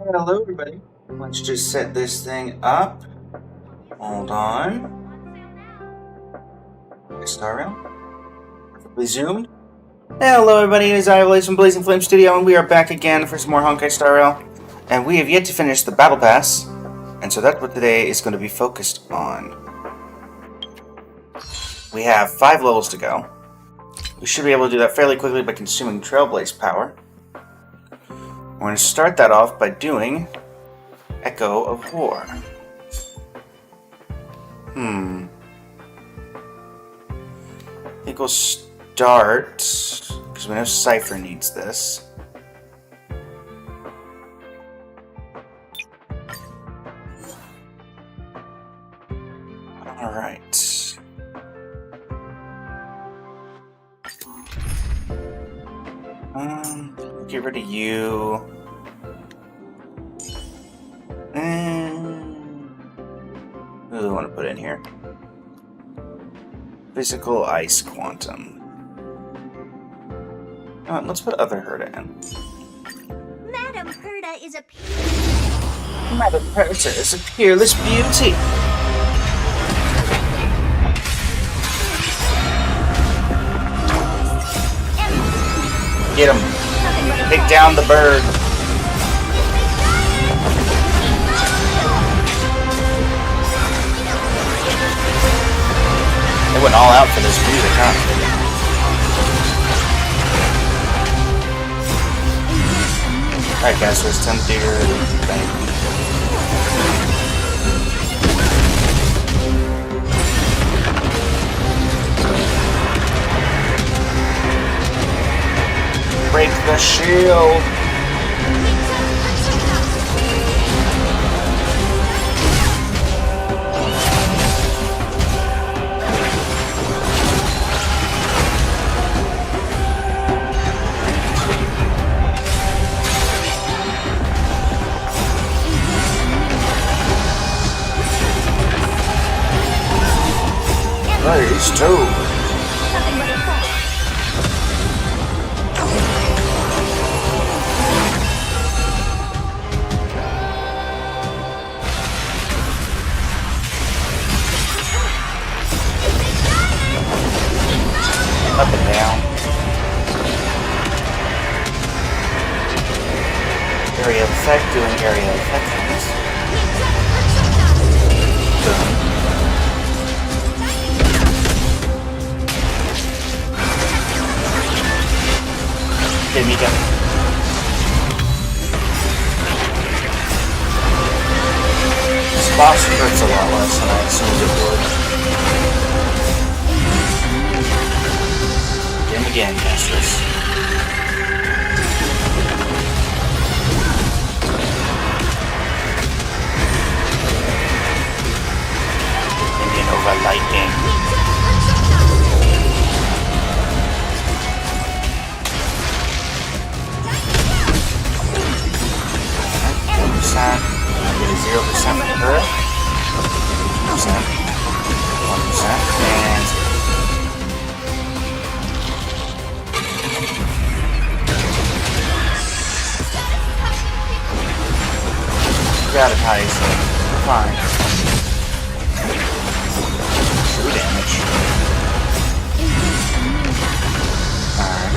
Hello, everybody. Let's just set this thing up. Hold on. Star Rail. Perfectly zoomed. Hello, everybody. It is I, Blaze from Blazing Flame Studio, and we are back again for some more Honkai Star Rail. And we have yet to finish the Battle Pass, and so that's what today is going to be focused on. We have 5 levels to go. We should be able to do that fairly quickly by consuming Trailblaze power. We're going to start that off by doing Echo of War. I think we'll start, because we know Cypher needs this. Alright. Get rid of you. Who do I want to put in here? Physical Ice Quantum. Let's put other Herda in. Madam Herda is a peerless beauty. Get him. Take down the bird. They went all out for this music, huh? Alright guys, so it's time to do your thing. Break the shield! Phase 2. Up and down. Area of effect, doing area of effect things. Boom. Okay, Mika. This boss hurts a lot less than I assumed it would. Again, Castris. Indian over lightning. 1%. I get a 0% for her. 2%. 1%. And gravitize them. Fine. True damage. Alright.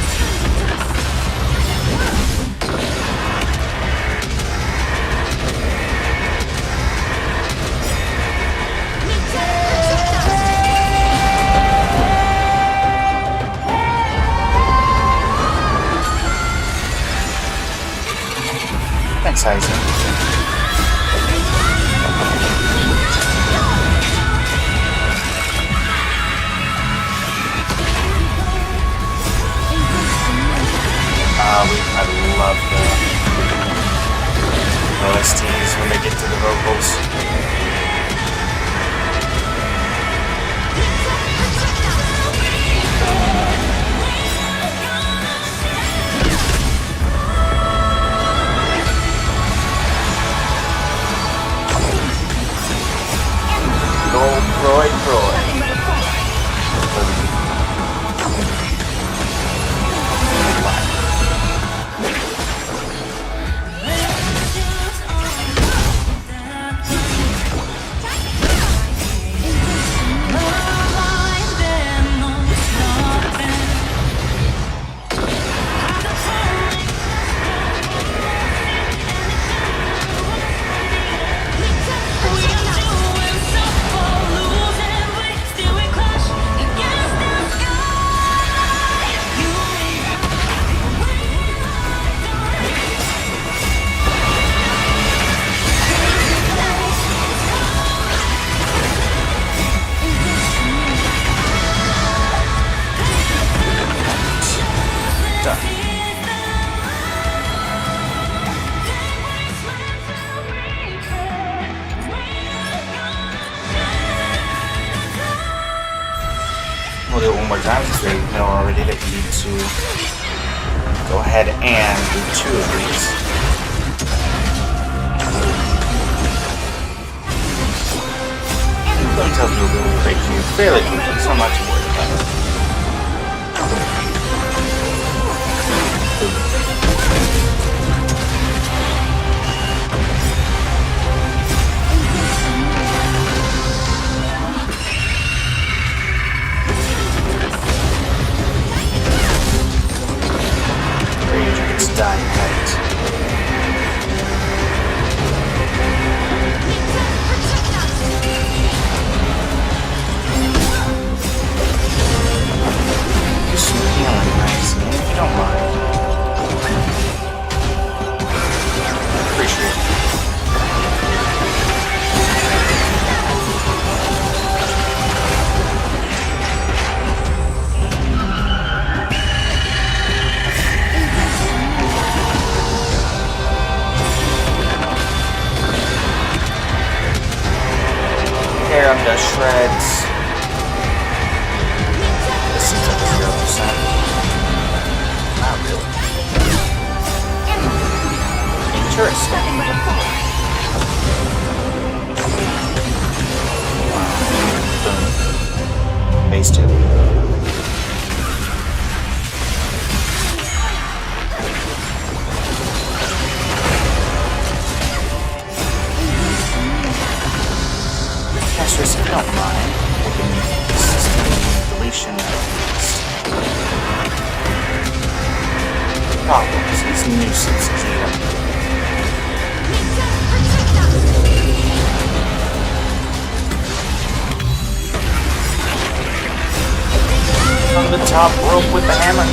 Thanks, Heisen. I love the OSTs when they get to the vocals. Gold Croy. Done. We'll do it one more time since we know already that you need to go ahead and do 2 of these. Going to do a little break here fairly quickly, so I'm not too worried about it. Dying height. Do some healing, nice, man, if you don't mind. Appreciate it. Tear them to shreds. This seems like a 0%. Not really. Interesting. Boom. Phase 2. If you don't mind, we can system deletion problems. These nuisances here. On the top rope with the hammer.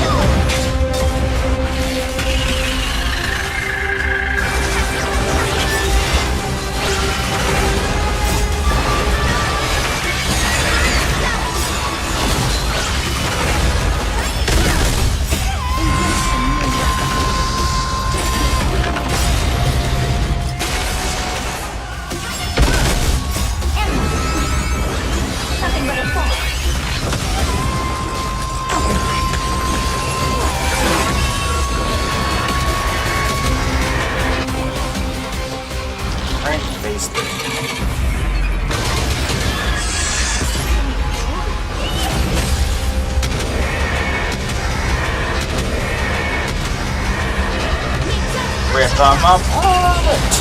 Rip them apart!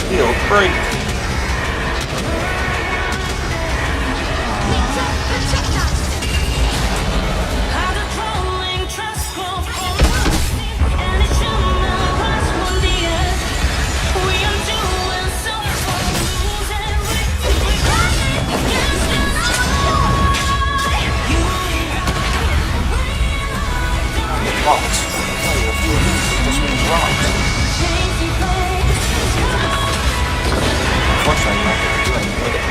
Feel free. Unfortunately, you don't get to do anything with it.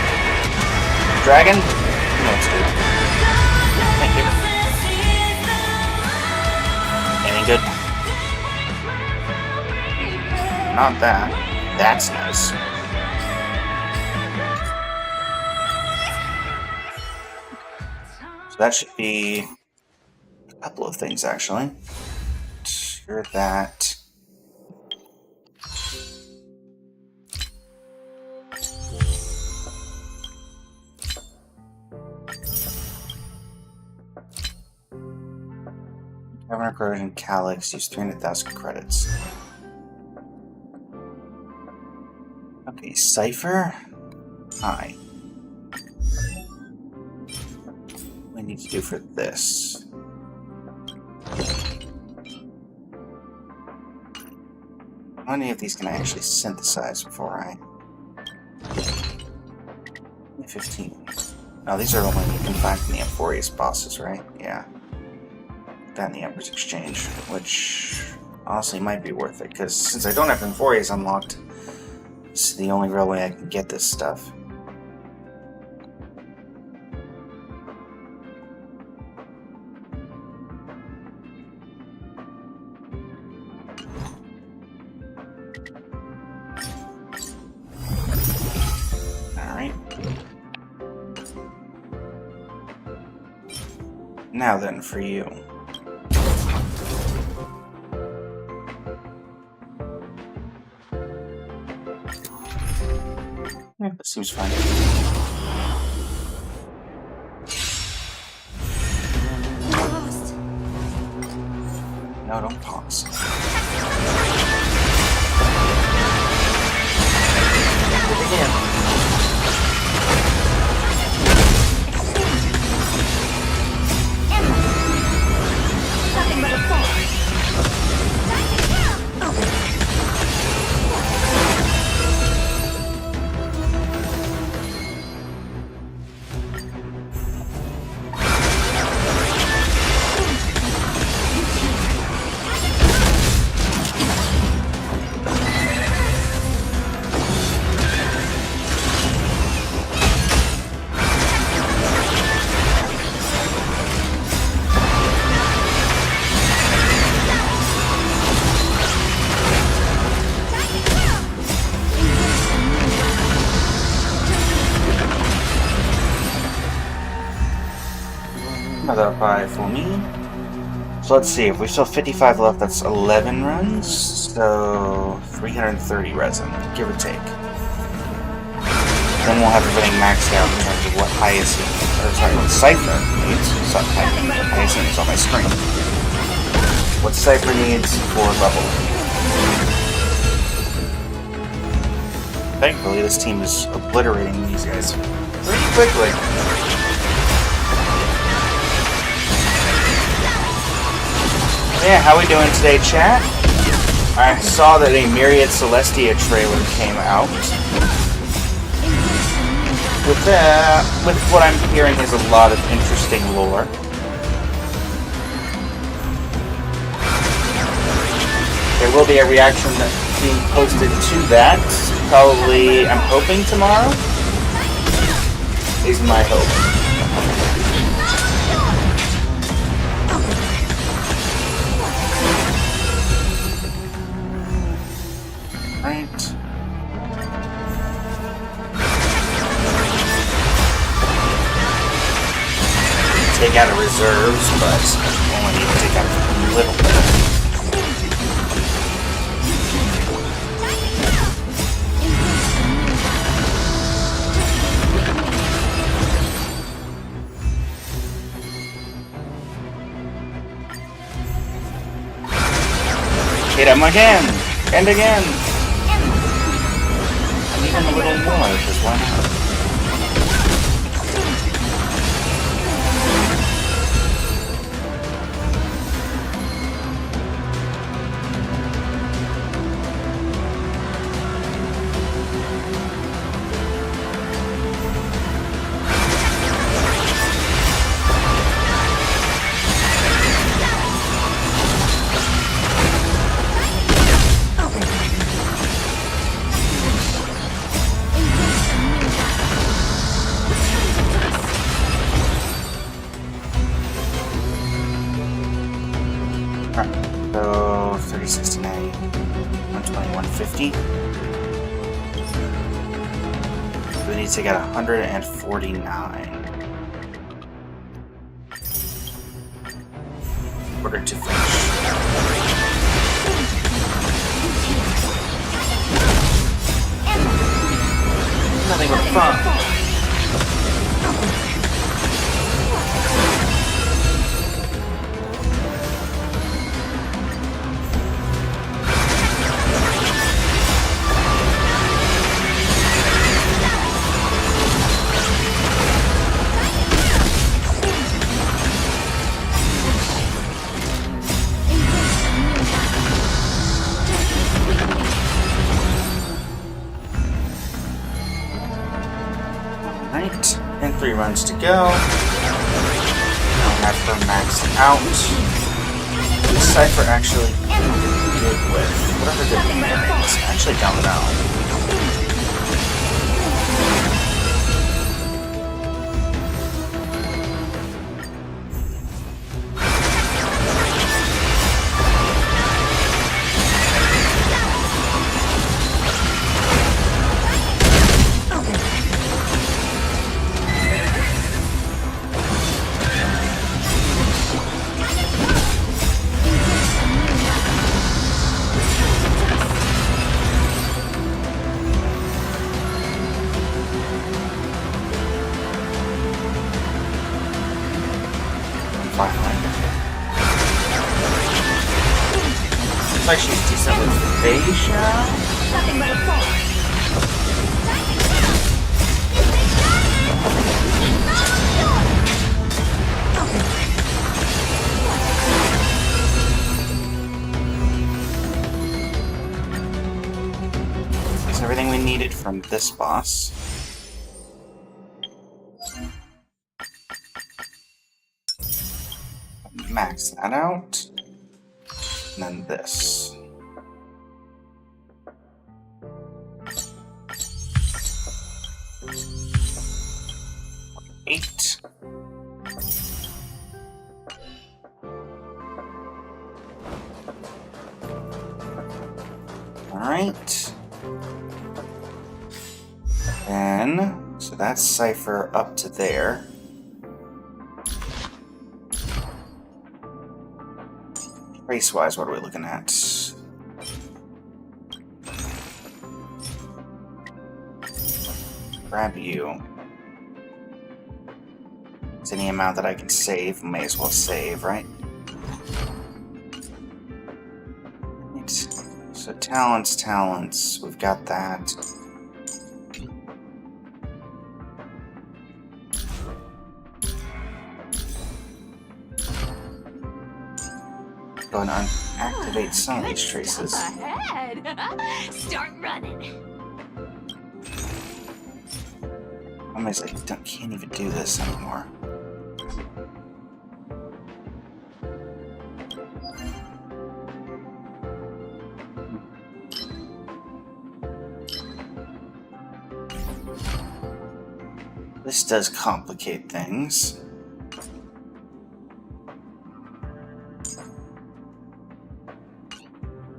Dragon? No, it's good. Thank you. Anything good? Not that. That's nice. So that should be a couple of things, actually. Secure that. Governor Corrosion Calyx, use 300,000 credits. Okay, Cipher. Hi. What do we need to do for this? How many of these can I actually synthesize before I... 15. No, these are only confined to the Amphorius bosses, right? Yeah. That and the Emperor's Exchange, which honestly might be worth it, because since I don't have Amphorius unlocked, this is the only real way I can get this stuff. Alright. Now then, for you. Yeah, that seems fine. Lost. No, don't pause. Again. Nothing but a fall. Another 5 for me. So let's see, if we still have 55 left, that's 11 runs, so 330 resin, give or take. Then we'll have everything maxed out in terms of what what Cypher needs. Hyacinth is on my screen. What Cypher needs for level. Thankfully, this team is obliterating these guys pretty quickly. Yeah, how we doing today, chat? I saw that a Myriad Celestia trailer came out. With what I'm hearing is a lot of interesting lore. There will be a reaction being posted to that. Probably, I'm hoping tomorrow. Is my hope. Take out of reserves, but only need to take out a little bit. Hit him again! And again! And even a little more, because why not? So 3069, 120, 150. We need to get 149. In order to finish. fun. Alright, and 3 runs to go. Now we have her maxed out. What is Cypher actually good with? What are her good mechanics? I actually don't know. Looks like she's decent with evasion. Nothing but a fall. That's everything we needed from this boss. Max that out. And then this. Eight. Alright. Then, so that's Cypher up to there. Race-wise, what are we looking at? Grab you. It's any amount that I can save, may as well save, right? Right. So talents, we've got that. Go and unactivate some of these traces. Ahead. Start running. I'm amazed I can't even do this anymore. This does complicate things.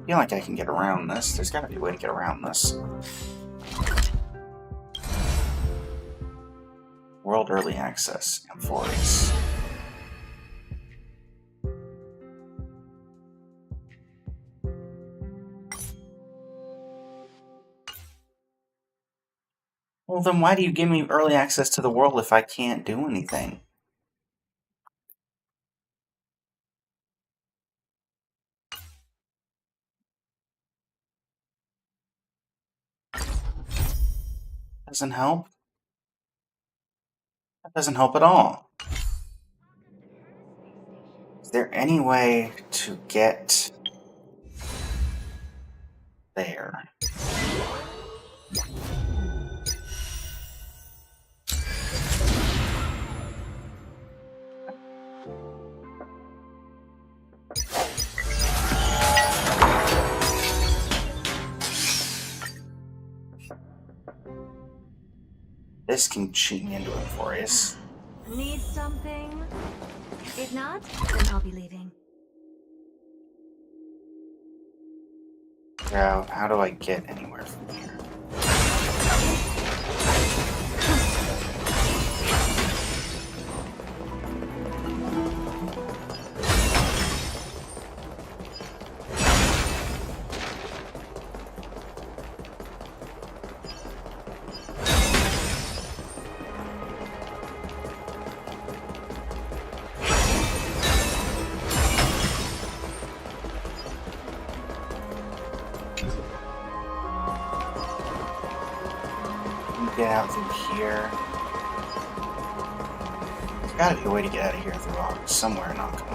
I feel like I can get around this. There's gotta be a way to get around this. World Early Access and 4Ace. Well, then why do you give me early access to the world if I can't do anything? Doesn't help. That doesn't help at all. Is there any way to get there? This can cheat me into it for us. Need something? If not, then I'll be leaving. Now, how do I get anywhere from here? get out through here. There's gotta be a way to get out of here through somewhere in Akama.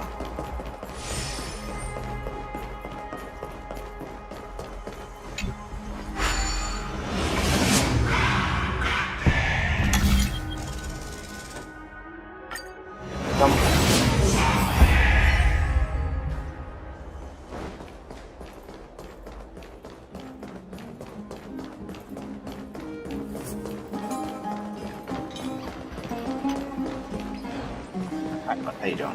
How you doing?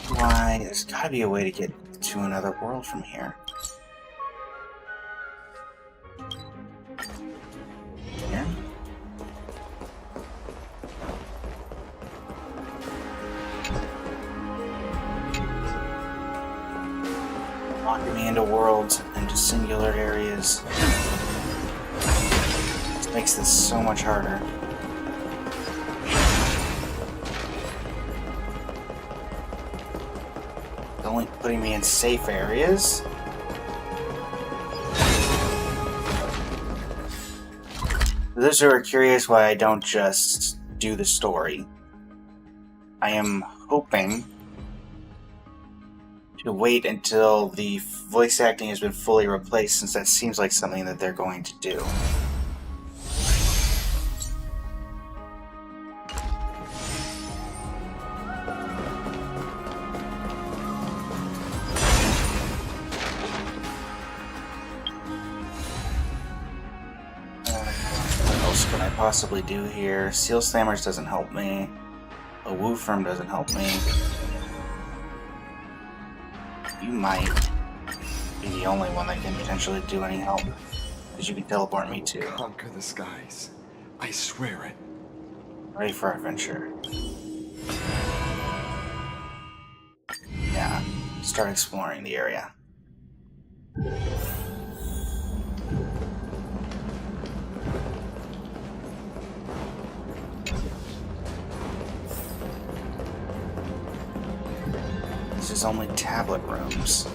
Why? There's gotta be a way to get to another world from here. Here? Locking me into worlds, into singular areas. This makes this so much harder. Only putting me in safe areas. For those who are curious why I don't just do the story, I am hoping to wait until the voice acting has been fully replaced, since that seems like something that they're going to do. What else could I possibly do here? Seal Slammers doesn't help me. A Woo Firm doesn't help me. You might be the only one that can potentially do any help, because you can teleport me too. Conquer the skies. I swear it. Ready for adventure. Yeah, start exploring the area. This is only tablet rooms.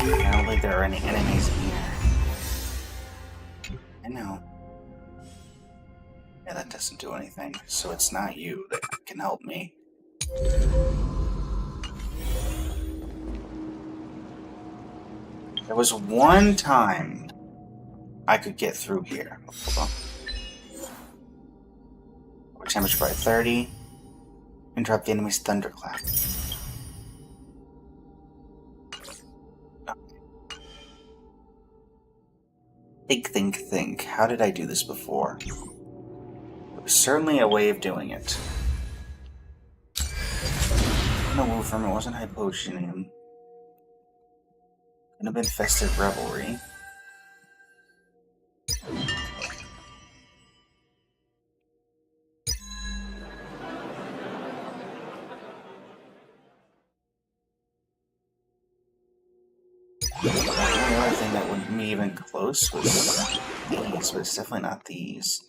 I don't think there are any enemies in here. I know. Yeah, that doesn't do anything. So it's not you that can help me. There was one time I could get through here. Hold on. Or damage by 30. Interrupt the enemy's thunderclap. Think. How did I do this before? There was certainly a way of doing it. No move from it wasn't Hypotium. Could have been Festive Revelry. The only other thing that would be even close was these, but it's definitely not these.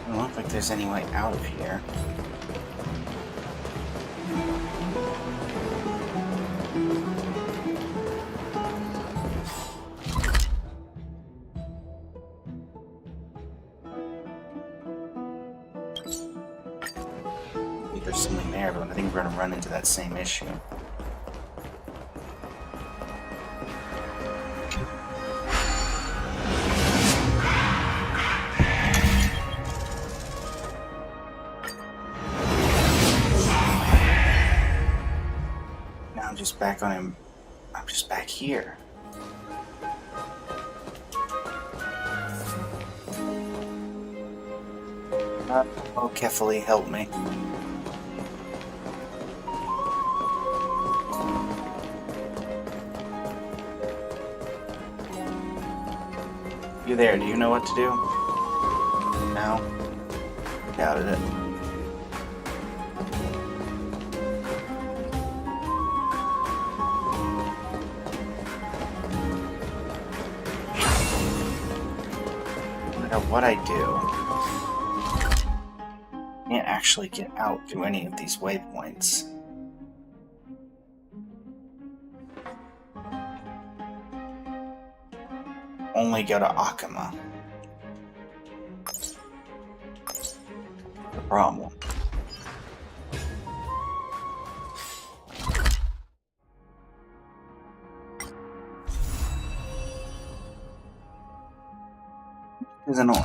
I don't think there's any way out of here. I think there's something there, but I think we're gonna run into that same issue. back on him. I'm just back here. Oh, Kefali, help me. You there, do you know what to do? No? Doubted it. No matter what I do, I can't actually get out through any of these waypoints. Only go to Akama. The problem. It's annoying.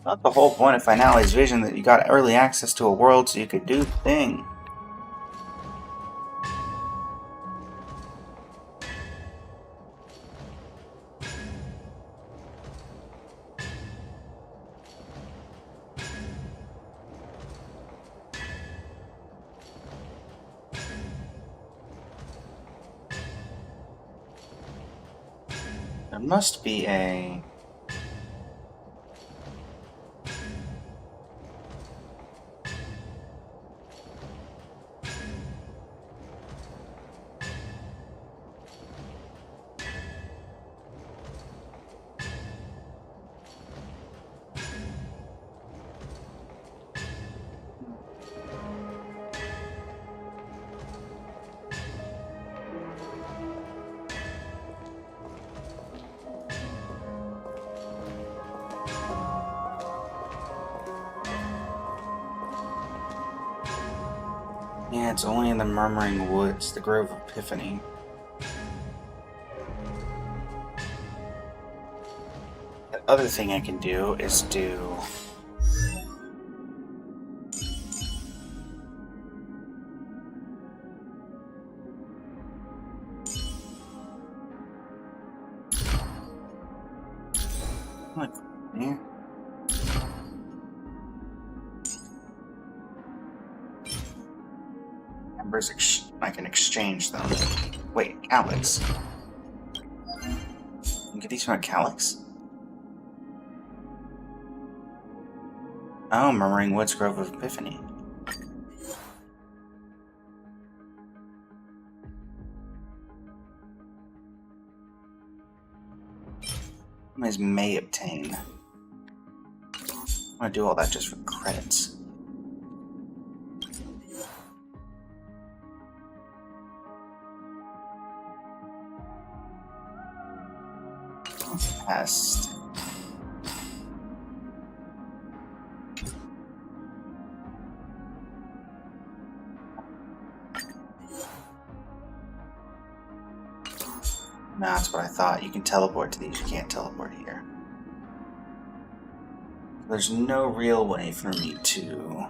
Not the whole point of Finale's vision that you got early access to a world so you could do the thing. There must be a... Yeah, it's only in the Murmuring Woods, the Grove of Epiphany. The other thing I can do is do... Like, yeah. I can exchange them. Wait, Alex. You get these from a Calyx? Oh, Murmuring Woods, Grove of Epiphany. Is may obtain. I'm gonna do all that just for credits. Pest. No, that's what I thought. You can teleport to these, you can't teleport here. There's no real way for me to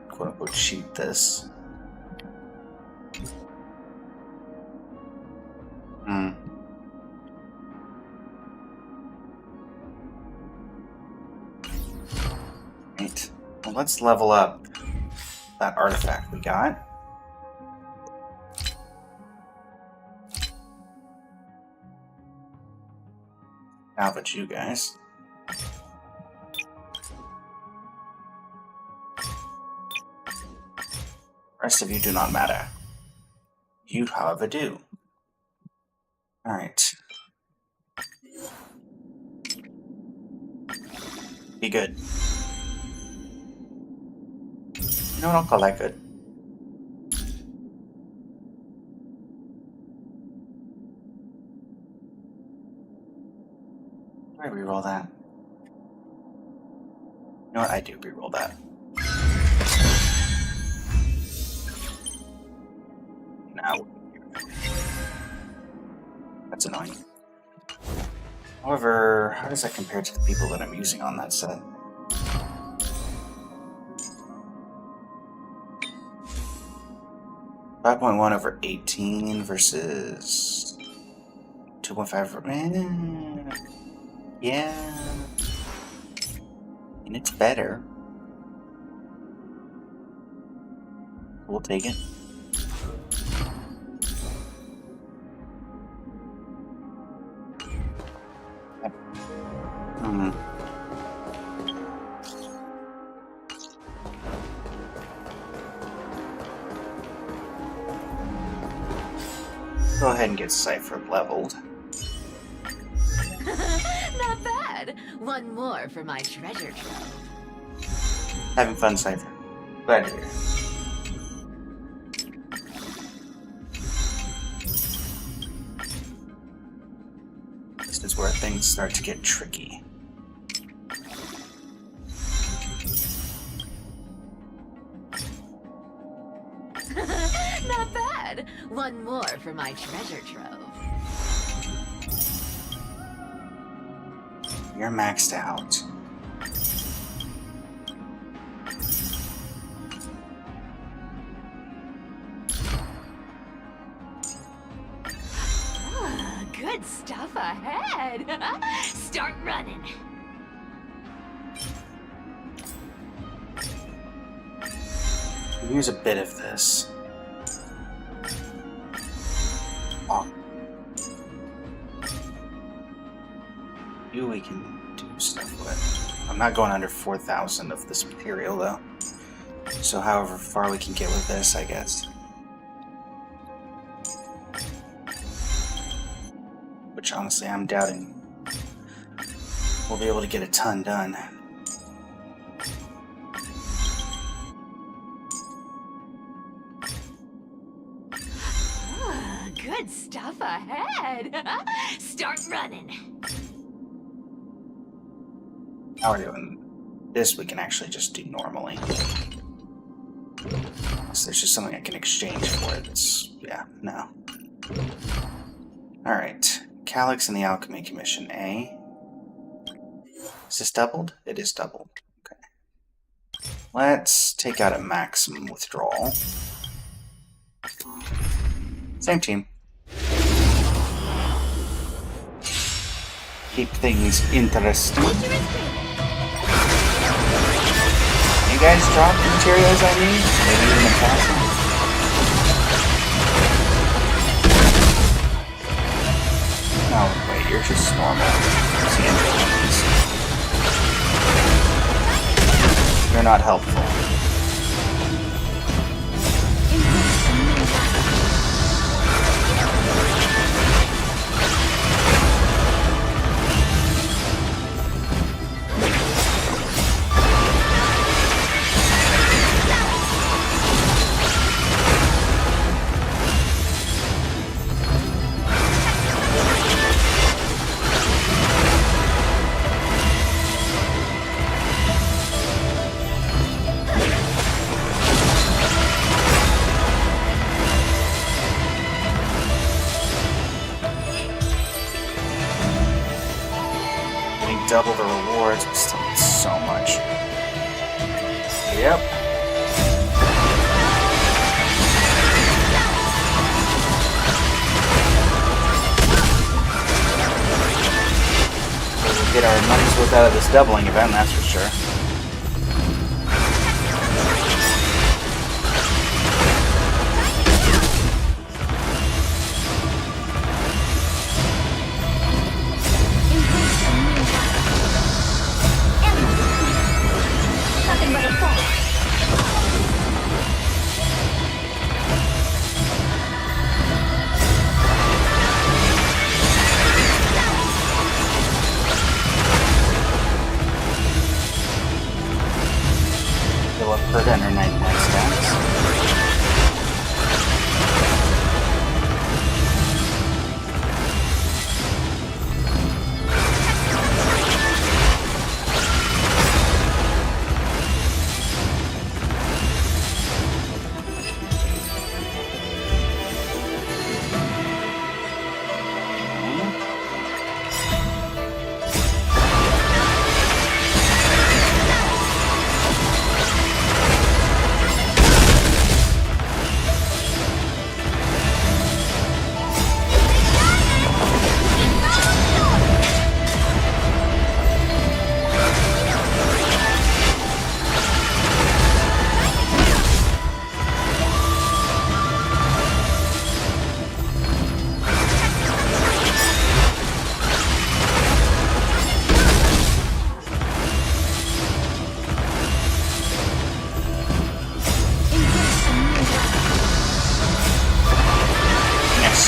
quote-unquote cheat this. Right. Well, let's level up that artifact we got. Salvage you guys. Rest of you do not matter. You, however, do. Alright. Be good. You know what, I'll call that good. I reroll that. You know what, I do reroll that. Now, that's annoying. However, how does that compare to the people that I'm using on that set? 5.1 over 18 versus 2.5 for... yeah. And it's better. We'll take it. Go ahead and get Cypher leveled. Not bad. One more for my treasure trove. Having fun, Cypher. Glad you're here. This is where things start to get tricky. Not bad. One more for my treasure trove. You're maxed out. Good stuff ahead. Start running. Use a bit of this. Oh. You we can do stuff with. I'm not going under 4,000 of this material though. So however far we can get with this, I guess. Which honestly I'm doubting we'll be able to get a ton done. Good stuff ahead. Start running. Now we're doing this, we can actually just do normally. So there's just something I can exchange for it. It's, yeah, no. Alright. Calyx and the Alchemy Commission, A. Is this doubled? It is doubled. Okay. Let's take out a maximum withdrawal. Same team. Keep things interesting. You guys drop the materials I need? Maybe even a castle? No, wait, you're just normal. You're not helpful. Double the rewards, but still it's so much. Yep. We'll get our money's worth out of this doubling event, that's for sure.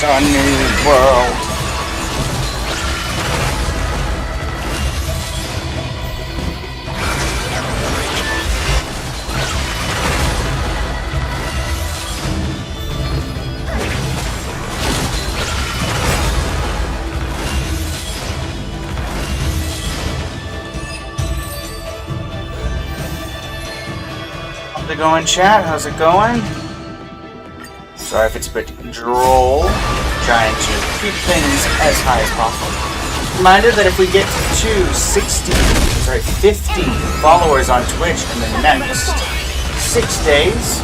It's a new world. How's it going, chat? How's it going? Sorry if it's a bit droll. Trying to keep things as high as possible. Reminder that if we get to 50 followers on Twitch in the next 6 days,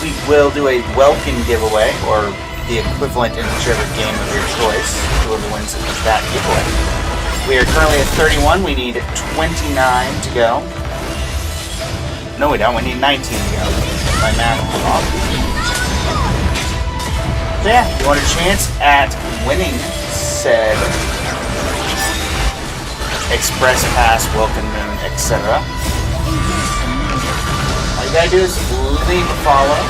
we will do a welcome giveaway, or the equivalent in whichever game of your choice, whoever wins that giveaway. We are currently at 31, we need 29 to go. No, we don't. We need 19 to go. My math is off. So yeah, if you want a chance at winning said Express Pass, Welcome Moon, etc. All you gotta do is leave a follow.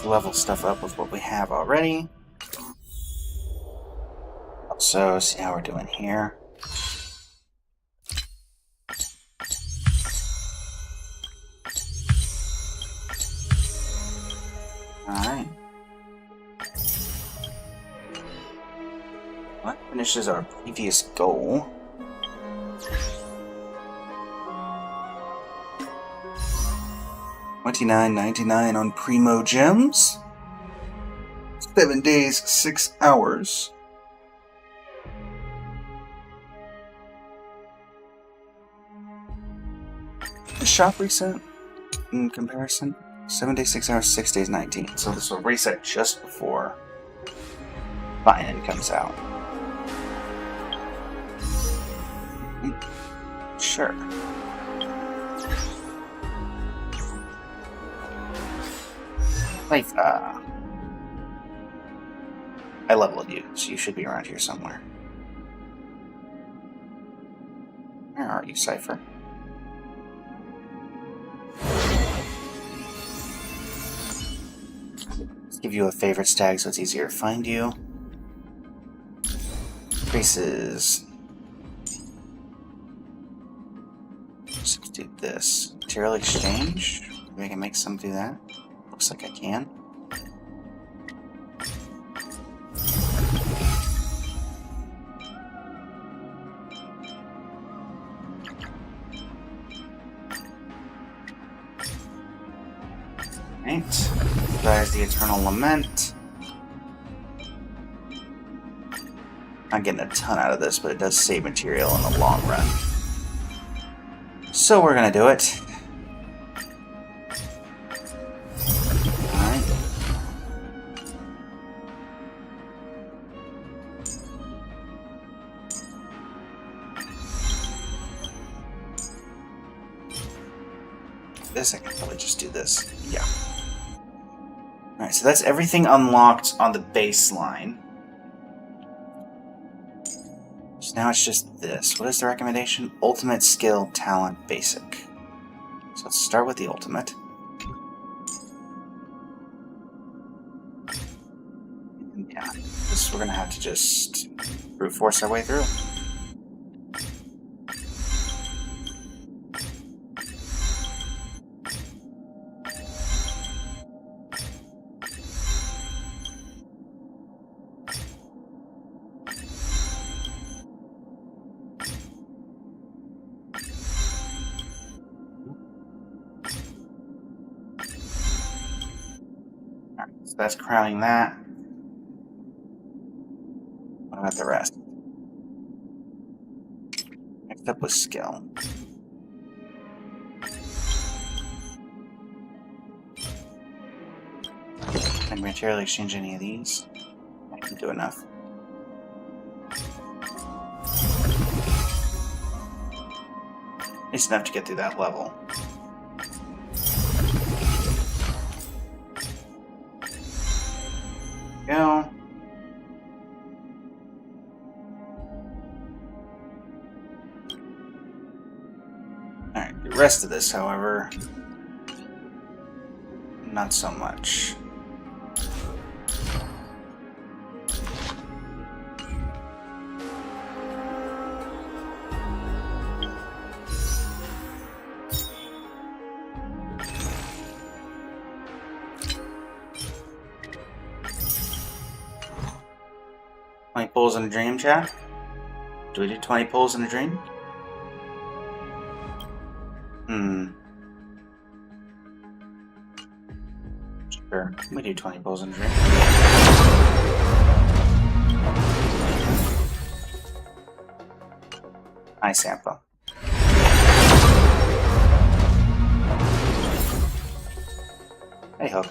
Level stuff up with what we have already. Also, see how we're doing here. Alright. That finishes our previous goal. $29.99 on Primo Gems. 7 days, 6 hours. The shop reset in comparison. 7 days, 6 hours, 6 days, 19. So this will reset just before Buy-in comes out. Sure. Like, I leveled you, so you should be around here somewhere. Where are you, Cypher? Let's give you a favorite tag so it's easier to find you. Increases. Let's do this. Material exchange. Maybe I can make some do that. Looks like I can. Right. That is the Eternal Lament. Not getting a ton out of this, but it does save material in the long run. So we're gonna do it. Alright. This, I can probably just do this. Yeah. Alright, so that's everything unlocked on the baseline. So now it's just this. What is the recommendation? Ultimate, skill, talent, basic. So let's start with the ultimate. And yeah, this we're gonna have to just brute force our way through. So that's crowning that. What about the rest? Next up was skill. Can I materially exchange any of these? I can do enough. It's enough to get through that level. Go. Alright, the rest of this, however, not so much. Twenty pulls in a dream, chat? Do we do 20 pulls in a dream? Sure, we do 20 pulls in a dream. Hi, Sampa. Hey, Hook.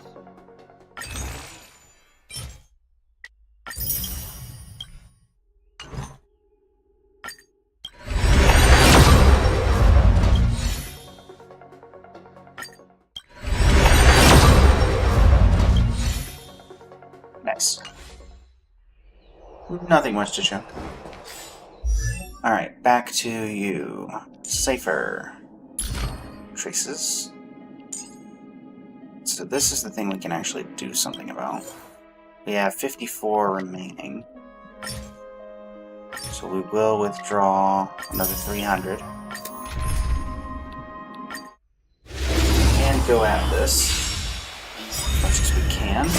Nice. Nothing much to show. Alright, back to you. Safer. Traces. So this is the thing we can actually do something about. We have 54 remaining. So we will withdraw another 300. And go at this as much as we can.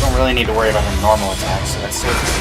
Don't really need to worry about the normal attacks, so that's safe.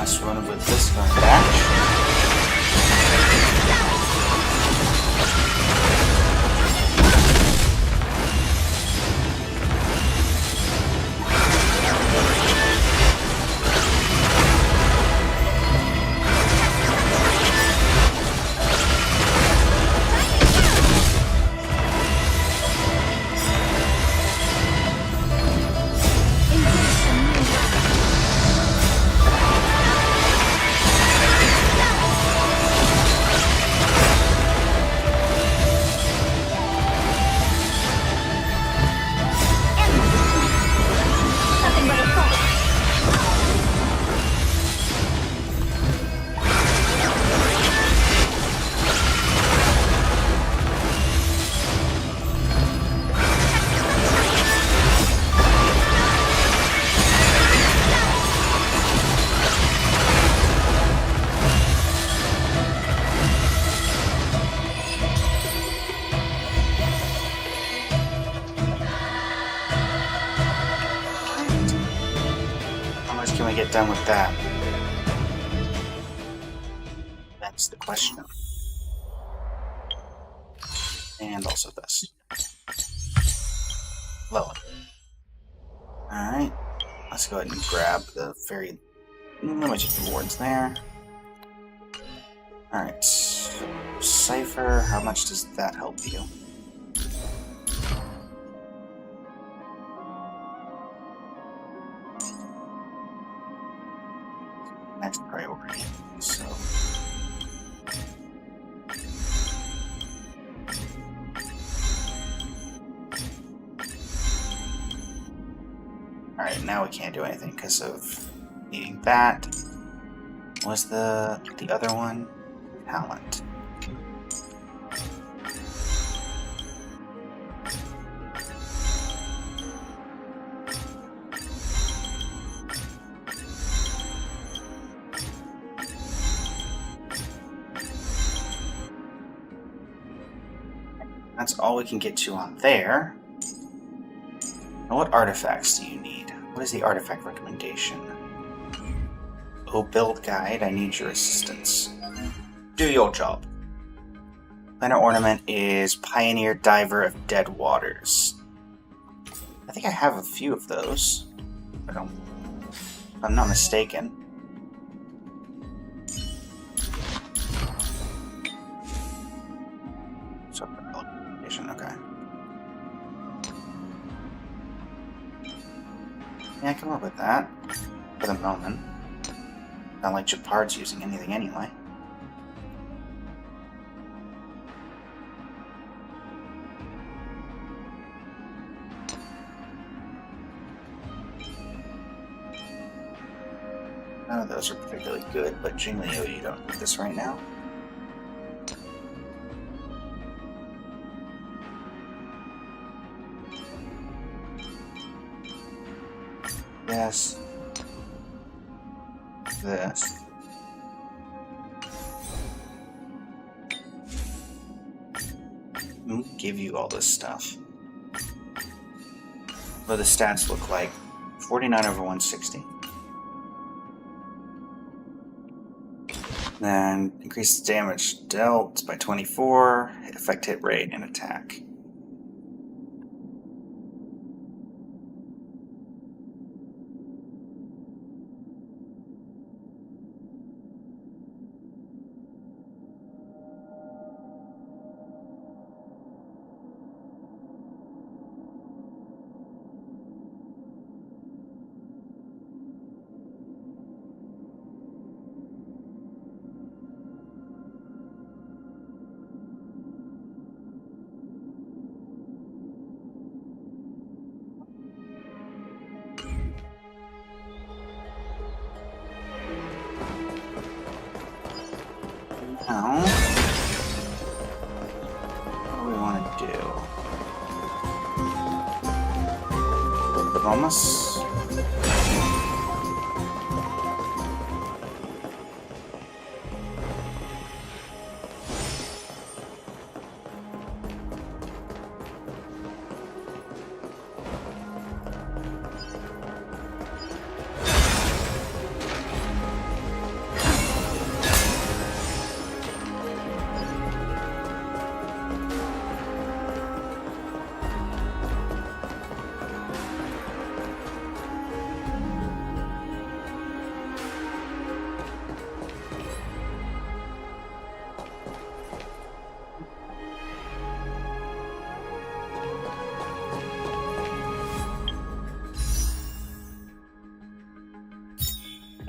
last one with this going back. Can we get done with that? That's the question. And also this. Lower. Alright. Let's go ahead and grab the very limited rewards there. Alright. Cipher, how much does that help you? Next priority. So alright, now we can't do anything because of needing that. Was the other one? Talent. That's all we can get to on there. Now what artifacts do you need? What is the artifact recommendation? Oh, build guide, I need your assistance. Do your job. Planner ornament is Pioneer Diver of Dead Waters. I think I have a few of those. If I'm not mistaken. Okay. Yeah, I can work with that for the moment. Not like Japard's using anything anyway. None of those are particularly good, but Jingliu, you don't need this right now. Yes. This. Who give you all this stuff? What do the stats look like? 49 over 160. Then increase damage dealt by 24, affect hit rate, and attack. Now, what do we want to do? Vamos.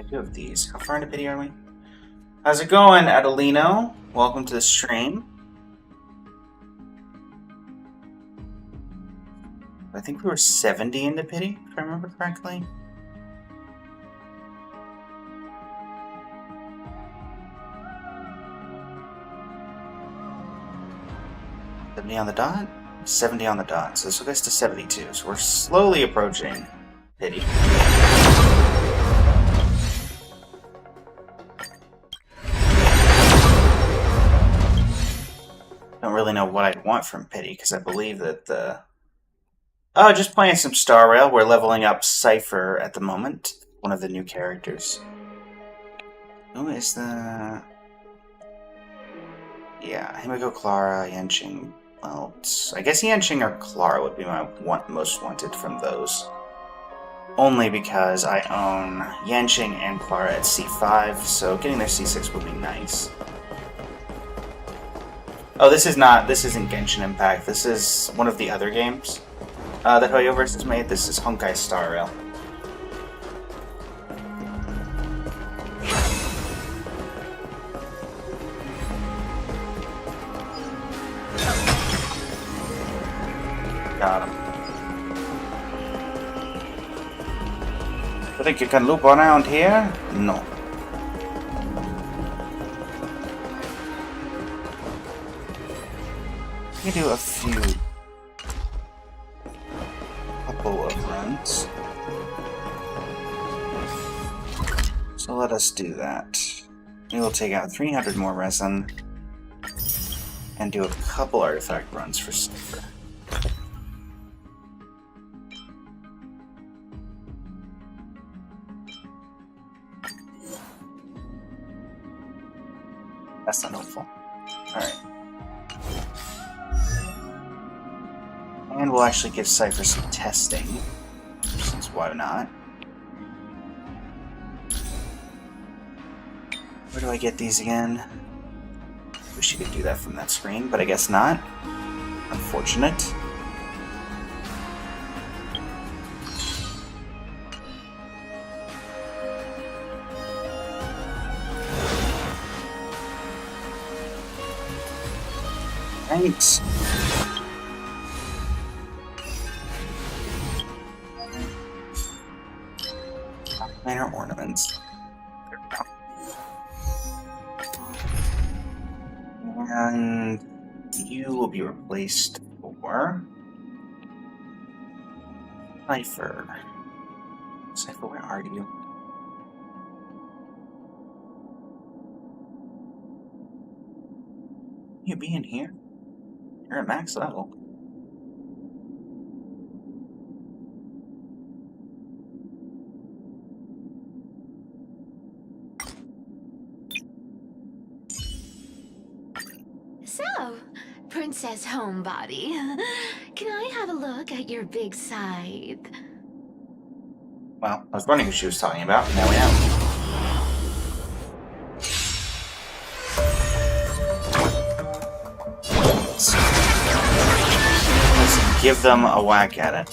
I do have these. How far into pity are we? How's it going, Adelino? Welcome to the stream. I think we were 70 into pity, if I remember correctly. $70 on the dot? 70 on the dot. So this will get us to 72. So we're slowly approaching pity. Don't really know what I'd want from pity, because I believe that the... Oh, just playing some Star Rail. We're leveling up Cypher at the moment. One of the new characters. Who is the... Yeah, Himiko, Clara, Yenching. Well, I guess Yenching or Clara would be my most wanted from those. Only because I own Yenching and Clara at C5, so getting their C6 would be nice. Oh, this isn't Genshin Impact. This is one of the other games that Hoyoverse has made. This is Honkai Star Rail. Got him. You think you can loop around here? No. You do a couple of runs. So let us do that. We will take out 300 more resin and do a couple artifact runs for Cypher. That's not helpful. Alright. And we'll actually give Cypher some testing, since why not? Where do I get these again? Wish you could do that from that screen, but I guess not. Unfortunate. Thanks. Minor ornaments. And you will be replaced for Cypher. Cypher, where are you? You being here? You're at max level. So, Princess Homebody, can I have a look at your big scythe? Well, I was wondering who she was talking about, and now we know. Let's give them a whack at it.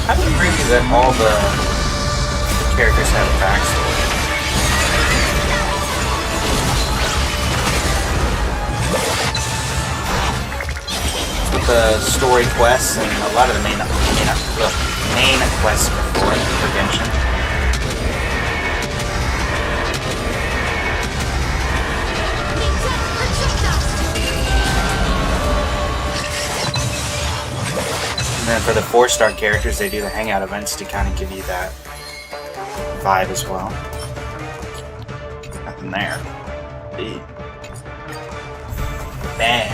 I would agree with you that all the characters have a backstory. With the story quests and a lot of the main quests for Genshin. And then for the 4-star characters, they do the hangout events to kind of give you that vibe as well. Nothing there. Bad.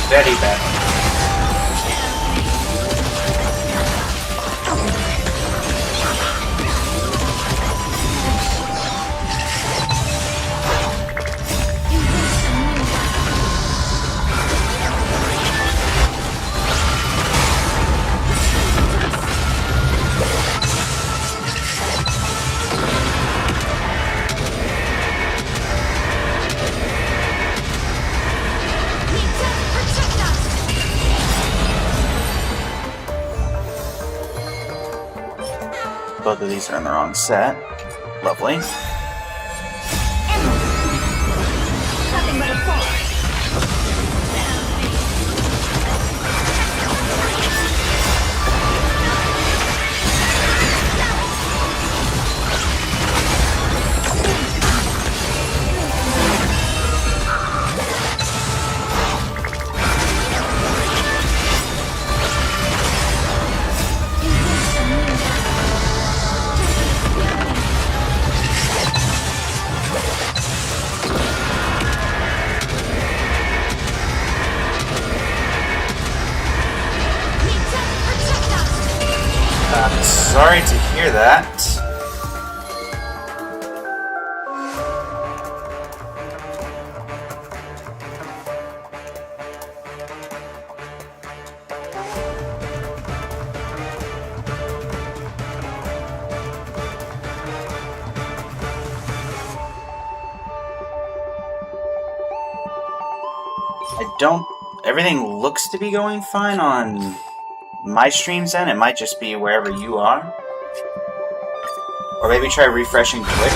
Very bad. Both of these are in the wrong set. Lovely. Nothing but a force. Sorry to hear that. Everything looks to be going fine on my stream's end. It might just be wherever you are. Or maybe try refreshing Twitch.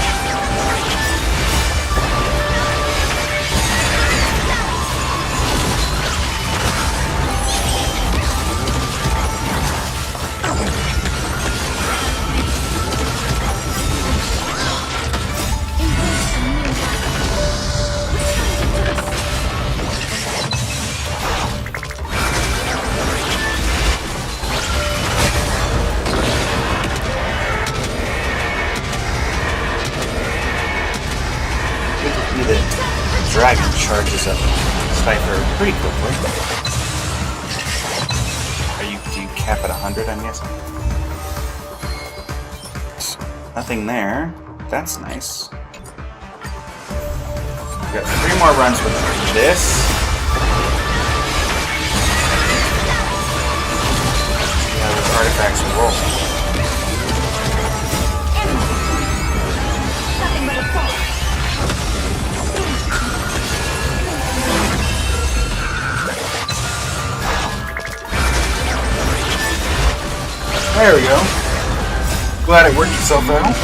Dragon charges up Sniper pretty quickly. Do you cap at 100, I'm guessing? Nothing there. That's nice. We've got 3 more runs with this. See how those artifacts roll. Nothing but a force. There we go. Glad it worked itself out.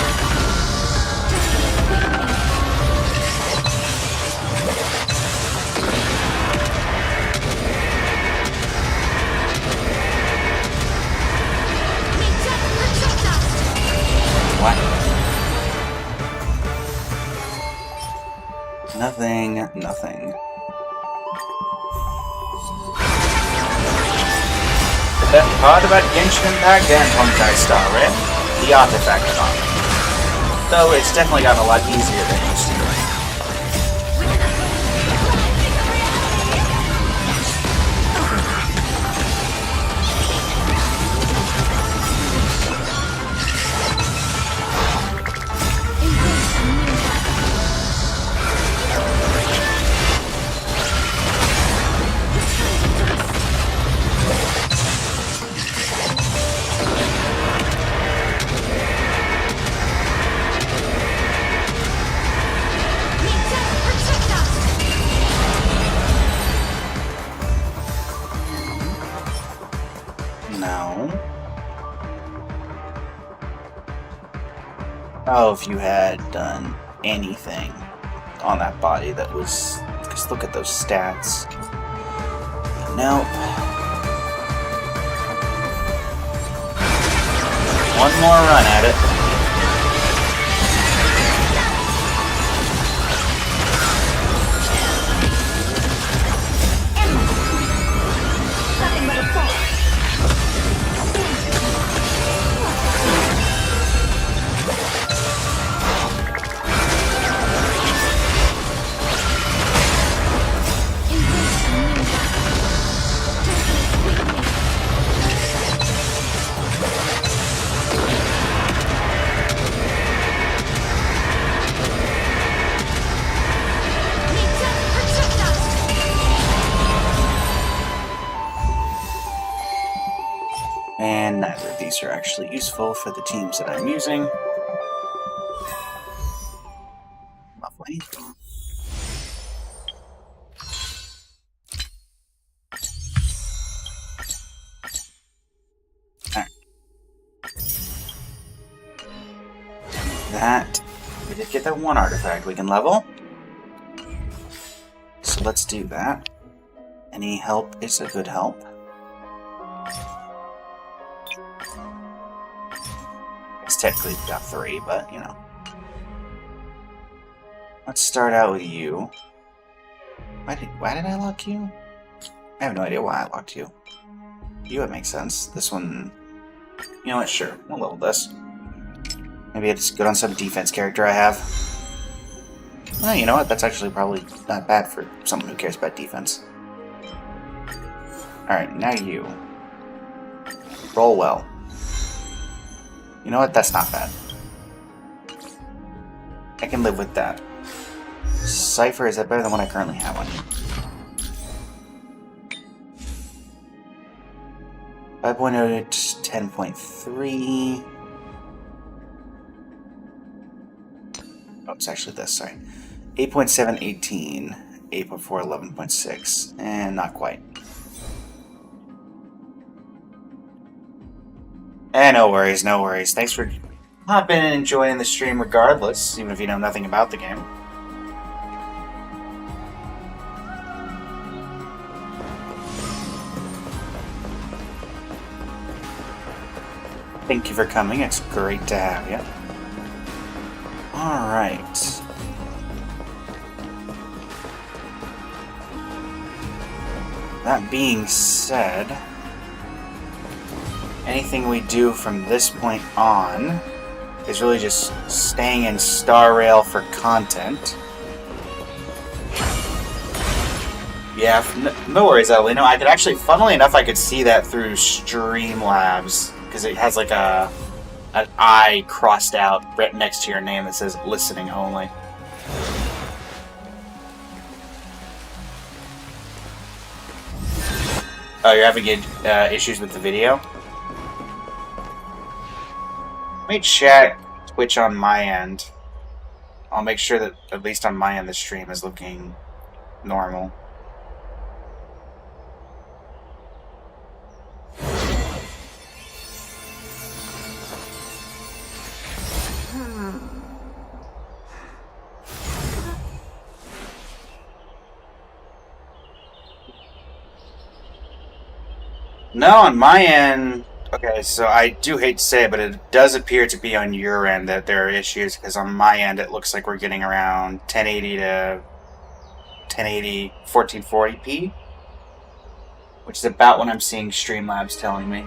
What? Nothing. The best part about Genshin Impact and Honkai Star Rail, the artifact farming. Though it's definitely gotten a lot easier than it used to be. Oh, if you had done anything on that body that was... Just look at those stats. Nope. One more run at it. Nothing but a force. And neither of these are actually useful for the teams that I'm using. Lovely. Alright. that. We did get that one artifact we can level. So let's do that. Any help is a good help. It's technically got 3, but you know. Let's start out with you. Why did I lock you? I have no idea why I locked you. You, it makes sense. This one... You know what? Sure. We'll level this. Maybe I just go on some defense character I have. Well, you know what? That's actually probably not bad for someone who cares about defense. Alright, now you. Roll well. You know what? That's not bad. I can live with that. Cypher, is that better than what I currently have on you? 5.0 to 10.3. Oh, it's actually this, sorry. 8.7, 18. 8.4, 11.6. And not quite. No worries, no worries. Thanks for hopping in and joining the stream regardless, even if you know nothing about the game. Thank you for coming, it's great to have you. Alright. That being said, anything we do from this point on is really just staying in Star Rail for content. Yeah, no worries, Adelino. I could actually, funnily enough, I could see that through Streamlabs, because it has like an I crossed out right next to your name that says listening only. Oh, you're having issues with the video? Let me check Twitch on my end. I'll make sure that, at least on my end, the stream is looking normal. No, on my end... Okay, so I do hate to say it, but it does appear to be on your end that there are issues, because on my end it looks like we're getting around 1080 to 1080 1440p, which is about what I'm seeing Streamlabs telling me.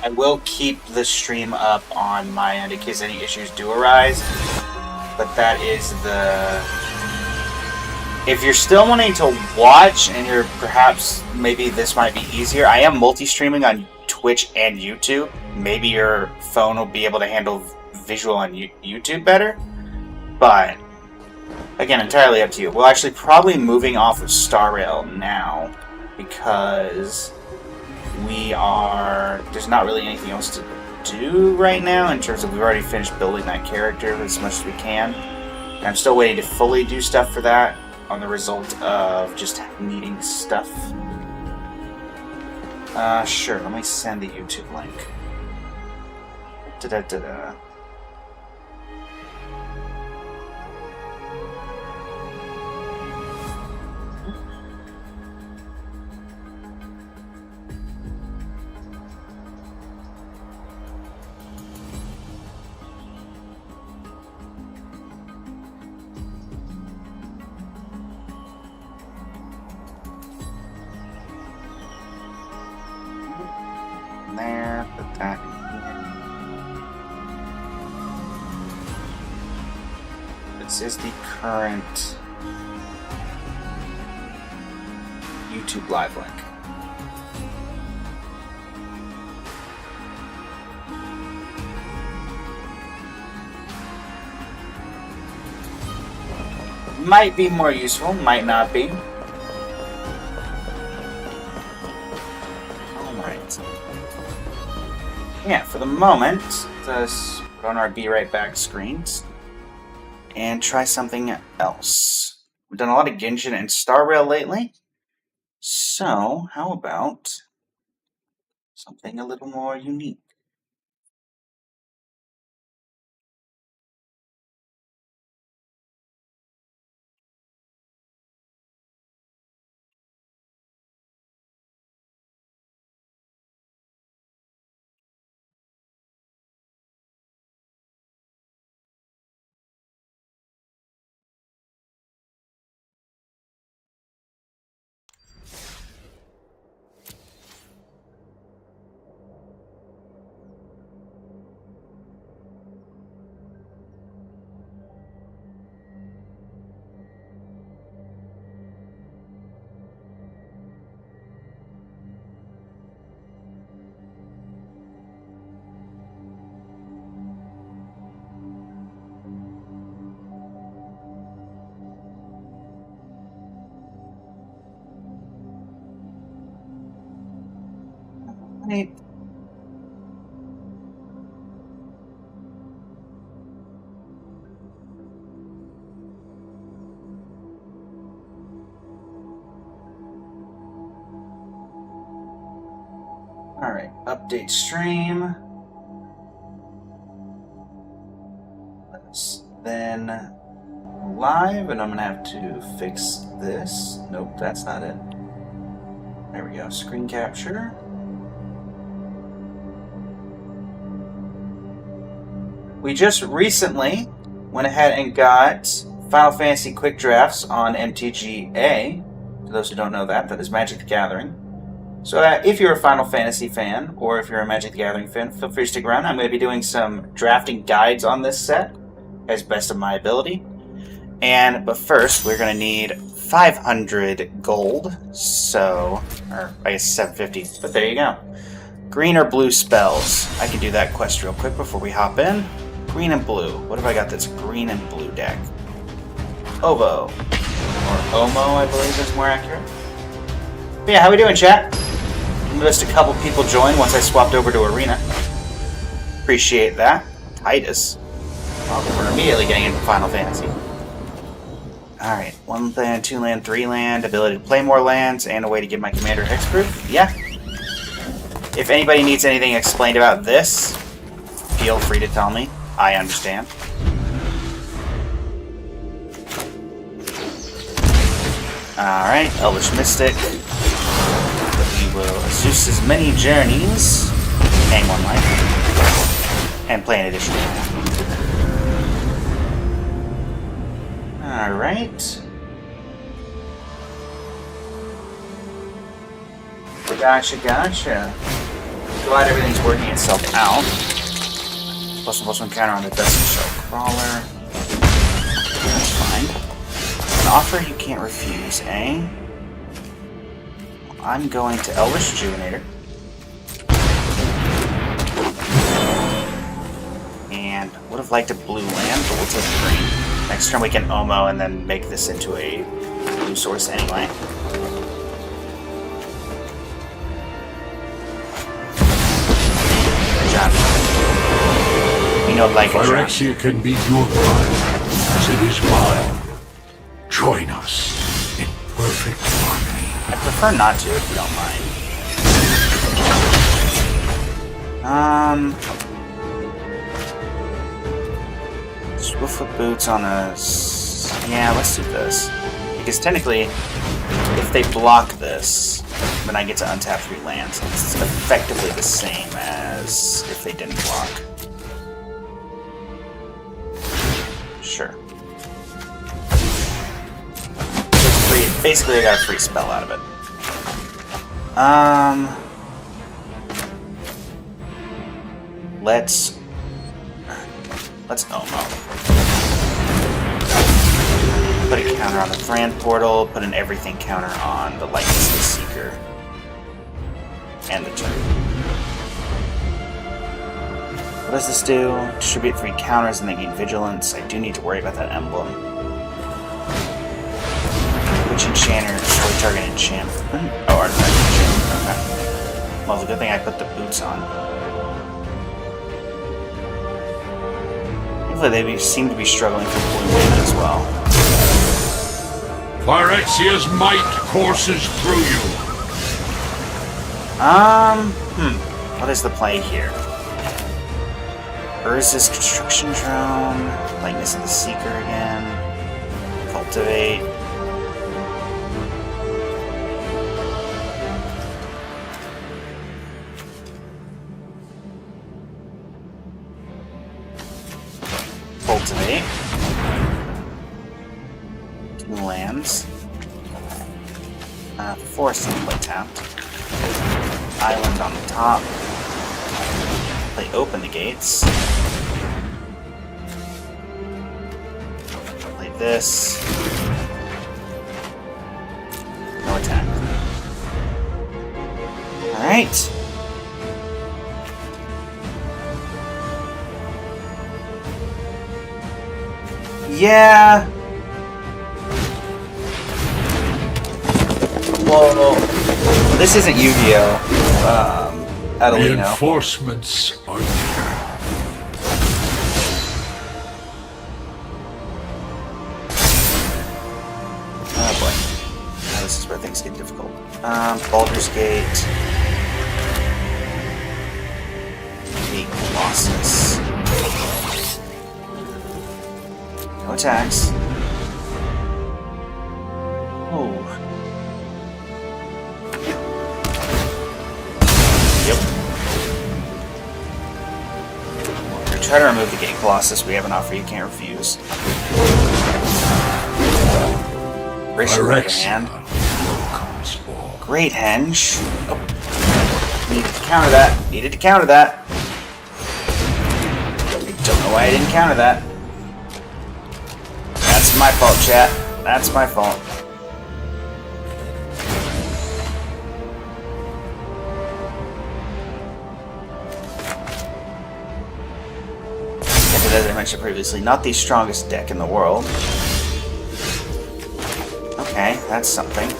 I will keep the stream up on my end in case any issues do arise, but that is the... If you're still wanting to watch, and you're perhaps, maybe this might be easier, I am multi-streaming on Twitch and YouTube. Maybe your phone will be able to handle visual on YouTube better, but again, entirely up to you. We're actually probably moving off of Star Rail now, because there's not really anything else to do right now in terms of we've already finished building that character as much as we can. And I'm still waiting to fully do stuff for that, on the result of just needing stuff. Sure, let me send the YouTube link. Da-da-da-da. There, put that in here. This is the current YouTube live link. Might be more useful, might not be. Yeah, for the moment, let's put on our Be Right Back screens and try something else. We've done a lot of Genshin and Star Rail lately, so how about Something a little more unique. Right. Alright, update stream. Let's then live, and I'm gonna have to fix this. Nope, that's not it. There we go, screen capture. We just recently went ahead and got Final Fantasy Quick Drafts on MTGA. For those who don't know that, that is Magic the Gathering. So if you're a Final Fantasy fan, or if you're a Magic the Gathering fan, feel free to stick around. I'm going to be doing some drafting guides on this set, as best of my ability. But first, we're going to need 500 gold, so, or I guess 750, but there you go. Green or blue spells. I can do that quest real quick before we hop in. Green and blue. What have I got that's green and blue deck? Ovo. Or Omo, I believe is more accurate. But yeah, how we doing, chat? Just a couple people joined once I swapped over to Arena. Appreciate that. Titus. Well, we're immediately getting into Final Fantasy. Alright, 1 land, 2 land, 3 land, ability to play more lands, and a way to give my commander hexproof. Yeah. If anybody needs anything explained about this, feel free to tell me. I understand. Alright, Elvish Mystic. We will Zeus's many journeys, hang 1 life, and play an additional land. Alright. Gotcha. Glad everything's working itself out. +1/+1 counter on the Dusty Shell Crawler. That's fine. An offer you can't refuse, eh? I'm going to Elvish Rejuvenator. And would have liked a blue land, but we'll take green. Next turn we can Omo and then make this into a blue source anyway. John. You know, like Phyrexia can be your blood, as it is mine. Join us in perfect harmony. I prefer not to, if you don't mind. Swiftfoot Boots on a... Yeah, let's do this. Because technically, if they block this, then I get to untap 3 lands. It's effectively the same as if they didn't block. Sure. Basically, I got a free spell out of it. Let's Omo. Put a counter on the Thran Portal, put an everything counter on the Likeness of the Seeker. And the turn. What does this do? Distribute 3 counters and they gain Vigilance. I do need to worry about that emblem. Which enchanter? Destroy target enchantment. Oh, artifact enchantment. Okay. Well, it's a good thing I put the boots on. Hopefully they seem to be struggling for blue mana as well. Phyrexia's might courses through you. What is the play here? Urza's construction drone. Likeness of the Seeker again. Cultivate. Cultivate. 2 lands. Forest and play tapped. Island on the top. Play open the gates. Play this. No attack. Alright. Yeah. Well, this isn't Yu-Gi-Oh! Adelino. Reinforcements are near. Oh boy. Now this is where things get difficult. Baldur's Gate. The Colossus. No attacks. Oh. Yep. Try to remove the Gate Colossus. We have an offer you can't refuse. Hand. Great henge. Oh. Needed to counter that. Needed to counter that. I don't know why I didn't counter that. That's my fault, chat. That's my fault. As I mentioned previously, not the strongest deck in the world. Okay, that's something.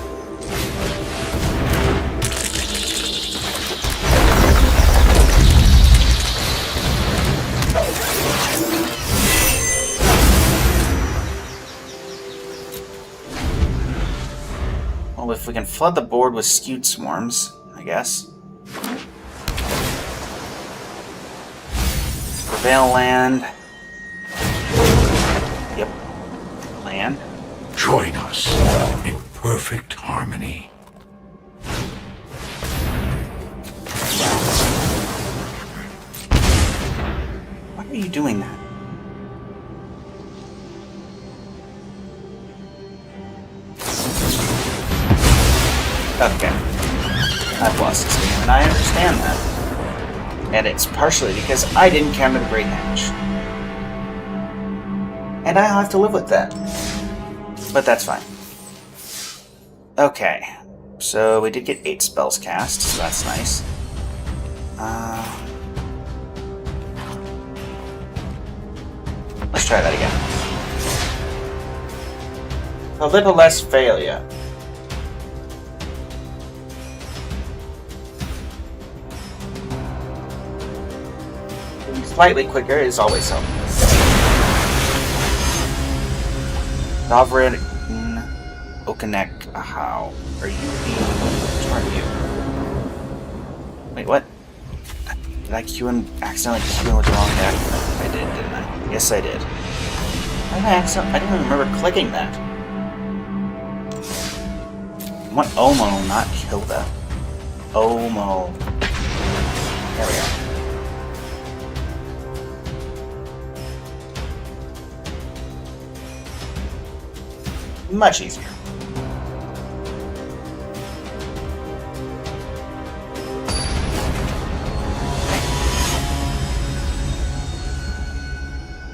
Well, if we can flood the board with skewed swarms, I guess. Prevail land. Yep. Land. Join us in perfect harmony. Why are you doing that? Okay. I've lost this game, and I understand that. And it's partially because I didn't counter the Great Henge. And I'll have to live with that. But that's fine. Okay. So we did get 8 spells cast, so that's nice. Let's try that again. A little less failure. Slightly quicker is always helpful. Dovrid Okanek, how are you being? Which one are you? Wait, what? Did I accidentally queue in with the wrong deck? I did, didn't I? Yes, I did. I didn't even remember clicking that. I want Omo, not Hilda. Omo. There we go. Much easier.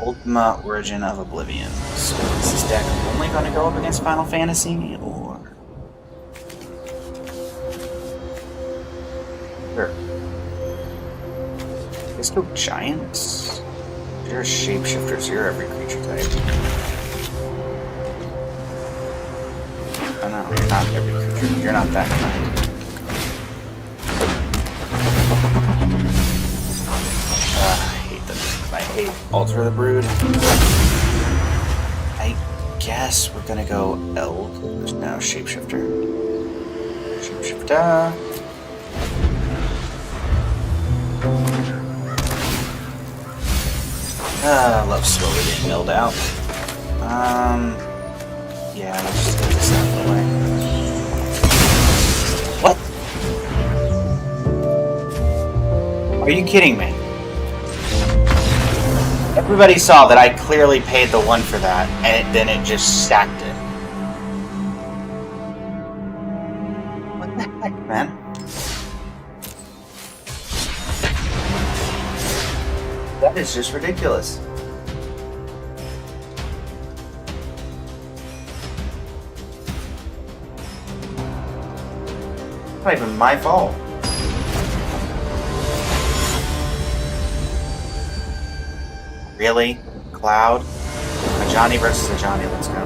Ultima Origin of Oblivion. So is this deck only going to go up against Final Fantasy, or... Sure. Let's go Giants. You're a shapeshifter, so you're every creature type. Oh no, you're not every creature. You're not that kind. I hate Alter the Brood. I guess we're gonna go Eld. There's now Shapeshifter. Shapeshifter. Love slowly being milled out. Yeah, let's just get this out of the way. What? Are you kidding me? Everybody saw that I clearly paid the 1 for that, and then it just stacked it. What the heck, man? That is just ridiculous. Not even my fault. Really? Cloud? A Johnny versus a Johnny, let's go.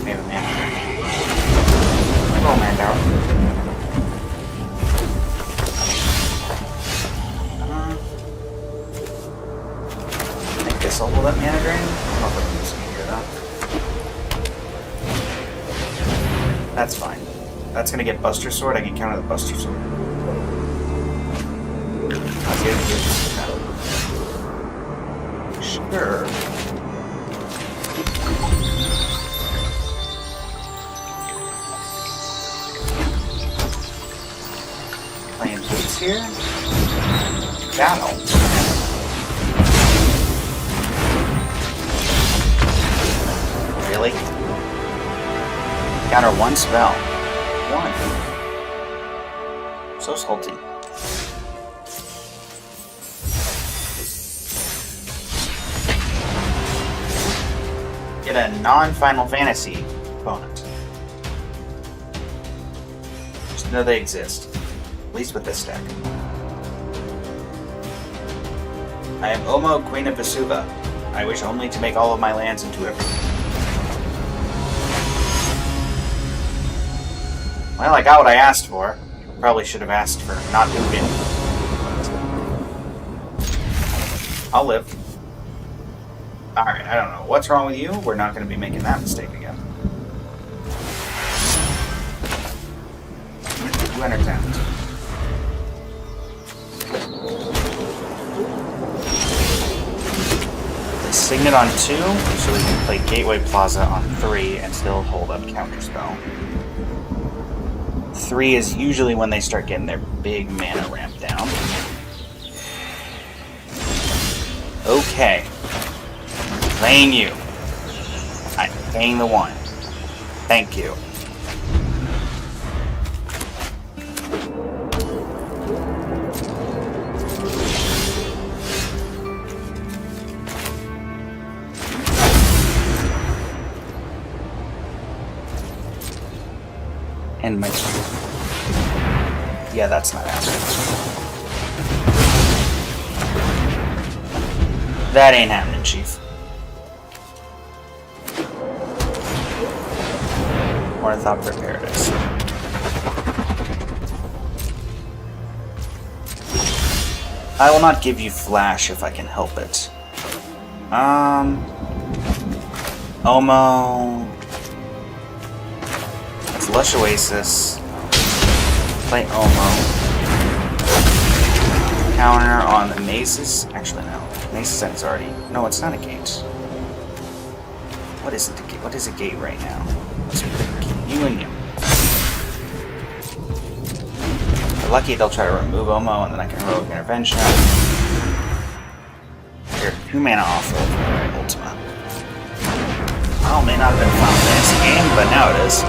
Maybe man. Oh, man down. I guess I'll hold that mana drain. I'm not looking this here though. That's fine. That's gonna get Buster Sword. I can counter the Buster Sword. Let's get it. Sure. Playing boots here. Battle. Really? Counter 1 spell. 1. So salty. Get a non-Final Fantasy opponent. Just know they exist. At least with this deck. I am Omo, Queen of Vesuva. I wish only to make all of my lands into everything. Well, I got what I asked for. Probably should have asked for not Ugin. I'll live. Alright, I don't know. What's wrong with you? We're not going to be making that mistake again. You enter town. Signet on 2, so we can play Gateway Plaza on 3 and still hold up Counterspell. 3 is usually when they start getting their big mana ramp down. Okay. Playing you. I'm paying the 1. Thank you. And my turn. Yeah, that's not happening. That ain't happening, Chief. Ornithop Preparedness. I will not give you flash if I can help it. Omo. It's Lush Oasis. Play Omo. Counter on the Maces. Actually, no. Maces Sense already. No, it's not a gate. What is it? What is a gate right now? Let's pick you and you. If we're lucky, they'll try to remove Omo, and then I can Heroic Intervention. Here, 2 mana off of Ultima. Oh, may not have been a Final Fantasy game, but now it is.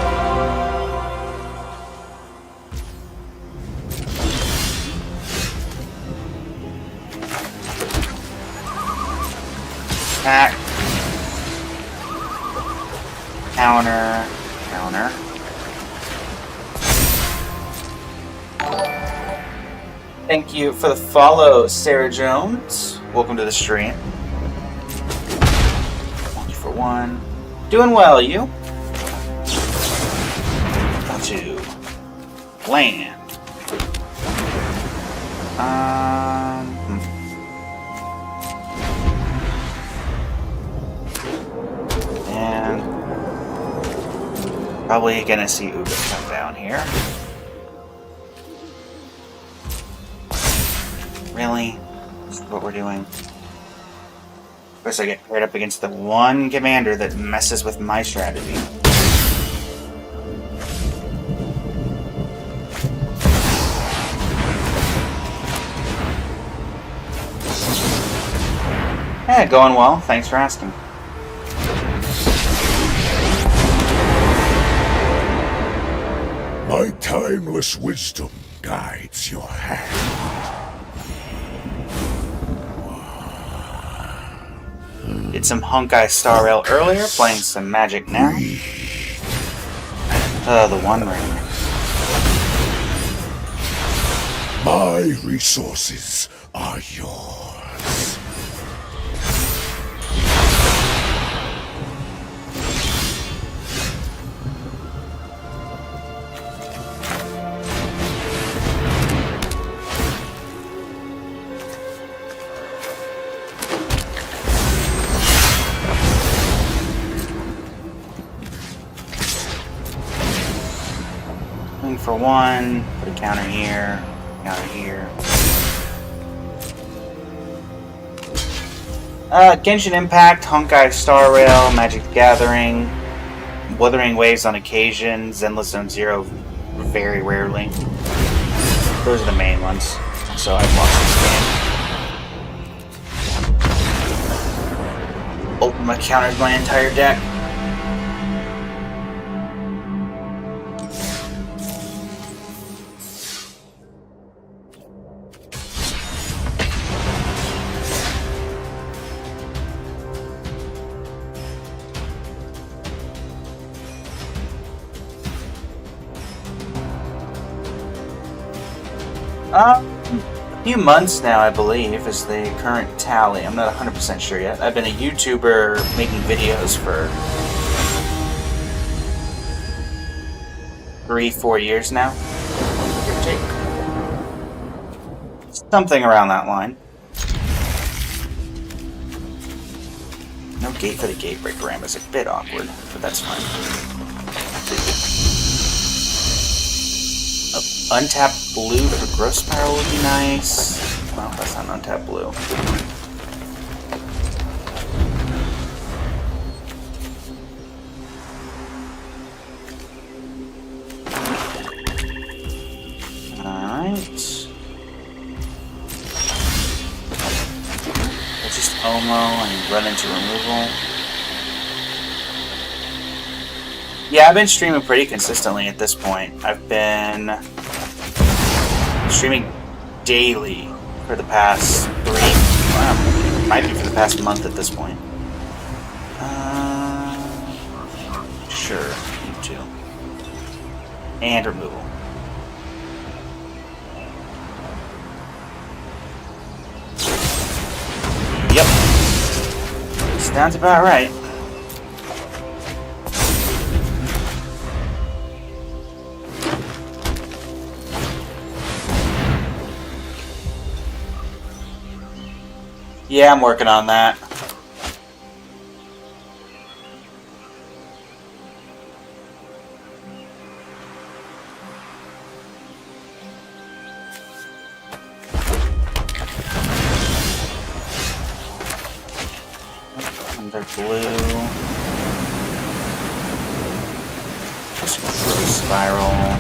Attack. Counter. Counter. Thank you for the follow, Sarah Jones. Welcome to the stream. 1 for 1. Doing well, you? 2. Land. And probably gonna see Uber come down. down here. Really? This is what we're doing. Of course, I get paired up against the one commander that messes with my strategy. Yeah, going well. Thanks for asking. My timeless wisdom guides your hand. Did some Honkai Star Rail earlier, playing some Magic now. The One Ring. My resources are yours. For one, put a counter here, Genshin Impact, Honkai Star Rail, Magic the Gathering, Wuthering Waves on occasion, Zenless Zone Zero very rarely. Those are the main ones, so I've lost this game. Ultima counters my entire deck. A few months now, I believe, is the current tally. I'm not 100% sure yet. I've been a YouTuber making videos for 3-4 years now, give or take. Something around that line. No gate for the Gatebreaker Ram is a bit awkward, but that's fine. Untapped blue for Growth Spiral would be nice. Well, that's not an untapped blue. Alright. Let's just Omo and run into removal. Yeah, I've been streaming pretty consistently at this point. I've been streaming daily for the past might be for the past month at this point. Sure, you too. And removal. Yep. Sounds about right. Yeah, I'm working on that. Under blue. Spiral.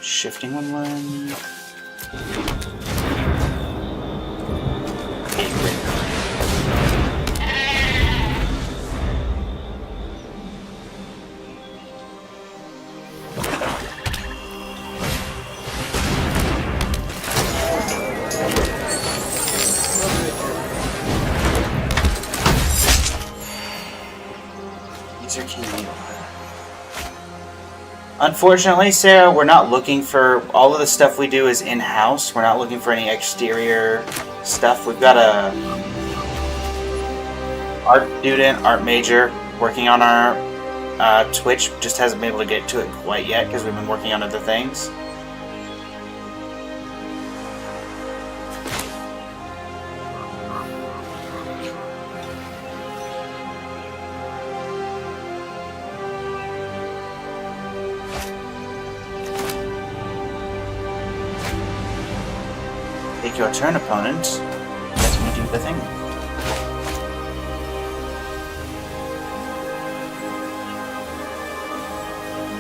Shifting one. Unfortunately, Sarah, we're not looking for... All of the stuff we do is in-house. We're not looking for any exterior stuff. We've got a art student, art major, working on our Twitch. Just hasn't been able to get to it quite yet because we've been working on other things. Take your turn, opponent. Let me do the thing.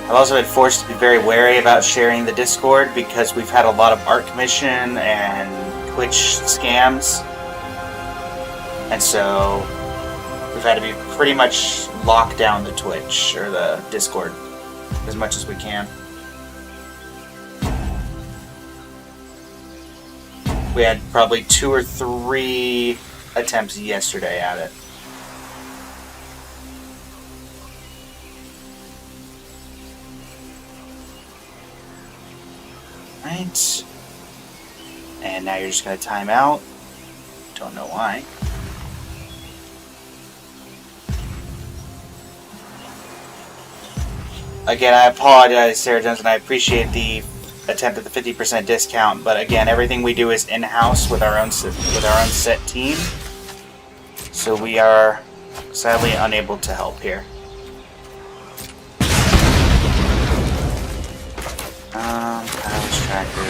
I've also been forced to be very wary about sharing the Discord because we've had a lot of art commission and Twitch scams. And so we've had to be pretty much lock down the Twitch or the Discord as much as we can. We had probably 2 or 3 attempts yesterday at it. Right. And now you're just going to time out. Don't know why. Again, I apologize, Sarah Jones, and I appreciate the attempt at the 50% discount, but again, everything we do is in-house with our own set team. So we are sadly unable to help here. Kyle's tracker.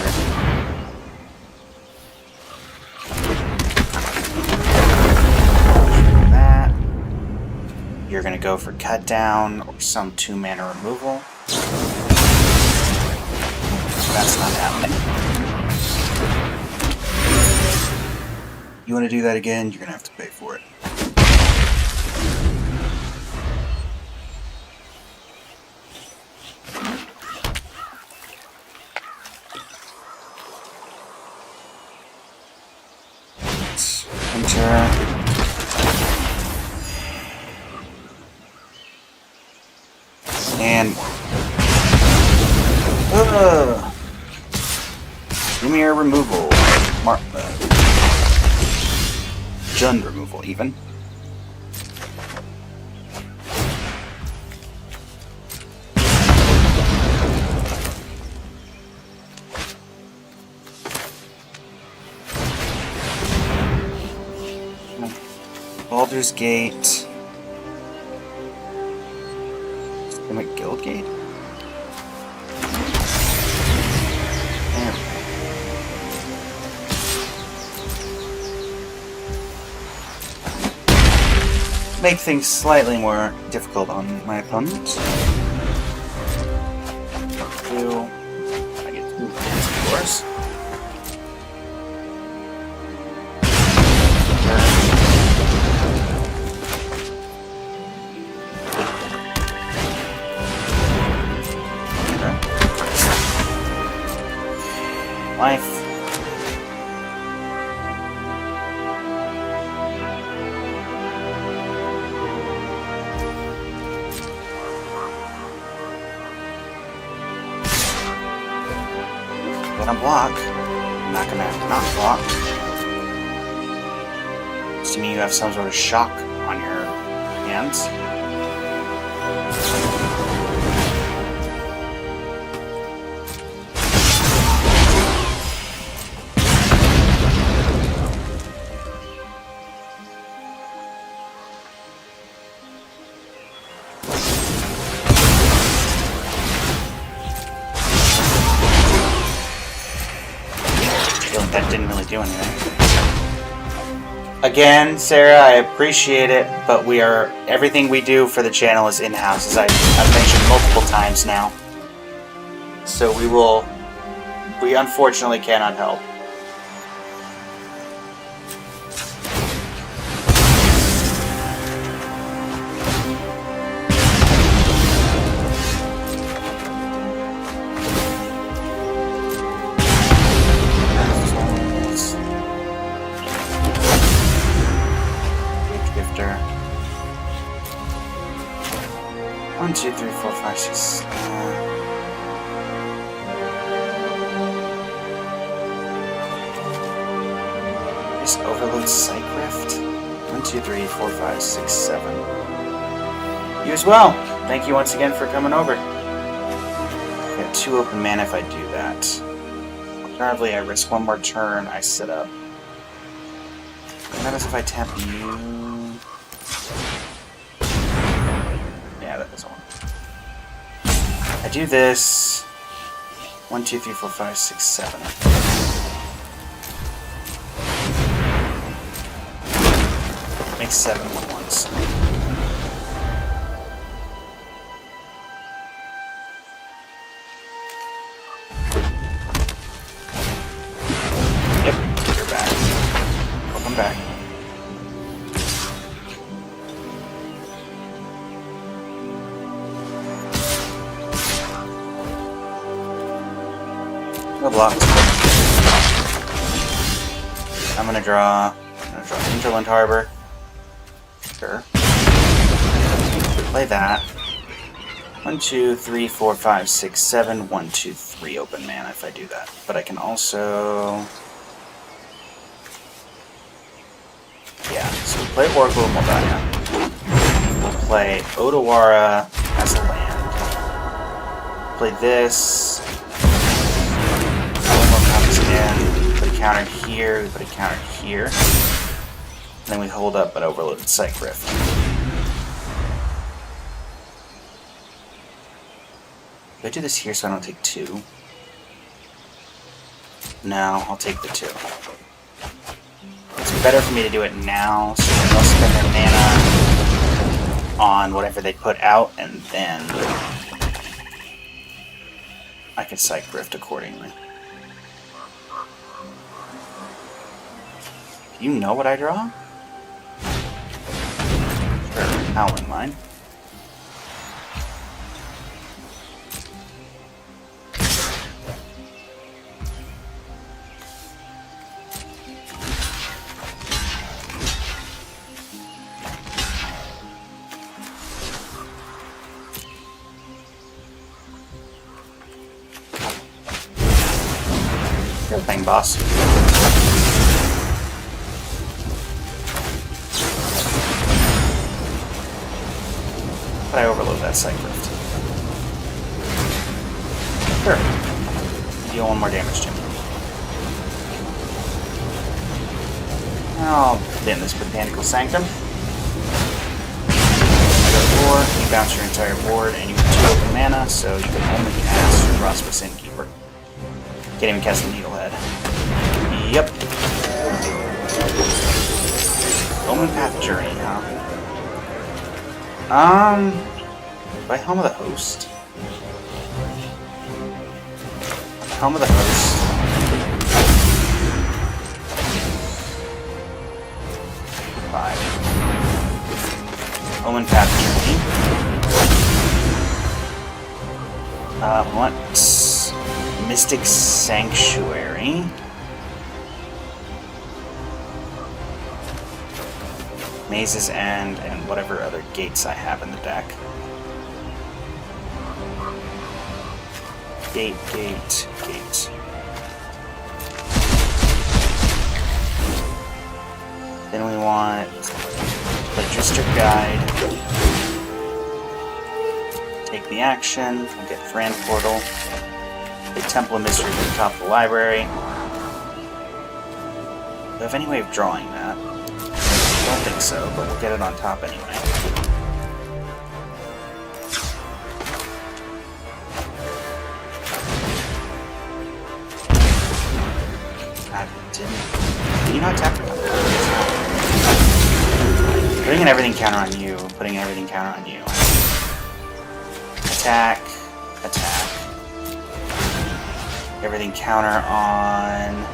That. You're gonna go for cut down or some 2-mana removal. That's not happening. You want to do that again? You're gonna have to pay for it. Enter. And Premier removal. Jund removal, even. Baldur's Gate. Systemic Guild Gate. Make things slightly more difficult on my opponent. I get 2 hits, of course. Life. Gonna block. I'm not gonna have to not block. Assuming you have some sort of shock on your hands. That didn't really do anything. Again, Sarah, I appreciate it, but everything we do for the channel is in-house, as I've mentioned multiple times now. So we unfortunately cannot help. Gifter. 1, 2, 3, 4, 5, 6. Just overload Psych Rift. 1, 2, 3, 4, 5, 6, 7. You as well. Thank you once again for coming over. I got 2 open mana if I do that. Alternatively, I risk 1 more turn. I sit up. What happens if I tap you? Yeah, that doesn't work. I do this. 1, 2, 3, 4, 5, 6, 7. 7 1/1s. Yep, you're back. Welcome back. No blocks. I'm gonna draw Hinterland Harbor. Sure. Play that. 1, 2, 3, 4, 5, 6, 7. 1, 2, 3 open mana if I do that. But I can also... Yeah, so we play Oracle of Moldania. We'll play Odawara as a land. Play this. One more comes in. Put a counter here, we put a counter here. And then we hold up an overloaded Psych Rift. Do I do this here so I don't take 2? No, I'll take the 2. It's better for me to do it now, so they'll spend their mana on whatever they put out, and then I can Psych Rift accordingly. You know what I draw? Sure, Howling Mine. Sure thing, boss. But I overload that Psych Rift. Sure. Deal 1 more damage to me. I'll bin this Botanical Sanctum. I go 4, you bounce your entire board, and you have 2 open mana, so you can only cast your Prosperous Innkeeper. Can't even cast the Needlehead. Yep. Omen Path Journey, huh? By Helm of the Host? Helm of the Host. Five. Omen Path Journey. What? Mystic Sanctuary. Maze's End, and whatever other gates I have in the deck. Gate. Then we want the District Guide. Take the action. We'll get Fran Portal. The Temple of Mystery at the top of the library. Do I have any way of drawing that? I don't think so, but we'll get it on top anyway. God, did you not tap it? Putting an everything counter on you, putting an everything counter on you. Attack. Everything counter on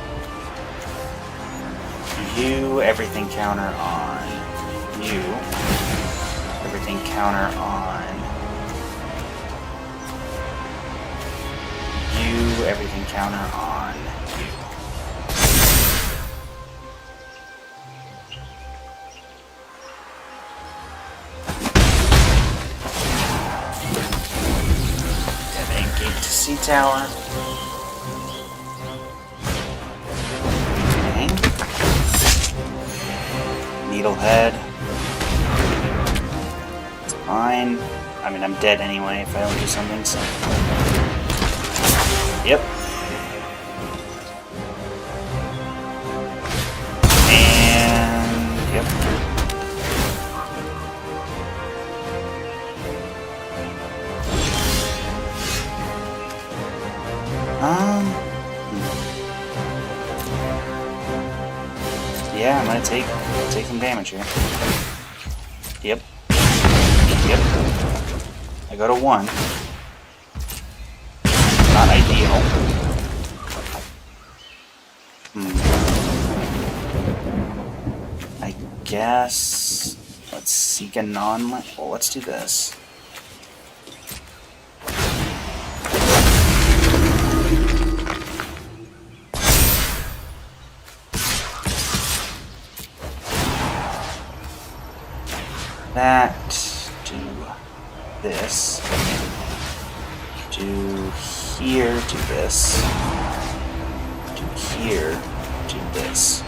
you, everything counter on you, everything counter on you, everything counter on you. Gate to Sea Tower. Needlehead. It's fine. I mean, I'm dead anyway if I don't do something, so... Yep. And... Yep. Yeah, I'm gonna take take some damage here. Yep. Yep. I go to 1. Not ideal. I guess... Let's seek a non-life... Well, let's do this. That, do this, do here, do this, do here, do this.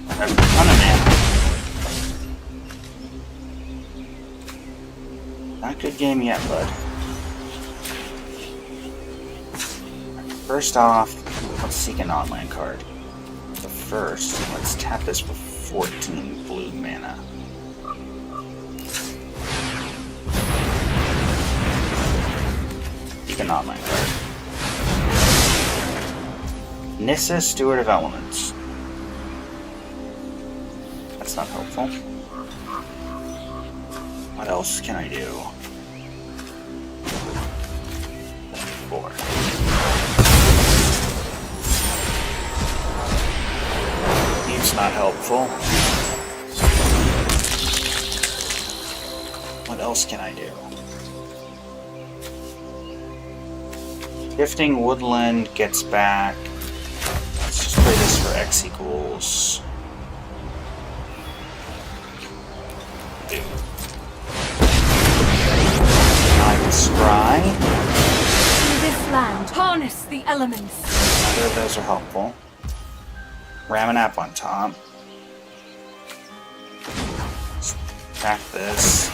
There's a ton of mana. Not a good game yet, bud. First off, let's seek an online card. But first, let's tap this for 14 blue mana. Seek an online card. Nissa, Steward of Elements. That's not helpful. What else can I do? 4. It's not helpful. What else can I do? Shifting Woodland gets back. Let's just play this for X equals 2. I will scry. To this land, harness the elements. Neither of those are helpful. Ram an app on top. Back this.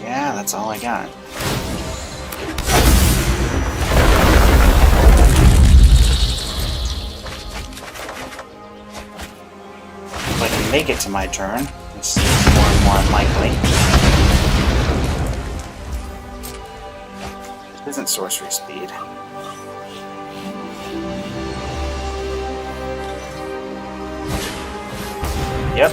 Yeah, that's all I got. If I can make it to my turn, it seems more and more unlikely. This isn't sorcery speed. Yep.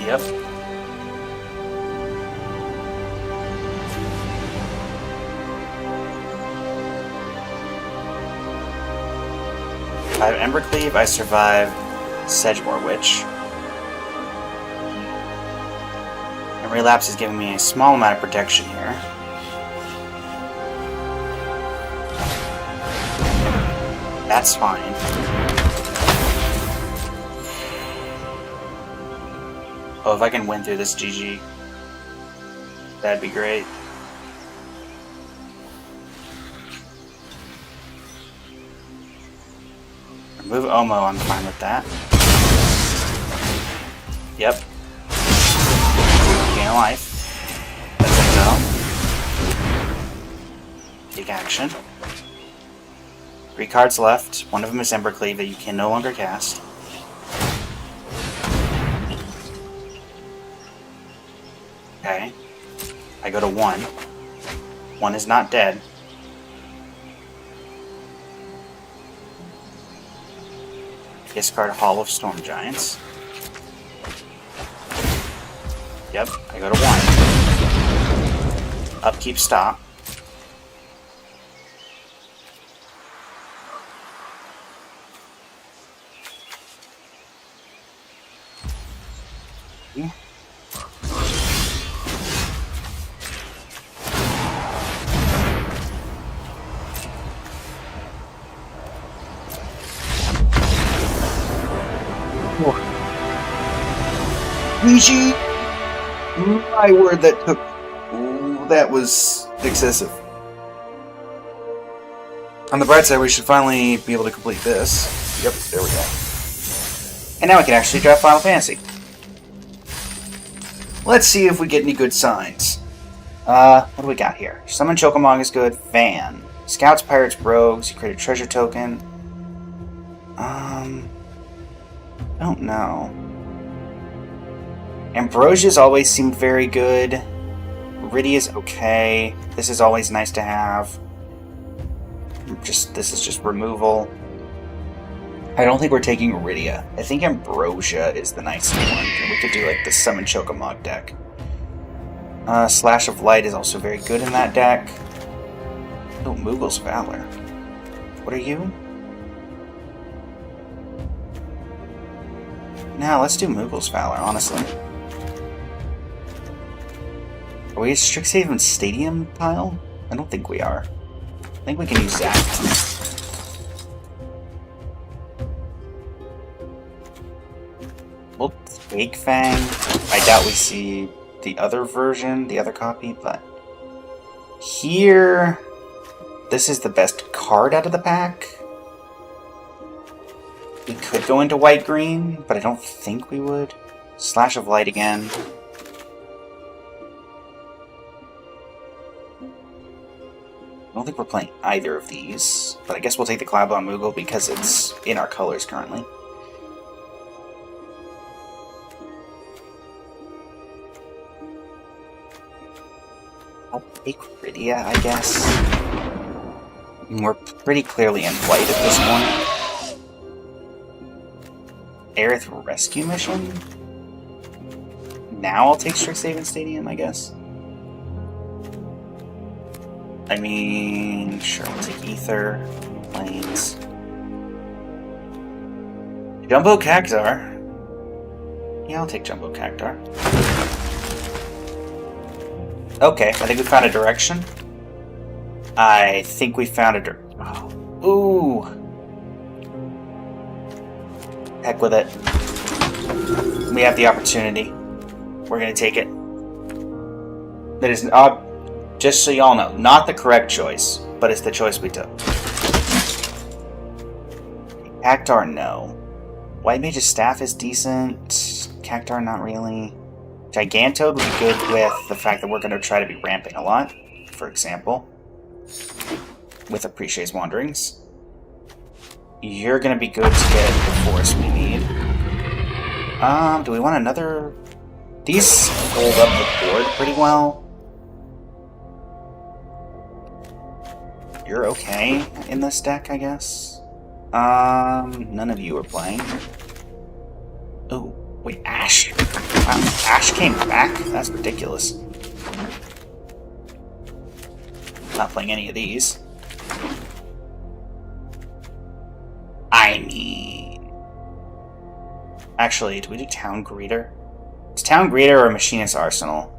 Yep. If I have Embercleave, I survive Sedgemoor Witch. And Relapse is giving me a small amount of protection here. That's fine. Oh, if I can win through this GG, that'd be great. Remove Omo, I'm fine with that. Yep. Gain a life. That's it go. Take action. 3 cards left. One of them is Embercleave that you can no longer cast. Okay. I go to 1. 1 is not dead. Discard Hall of Storm Giants. Yep, I go to 1. Upkeep, stop. PG? My word, that took... Ooh, that was excessive. On the bright side, we should finally be able to complete this. Yep, there we go. And now we can actually draft Final Fantasy. Let's see if we get any good signs. What do we got here? Summon Chocomog is good. Van. Scouts, Pirates, Rogues. You create a treasure token. I don't know. Ambrosia's always seemed very good. Rydia's okay. This is always nice to have. This is just removal. I don't think we're taking Rydia. I think Ambrosia is the nice one. And we could do like the Summon Chocomog deck. Slash of Light is also very good in that deck. Oh, Moogle's Valor. What are you? No, let's do Moogle's Valor, honestly. Are we a Strixhaven Stadium pile? I don't think we are. I think we can use Zack. We'll take Fang. I doubt we see the other version, the other copy, but here, this is the best card out of the pack. We could go into white-green, but I don't think we would. Slash of Light again. I don't think we're playing either of these, but I guess we'll take the Cloudbound Moogle because it's in our colors currently. I'll take Rydia, I guess. We're pretty clearly in white at this point. Aerith Rescue Mission? Now I'll take Strixhaven Stadium, I guess. I mean, sure, we'll take Ether, Plains. Jumbo Cactar. Yeah, I'll take Jumbo Cactar. Okay, I think we found a direction. I think we found a Ooh. Heck with it. We have the opportunity. We're gonna take it. That is, just so y'all know, not the correct choice, but it's the choice we took. Cactar, no. White Mage's Staff is decent. Cactar, not really. Gigantode would be good with the fact that we're going to try to be ramping a lot, for example. With Appreciate's Wanderings. You're going to be good to get the force we need. Do we want another... These hold up the board pretty well. You're okay in this deck, I guess. None of you are playing. Oh, wait, Ash. Wow, Ash came back? That's ridiculous. Not playing any of these. I mean... Actually, do we do Town Greeter? Is Town Greeter or Machinist Arsenal?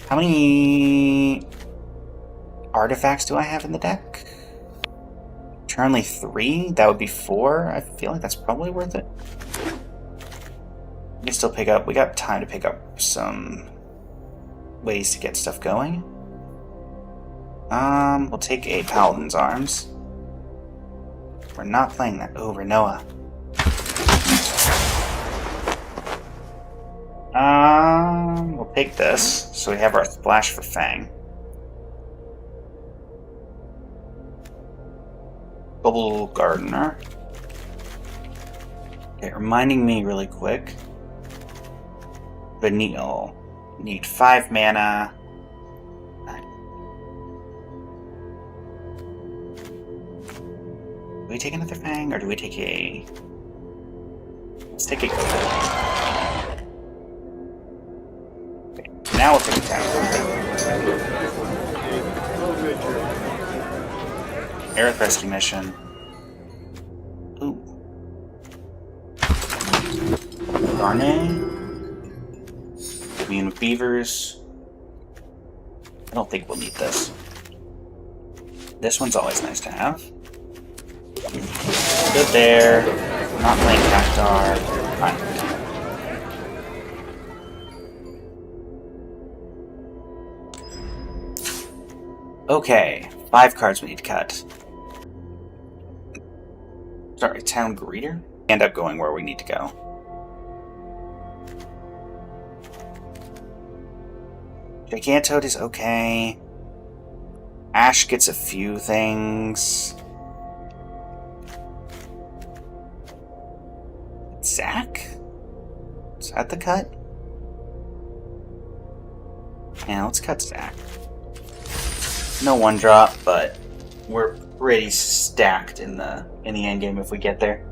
How many artifacts do I have in the deck? Currently 3? That would be 4? I feel like that's probably worth it. We can still pick up... We got time to pick up some ways to get stuff going. We'll take a Paladin's Arms. We're not playing that. Oh, Renoa. We'll take this, so we have our splash for Fang. Bubble Gardener. Okay, reminding me really quick. Vanille. Need 5 mana. Do we take another Fang, or do we take a... Let's take a... Okay, now we'll take a Town. Aerith Rescue Mission. Ooh. Garnet. Immune with Beavers. I don't think we'll need this. This one's always nice to have. Good there. Not playing Cactar. Fine. Okay, 5 cards we need to cut. Sorry, town greeter? End up going where we need to go. Gigantode is okay. Ash gets a few things. Zach? Is that the cut? Yeah, let's cut Zach. No 1-drop, but we're pretty stacked in the end game if we get there.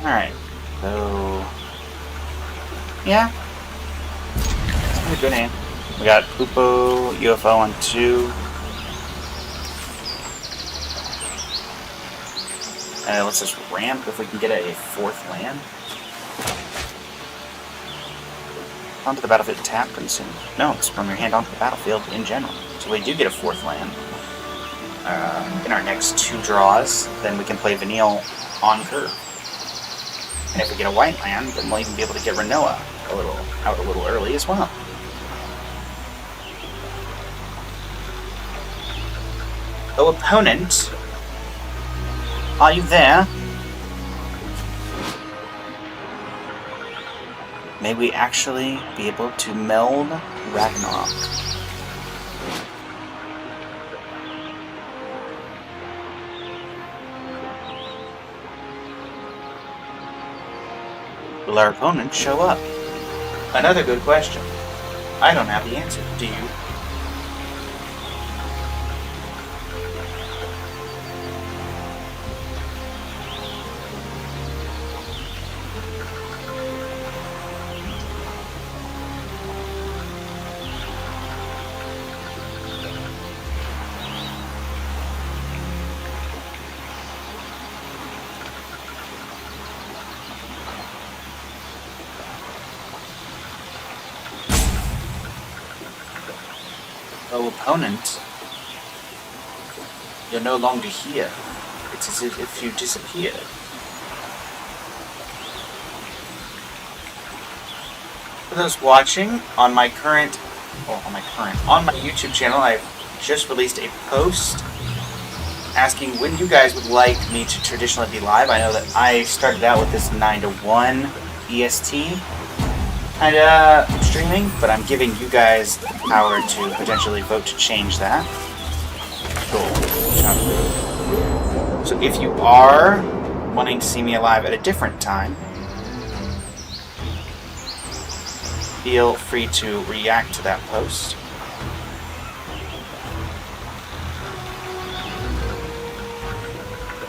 Alright, so yeah. It's a good hand. We got Upo, UFO on 2. Let's just ramp if we can get a 4th land. Onto the battlefield tap pretty soon. No, it's from your hand onto the battlefield in general. So we do get a 4th land. In our next 2 draws, then we can play Vanille on curve. And if we get a white land, then we'll even be able to get Renoa out a little early as well. Oh, opponent, are you there? May we actually be able to meld Ragnarok? Will our opponent show up? Another good question. I don't have the answer. Do you? Oh, opponent, you're no longer here. It's as if you disappeared. For those watching, on my YouTube channel, I've just released a post asking when you guys would like me to traditionally be live. I know that I started out with this 9 to 1 EST kind of streaming, but I'm giving you guys the power to potentially vote to change that. Cool. So if you are wanting to see me live at a different time, feel free to react to that post.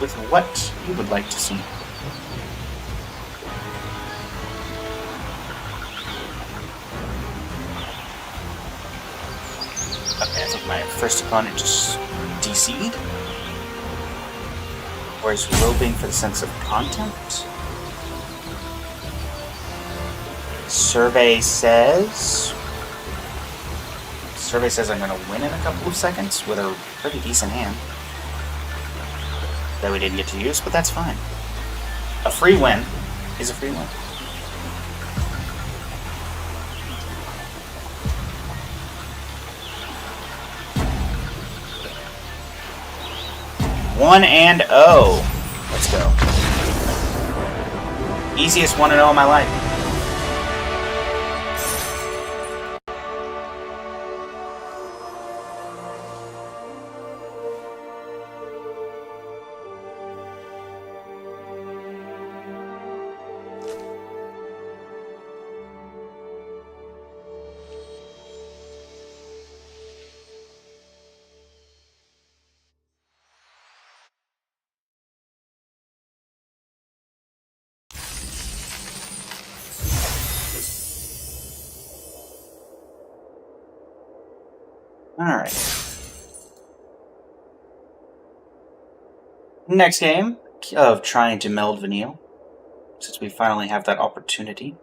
With what you would like to see. Okay, I think my first opponent just DC'd. Or is roping for the sense of content. Survey says I'm going to win in a couple of seconds with a pretty decent hand. That we didn't get to use, but that's fine. A free win is a free win. One and oh. Let's go. Easiest 1-0 in my life. Alright. Next game of trying to meld Vanille, since we finally have that opportunity.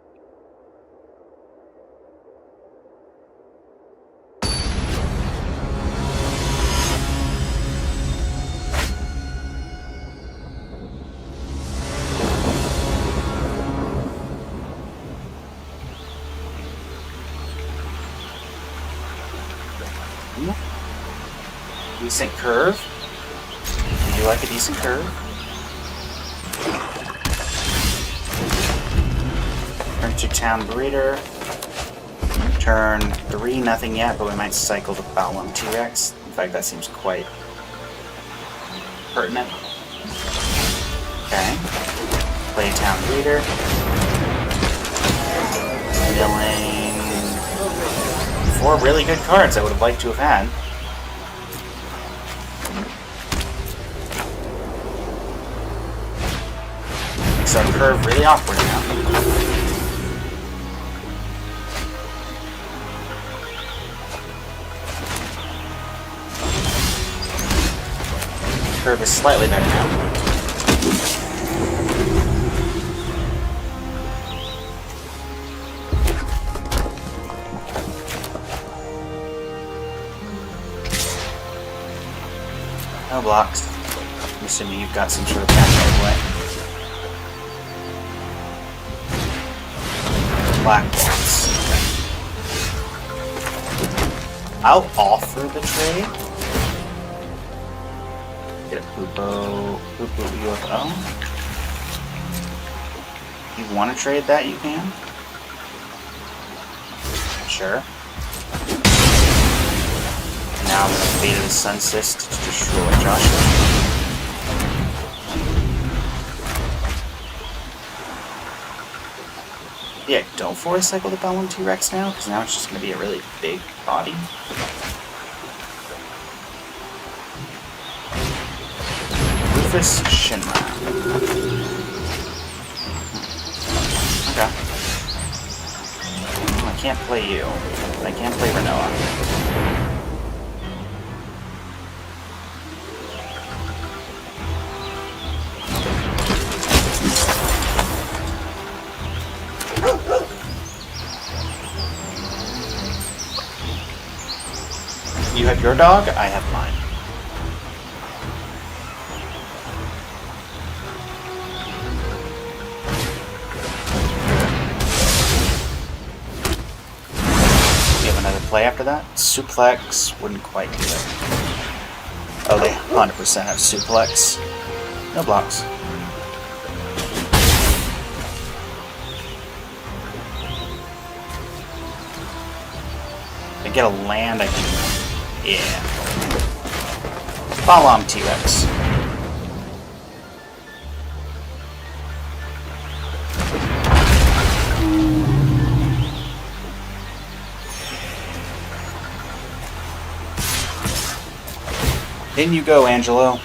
decent curve. I do like a decent curve. Turn 2 Town Breeder. Turn 3, nothing yet, but we might cycle the Ballam T-Rex. In fact, that seems quite pertinent. Okay. Play Town Breeder. Milling. 4 really good cards I would have liked to have had. Makes our curve really awkward now. Curve is slightly better now. No blocks. I'm assuming you've got some sort of path away. Black blocks. I'll offer the trade. Get a Poopo UFO. You want to trade that, you can. Sure. Now I'm going to Beta the Sun Cyst to destroy Joshua. Yeah, don't force cycle the Ballam T-Rex now, because now it's just going to be a really big body. Rufus Shinra. Okay. I can't play you, but I can play Renoa. You have your dog, I have mine. You have another play after that? Suplex wouldn't quite do it. Oh, they 100% have suplex. No blocks. If I get a land, I can... Yeah. Ballam T-Rex. In you go, Angelo.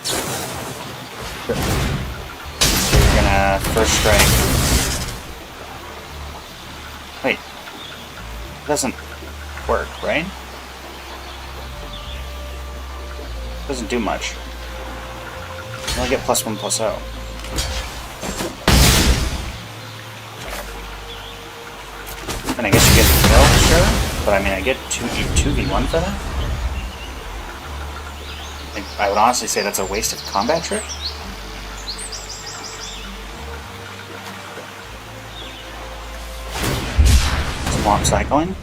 So you're gonna first strike. Wait, it doesn't work, right? It doesn't do much. You only get +1/+0. And I guess you get the kill, sure, but I mean I get 2v1 for that? I would honestly say that's a waste of combat trick. Swamp cycling.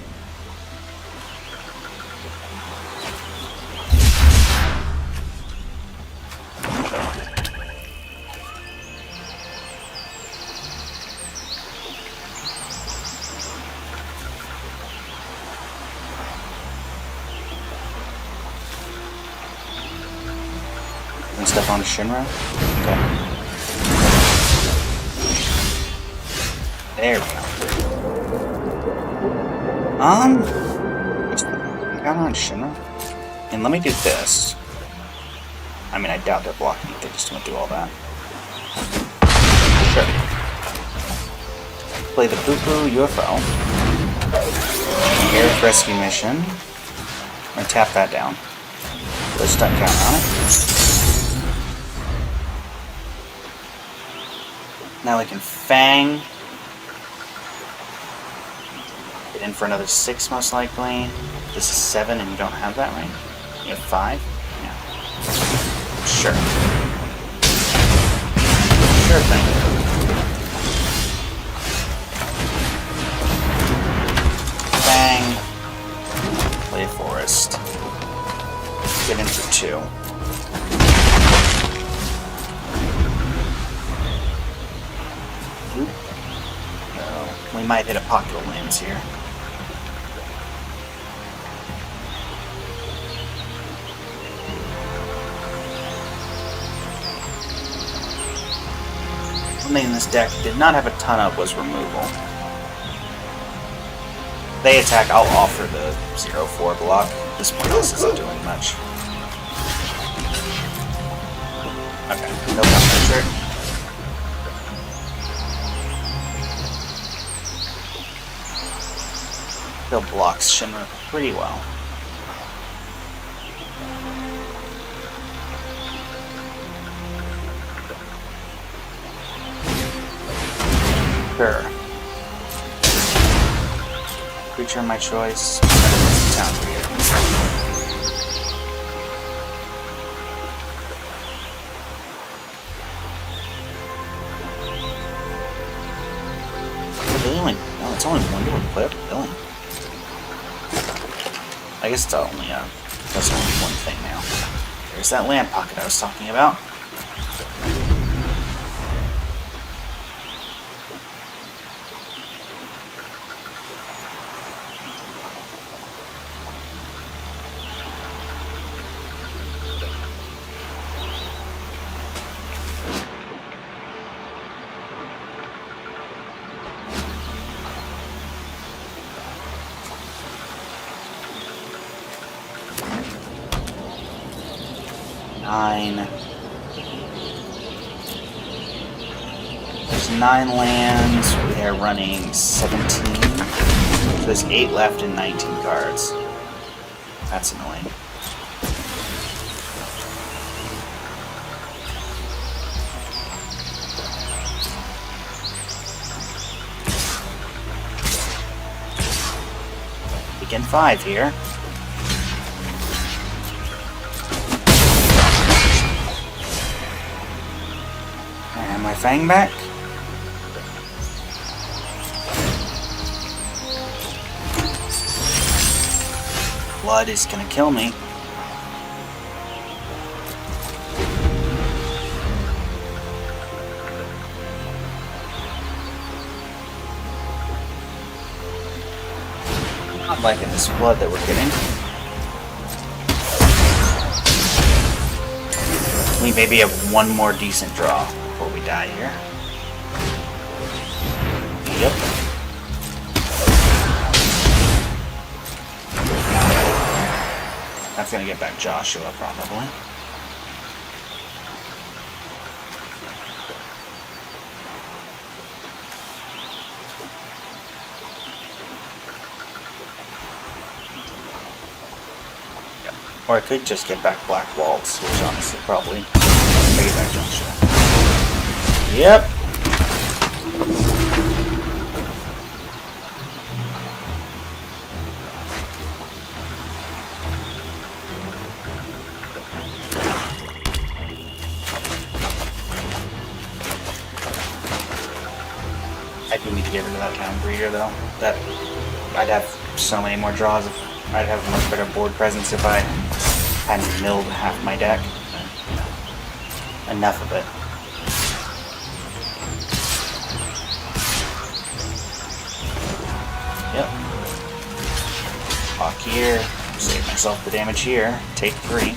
And step on Shinra. Okay. There we go. What's the encounter on Shinra? And let me do this. I mean, I doubt they're blocking it, they just want to do all that. Sure. Play the Poo-Poo UFO. Air Rescue Mission. I'm gonna tap that down. Put a stunt counter on it. Now we can Fang. Get in for another 6 most likely. This is 7 and you don't have that, right? You have 5? Yeah. Sure. Sure thing. We might hit a pocket of lands here. One thing this deck did not have a ton of was removal. They attack, I'll offer the 0-4 block. This one else isn't doing much. Okay, no counter. Still blocks Shimmer pretty well. Sure. Creature of my choice. Town Breeder. Really? No, it's only one to equip. Really? I guess it's only that's only one thing now. There's that land pocket I was talking about. There's 9 lands. We are running 17. So there's 8 left and 19 cards. That's annoying. Weekend 5 here. My Fang back. Blood is gonna kill me. Not liking this blood that we're getting. We maybe have one more decent draw before we die here. Yep. That's gonna get back Joshua, probably. Yep. Or I could just get back Black Waltz, which honestly probably get back Joshua. Yep. I do need to get rid of that Town Breeder though. That I'd have so many more draws. I'd have a much better board presence if I hadn't milled half my deck. Enough of it. Yep. Lock here. Save myself the damage here. Take 3.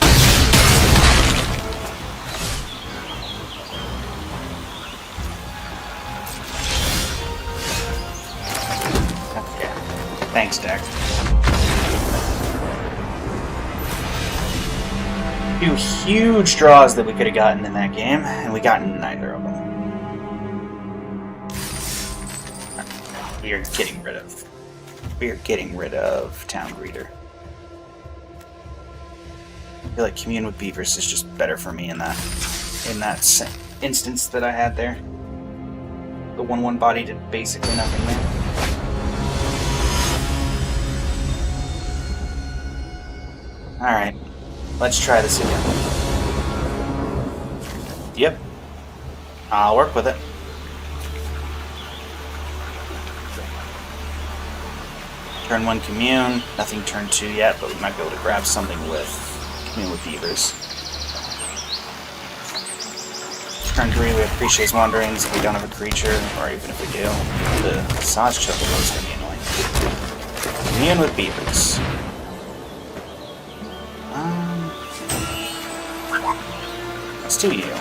Okay. Thanks, deck. 2 huge draws that we could have gotten in that game, and we got neither of them. We are getting rid of Town Breeder. I feel like Commune with Beavers is just better for me in that instance that I had there. The 1/1 body did basically nothing there. Alright, let's try this again. Yep. I'll work with it. Turn 1 Commune, nothing turn 2 yet, but we might be able to grab something with Commune with Beavers. Turn 3, we have Appreciates Wanderings. If we don't have a creature, or even if we do, the Saj Chocobo is going to be annoying. Immune with Beavers. Let's do you.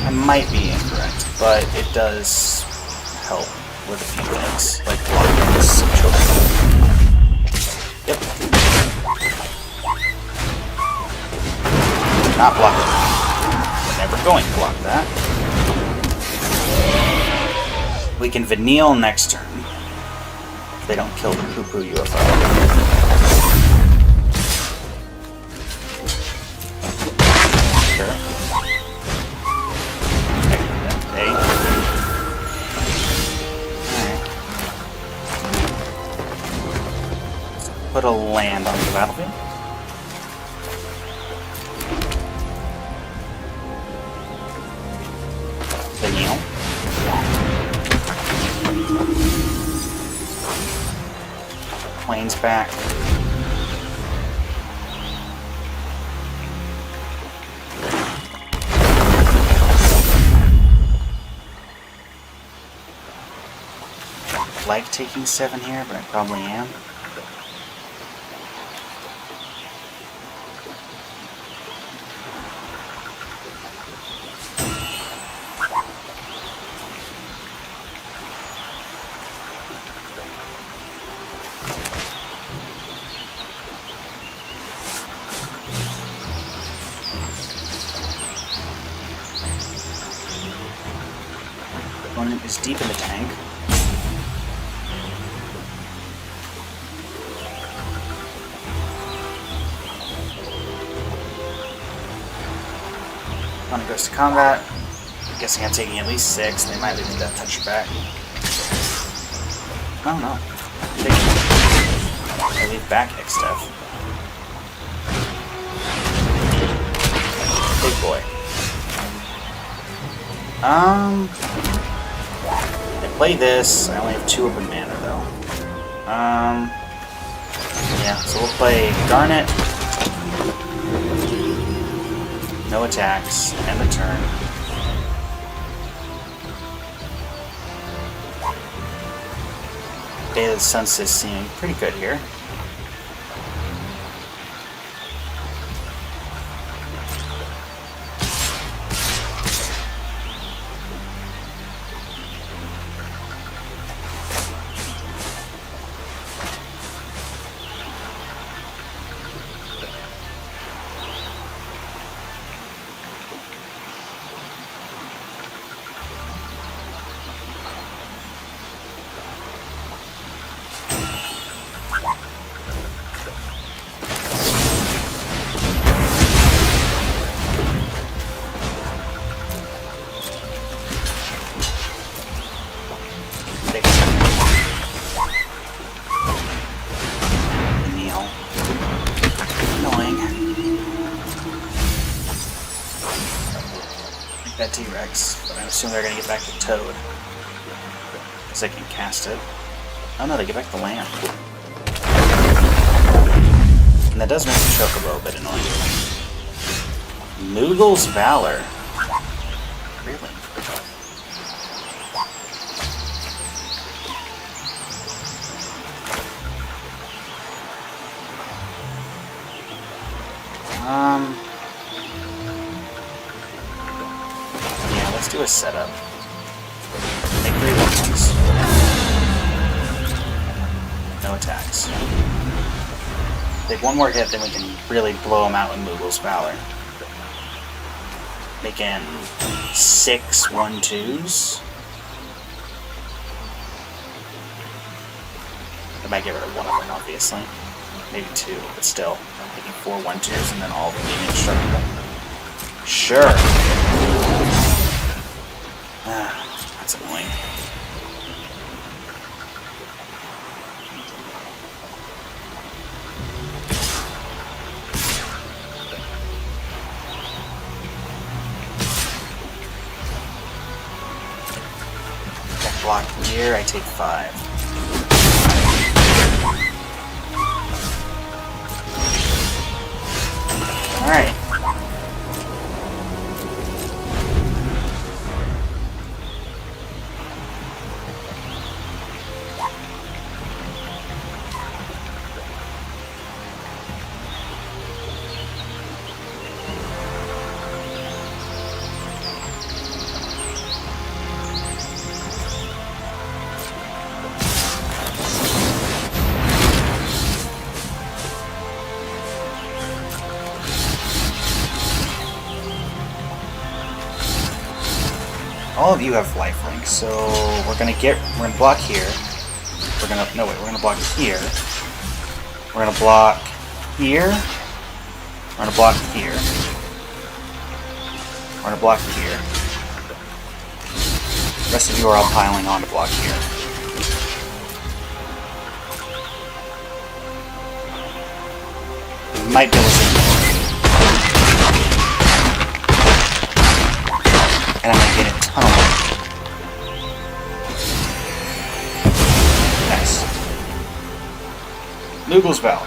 I might be incorrect, but it does help with a few things, like blocking this Chocobo. Yep. Not block it. We're never going to block that. We can Vanille next turn. If they don't kill the poo-poo UFO. Sure. Hey. Alright. Put a land on the battlefield. Vanille. Planes back. Like taking 7 here, but I probably am. Opponent is deep in the tank. Opponent goes to combat. I'm guessing I'm taking at least 6. They might leave the Death Toucher back. Oh no. They leave back X-Death. Big boy. I play this. I only have 2 open mana though. Yeah, so we'll play Garnet. No attacks. End the turn. Day of the Sunset seeming pretty good here. That T-Rex, but I assume they're gonna get back the Toad. Because they can cast it. Oh no, they get back the land. And that does make the Chocobo a bit annoying. Moogle's Valor. Really? Yeah, let's do a setup. Make 3 1-1s. No attacks. Take 1 more hit, then we can really blow them out with Moogle's Valor. Making 6 1-2s. I might get rid of 1 of them, obviously. Maybe 2, but still. Making 4 1-2s and then all of them being indestructible. Sure. That's annoying. That block here, I take 5. Alright. All of you have lifelink, so we're gonna block here. We're gonna block here. We're gonna block here. We're gonna block here. We're gonna block here. The rest of you are all piling on to block here. We might be able to. And I'm gonna get a ton of work. Nice. Lugal's Val.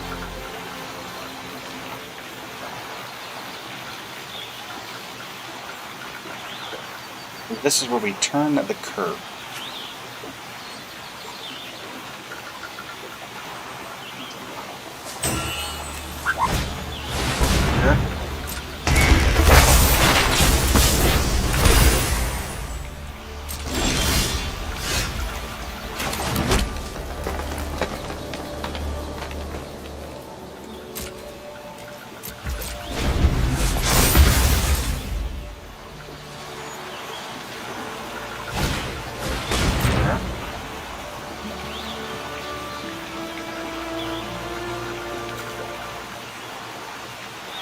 This is where we turn the curve. Here.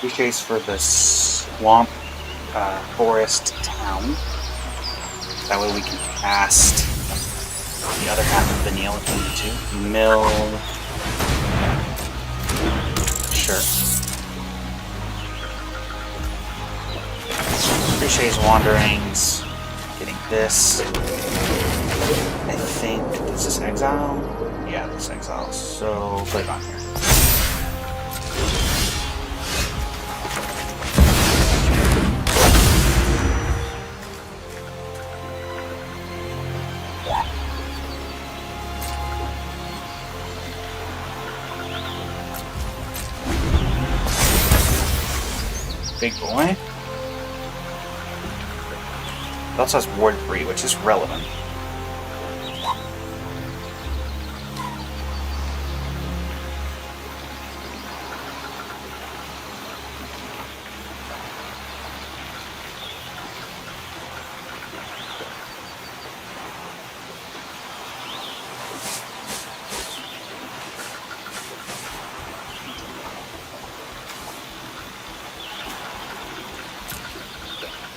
We chase for the swamp forest town. That way we can cast the other half of the Neil if we need to. Mill. Sure. Rishé's Wanderings. Getting this. I think. Is this Exile? Yeah, this is Exile. So put it on here. Big boy. It also has Ward 3, which is relevant.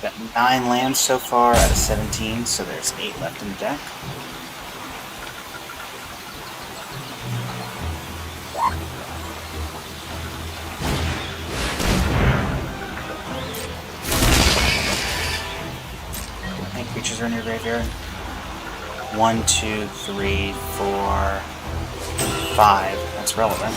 Got 9 lands so far out of 17, so there's 8 left in the deck. How many creatures are in your graveyard? 1, 2, 3, 4, 5. That's relevant.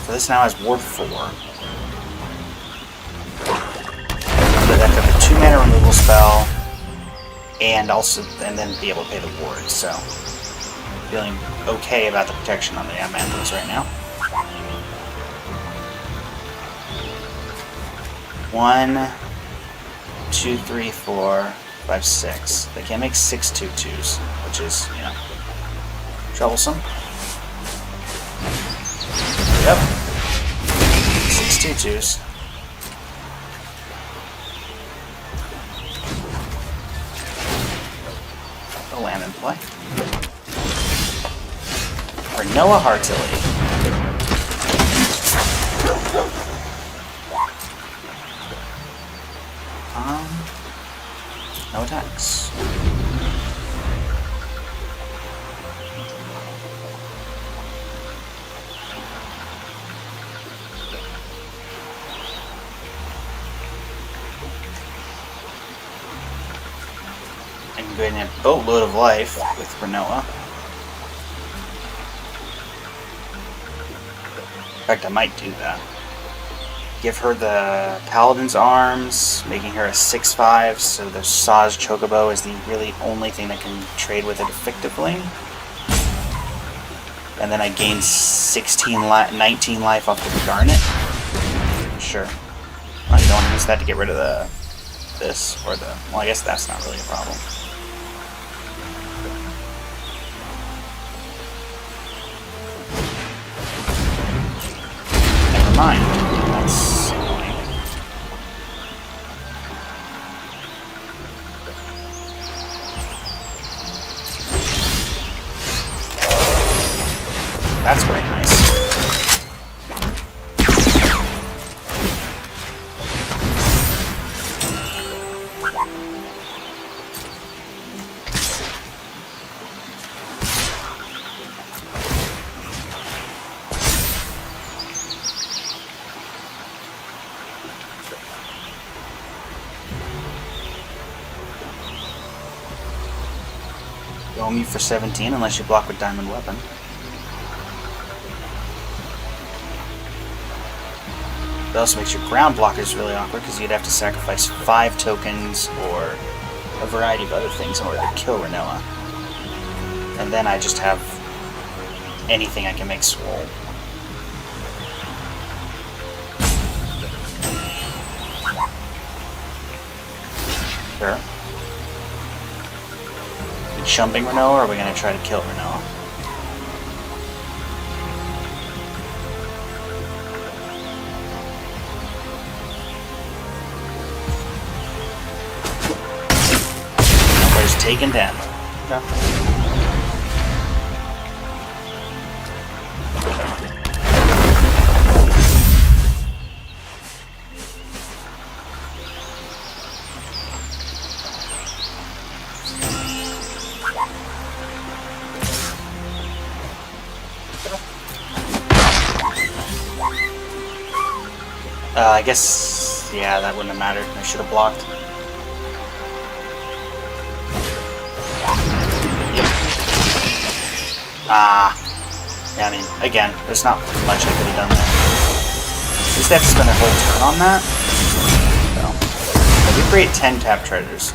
So this now has Ward 4. The deck have a 2 mana removal spell, and then be able to pay the ward. So feeling okay about the protection on the Manthos right now. 1, 2, 3, 4, 5, 6. They can't make 6 2/2s, which is, you know, troublesome. Yep. 6 2/2s. A land in play. For Noah Hartilly. No attacks. I'm getting a boatload of life with Renoa. In fact, I might do that. Give her the Paladin's Arms, making her a 6/5, so the Saz Chocobo is the really only thing that can trade with it effectively. And then I gain 19 life off the Garnet, which sure. Oh, you don't want to use that to get rid of this, or the... Well, I guess that's not really a problem. Never mind. That's annoying. That's very nice. Roam you for 17 unless you block with diamond weapon. It also makes your ground blockers really awkward because you'd have to sacrifice 5 tokens or a variety of other things in order to kill Renoa. And then I just have anything I can make swole. Sure. Chumping Renoa, or are we going to try to kill Renoa? Number's taken down. Okay. I guess, yeah, that wouldn't have mattered. I should have blocked. Yep. Yeah, I mean, again, there's not much I could have done there. At least they have to spend their whole turn on that. So, we create 10 tap treasures.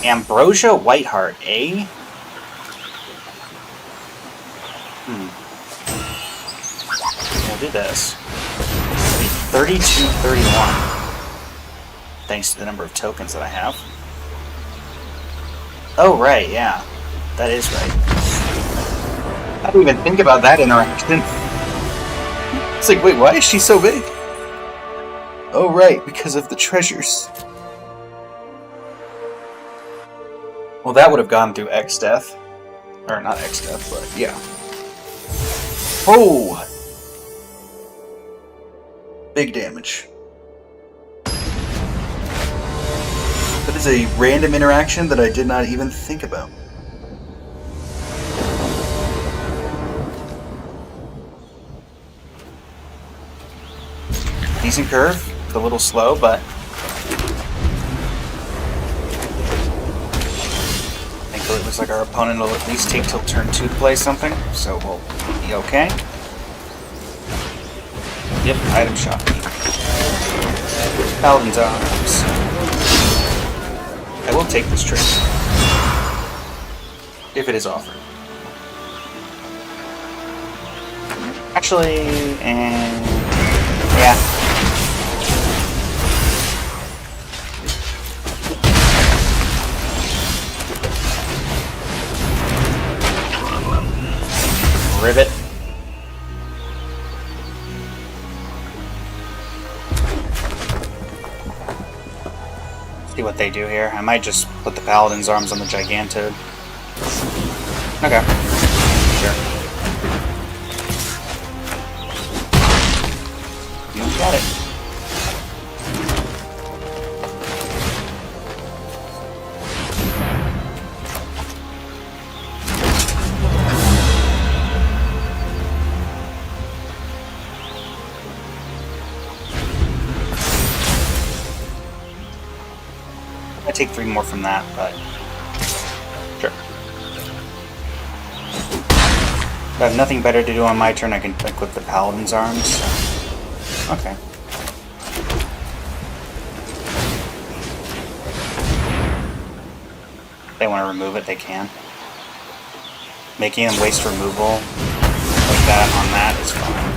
Ambrosia Whiteheart, eh? Do this. 32-31. Thanks to the number of tokens that I have. Oh, right, yeah. That is right. I didn't even think about that interaction. It's like, wait, why is she so big? Oh, right, because of the treasures. Well, that would have gone through X death. Or not X death, but yeah. Oh! Big damage. That is a random interaction that I did not even think about. Decent curve, a little slow, but thankfully it looks like our opponent will at least take till turn 2 to play something, so we'll be okay. Yep, item shop. Paladin's Arms. I will take this trick. If it is offered. Actually, and... yeah. Rivet. See what they do here. I might just put the Paladin's Arms on the Gigantode. Okay. Sure. You got it. I take 3 more from that, but sure. If I have nothing better to do on my turn, I can equip the Paladin's Arms. So. Okay. If they want to remove it, they can. Making them waste removal like that on that is fine.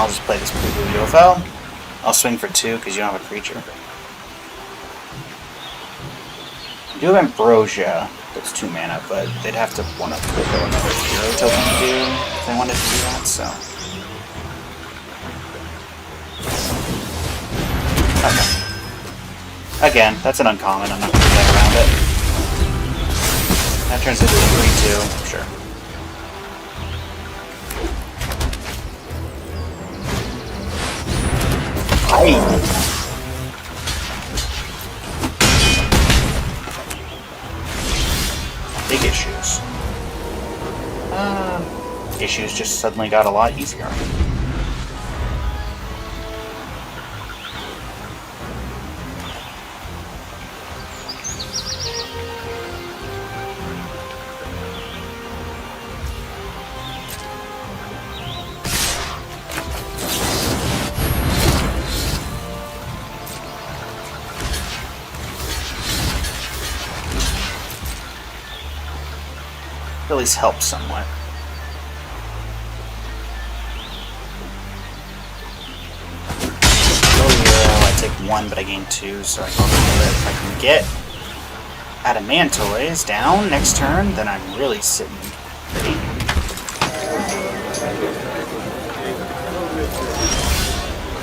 I'll just play this blue UFO. I'll swing for 2 because you don't have a creature. I do have Ambrosia. That's 2 mana, but they'd have to want to put another hero token to do if they wanted to do that, so. Okay. Again, that's an uncommon. I'm not going to get around it. That turns into a 3-2, sure. Big issues. Issues just suddenly got a lot easier. At least help somewhat. I take 1, but I gain 2, so I go for it. If I can get Adamantoise down next turn, then I'm really sitting pretty.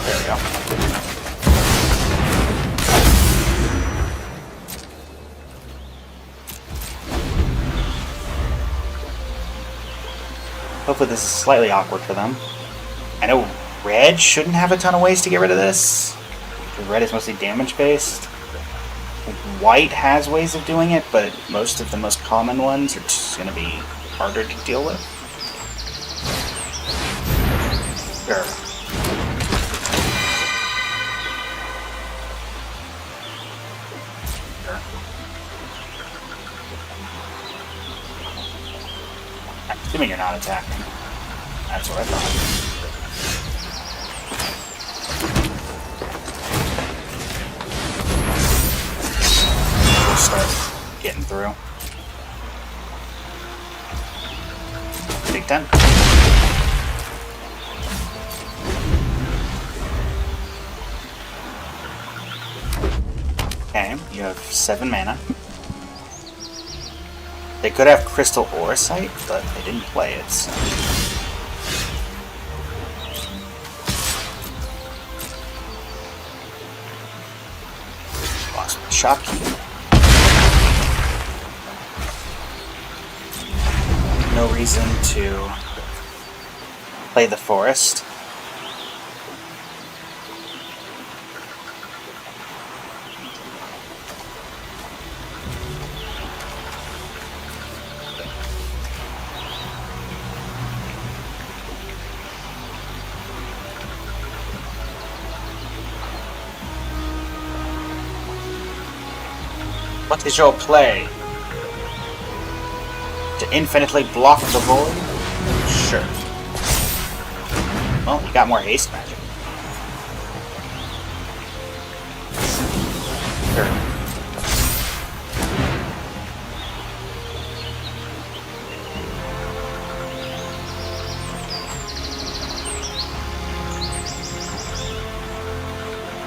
There we go. Hopefully this is slightly awkward for them. I know red shouldn't have a ton of ways to get rid of this, because red is mostly damage based. White has ways of doing it, but most of the most common ones are just going to be harder to deal with. Sure. Assuming you're not attacking. That's what I thought. We'll start getting through. Big 10. Okay, you have 7 mana. They could have Crystal Orosite, but they didn't play it, so. Lost my shopkeep. No reason to play the forest. What is your play? To infinitely block the void? Sure. Well, you got more haste magic. Sure.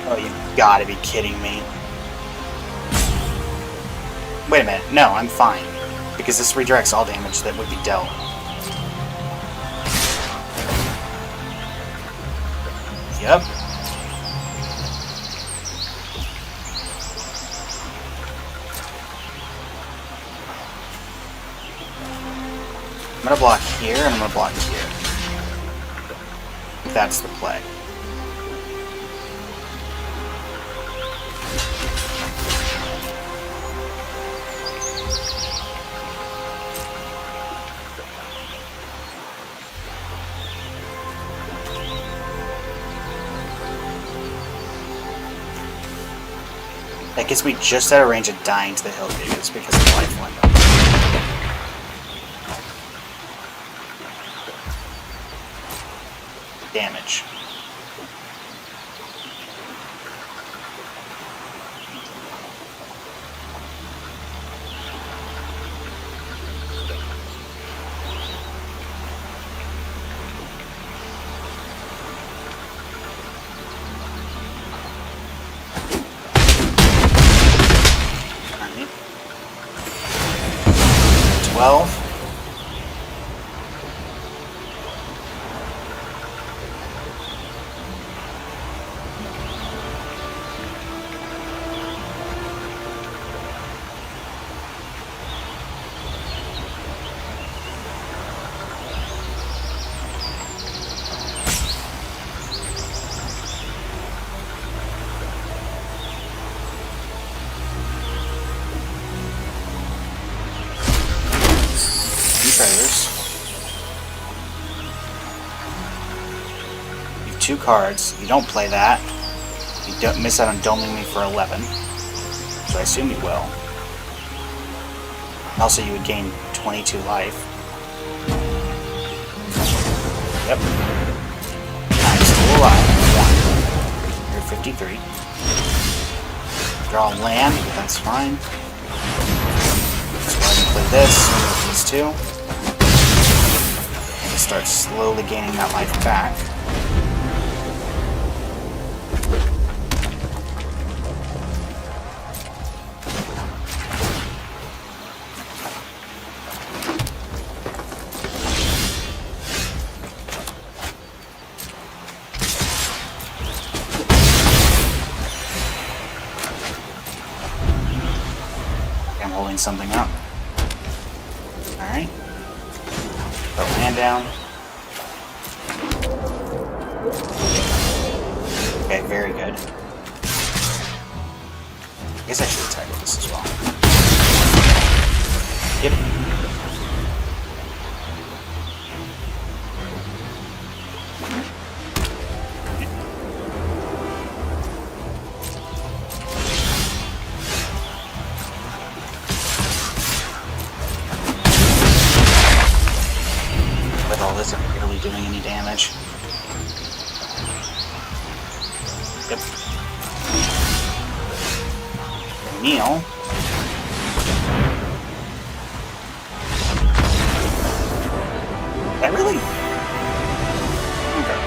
Oh, you gotta be kidding me. Wait a minute, no, I'm fine. Because this redirects all damage that would be dealt. Yep. I'm gonna block here, and I'm gonna block here. That's the play. That gets me just out of range of dying to the hill digits because of the life window. Damage. 2 cards. You don't play that. You don't miss out on doming me for 11. So I assume you will. Also, you would gain 22 life. Yep. I'm still alive. 1. You're 53. Draw land, but that's fine. So I can play this, with these 2. And start slowly gaining that life back. Something up. Alright. Put land down. Okay, very good. I guess I should attack with this as well. Yep. Isn't really doing any damage. Yep. Neil. That really? Okay.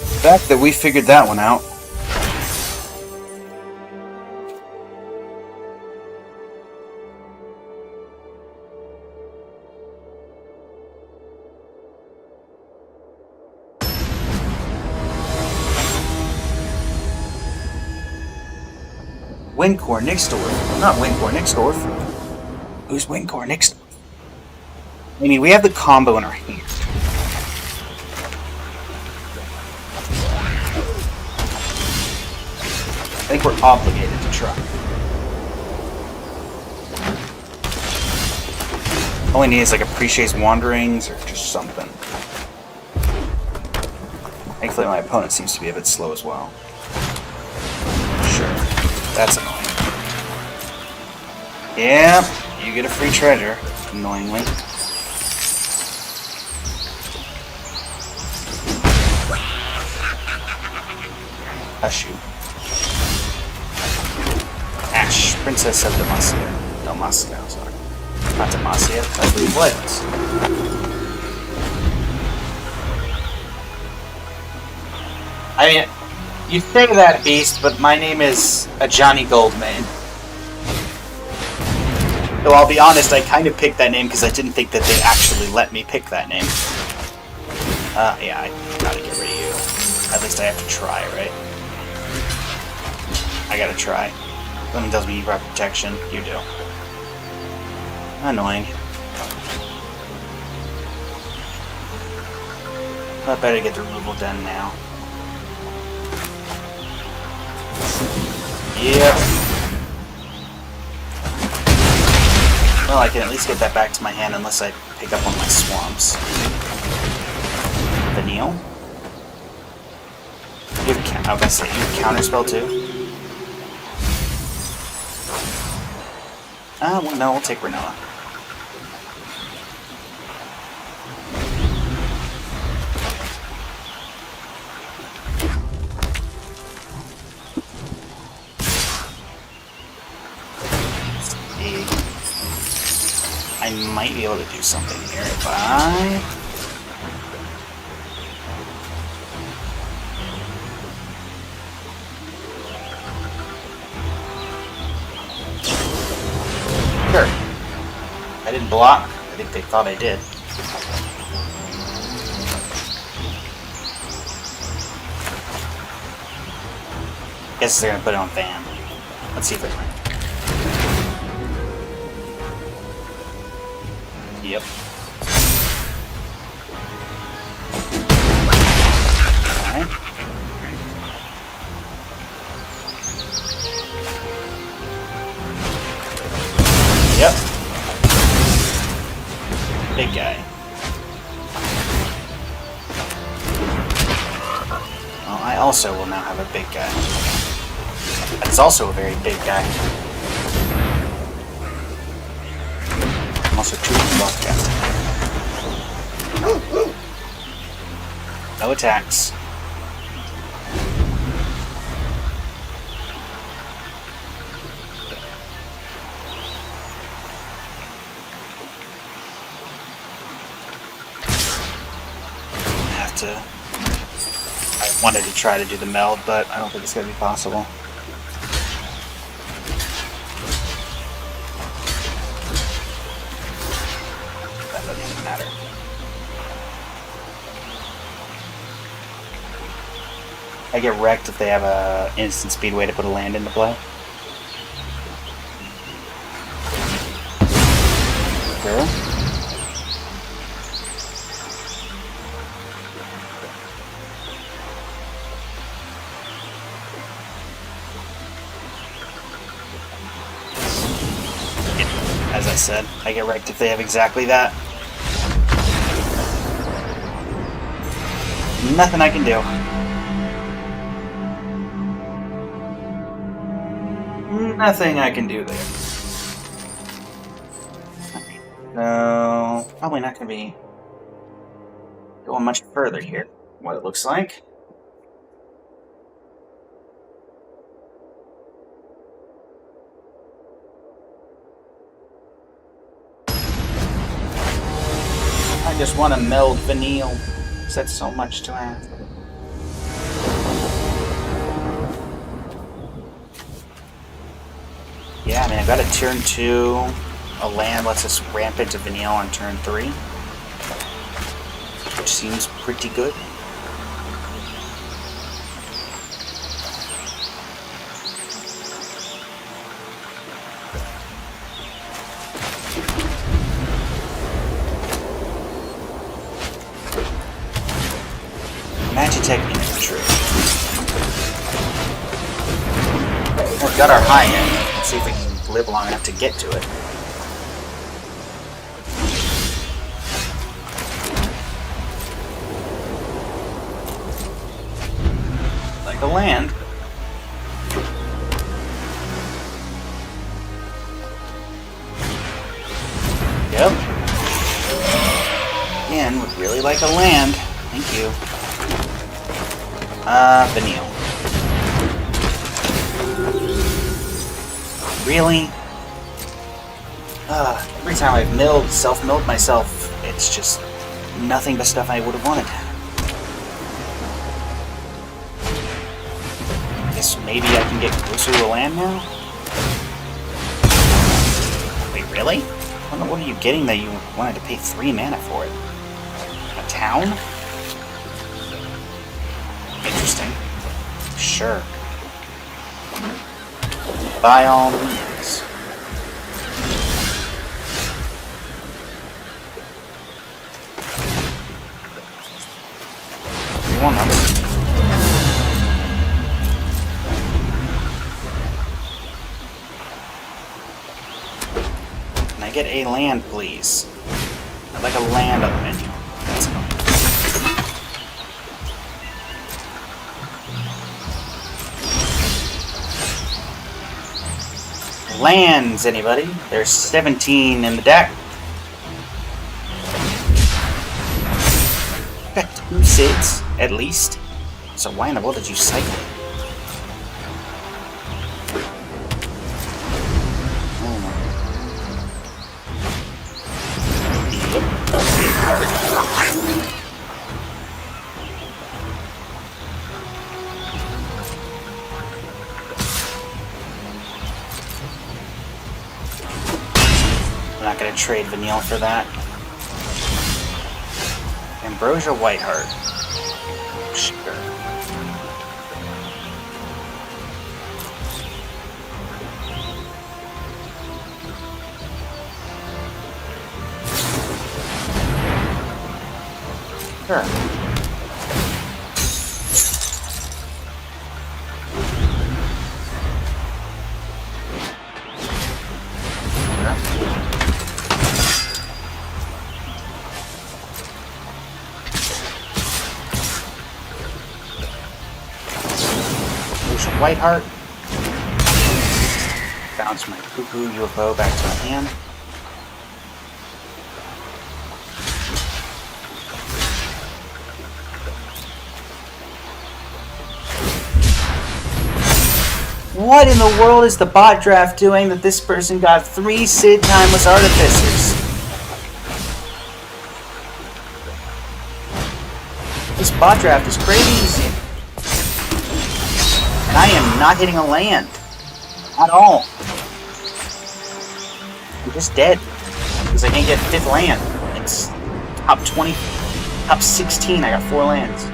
The fact that we figured that one out. Wincor Nixdorf. Not Wincor Nixdorf. Who's Wincor Nixdorf? I mean, we have the combo in our hand. I think we're obligated to try. All I need is like Appreciates Wanderings or just something. Thankfully, my opponent seems to be a bit slow as well. Sure. That's annoying. Yeah, you get a free treasure, annoyingly. Hush you. Ash, Princess of Demacia. Demacia, sorry. Not Demacia, I believe what? I mean, you say that, Beast, but my name is a Johnny Goldman. Though I'll be honest, I kind of picked that name because I didn't think that they actually let me pick that name. Yeah, I gotta get rid of you. At least I have to try, right? I gotta try. Something tells me you have protection. You do. Annoying. I better get the removal done now. Yep. Well, I can at least get that back to my hand unless I pick up on my swamps. Vanille? You have, I was gonna say, you have counterspell too? Well, no, we'll take Renoa. I might be able to do something here if I... Sure. I didn't block. I think they thought I did. Guess they're gonna put it on fan. Let's see if they can. Yep. Alright. Yep. Big guy. Well, I also will now have a big guy. That's also a very big guy. I'm also choosing Bobcat. No attacks. I wanted to try to do the meld, but I don't think it's going to be possible. That doesn't even matter. I get wrecked if they have a instant speed way to put a land into play. Sure. As I said, I get wrecked if they have exactly that. Nothing I can do. Nothing I can do there. No, probably not going to be going much further here, what it looks like. I just want to meld Vanille, because that's so much to ask. Yeah, I mean, I've got a turn 2. A land lets us ramp into Vanille on turn 3. Which seems pretty good. Magitech infantry. We've got our high end. Let's see if we can live long enough to get to it. Like a land. Yep. Again, would really like a land. Thank you. Vanille. Really? Every time I've self-milled myself, it's just nothing but stuff I would have wanted. Guess maybe I can get closer to the land now? Wait, really? What are you getting that you wanted to pay 3 mana for it? A town? Interesting. Sure. By all means. One number. Can I get a land, please? I'd like a land on the menu. That's fine. Lands, anybody? There's 17 in the deck. Got 2 sits, at least. So why in the world did you cycle it? I'm not going to trade Vanille for that. Ambrosia Whiteheart. Sure. Sure. white heart. Bounce my poo-poo UFO back to my hand. What in the world is the bot draft doing that this person got 3 Sid Timeless Artificers? This bot draft is crazy. And I am not hitting a land. At all. I'm just dead. Because I can't get 5th land. It's top 20, top 16, I got 4 lands.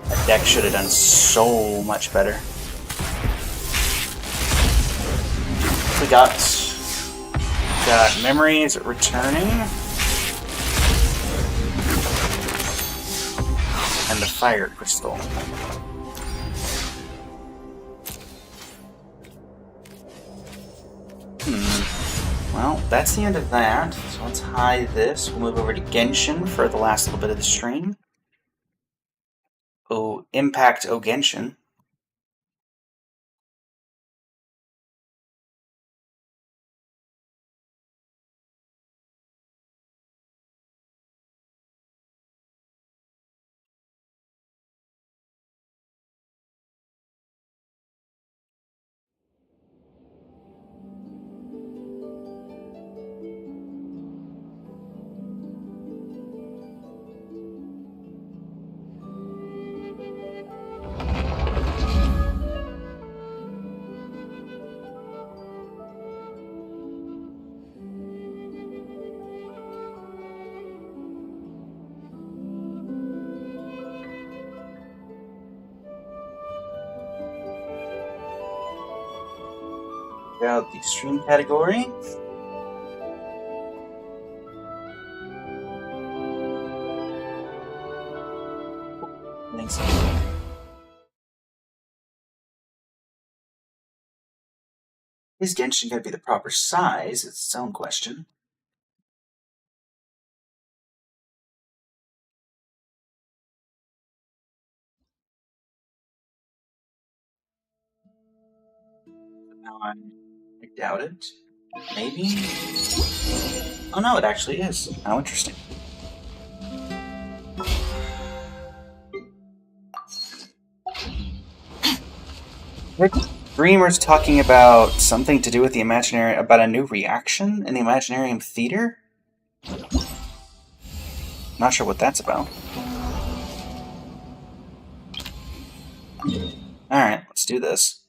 That deck should have done so much better. We got memories returning. And the fire crystal. Well, that's the end of that. So let's hide this. We'll move over to Genshin for the last little bit of the stream. Oh, Impact O Genshin. Out the stream category. Thanks. Is Genshin going to be the proper size? It's its own question. Now I doubt it. Maybe? Oh no, it actually is. How interesting. Dreamer's talking about something to do with the Imaginary, about a new reaction in the Imaginarium Theater? Not sure what that's about. Alright, let's do this.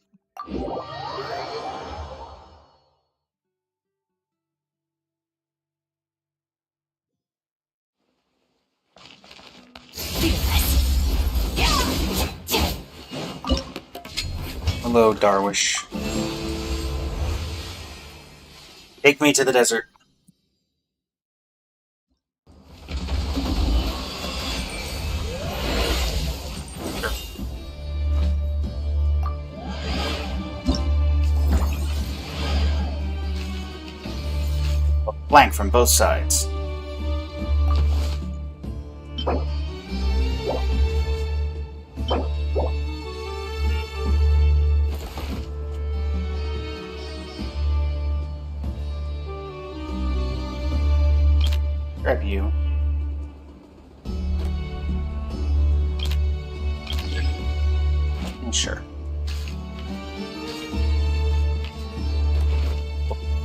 Hello, Darwish. Take me to the desert. Flank from both sides. Grab you. Sure.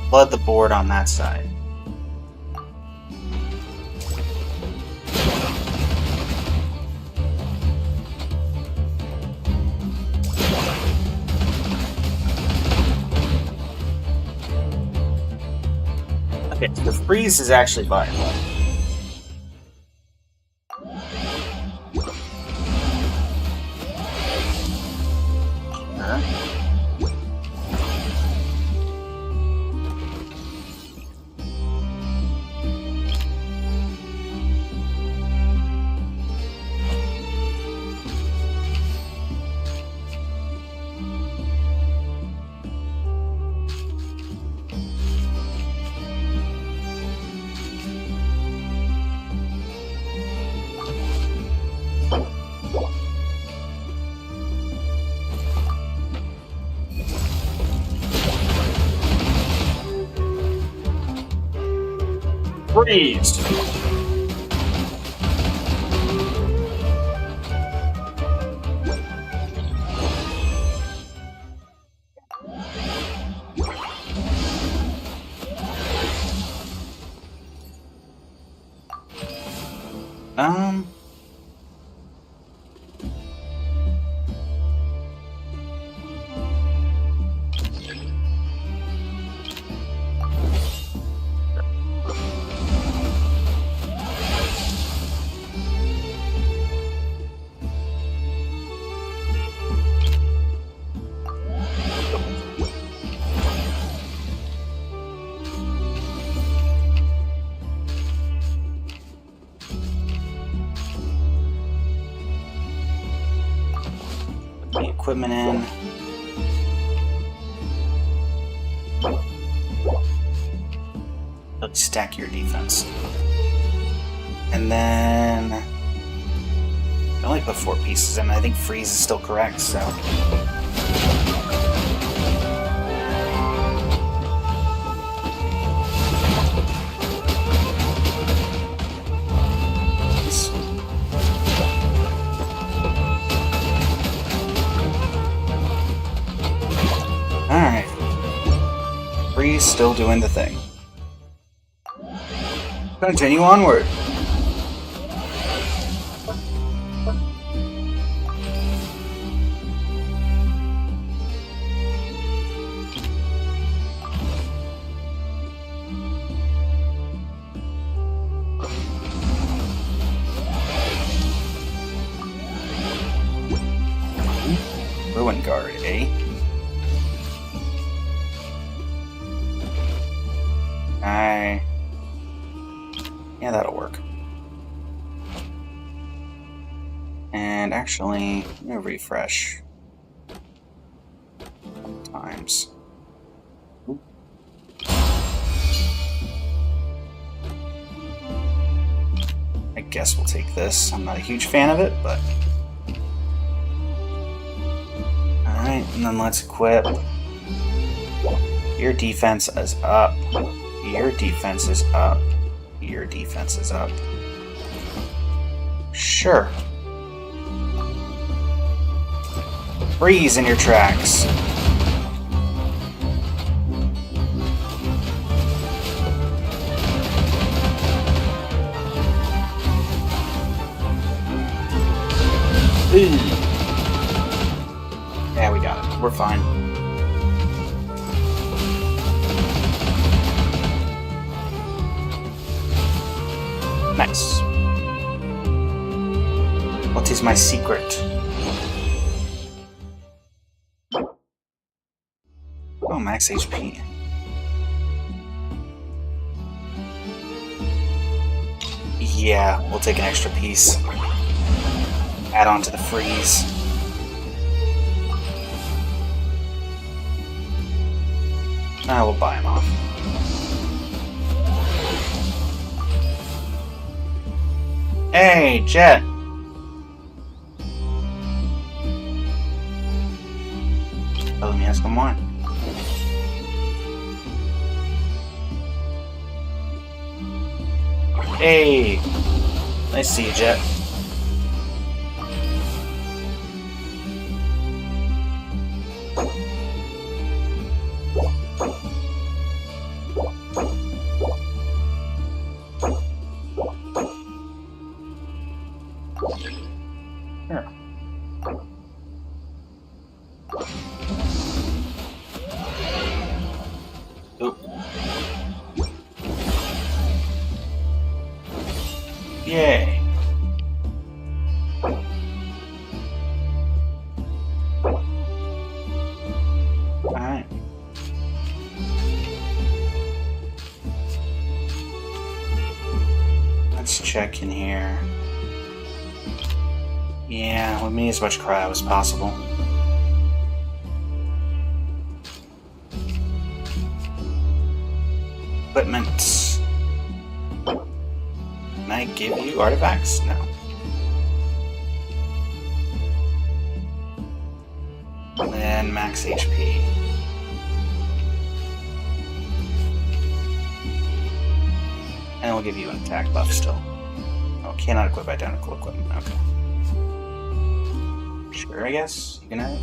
Flood the board on that side. Okay, so the freeze is actually viable. Freeze! Put the equipment in. Let's stack your defense. And then I only put 4 pieces in. I think freeze is still correct, so. Alright. Freeze still doing the thing. Continue onward. Ruin Guard, eh? Yeah, that'll work. And actually, let me refresh. Times. I guess we'll take this. I'm not a huge fan of it, but... Alright, and then let's equip. Your defense is up. Your defense is up. Your defense is up. Sure. Freeze in your tracks. Yeah, we got it. We're fine. Nice. What is my secret? Oh, max HP. Yeah, we'll take an extra piece. Add on to the freeze. We'll buy him off. Hey, Jet! Oh, let me ask him why. Hey! Nice to see you, Jet. Here. Oop. Yay. Alright. Let's check in here. Yeah, we need as much cryo as possible. Equipment. Can I give you artifacts? No. And then max HP. And we'll give you an attack buff still. Oh, cannot equip identical equipment. Okay. Sure, I guess. You can have it.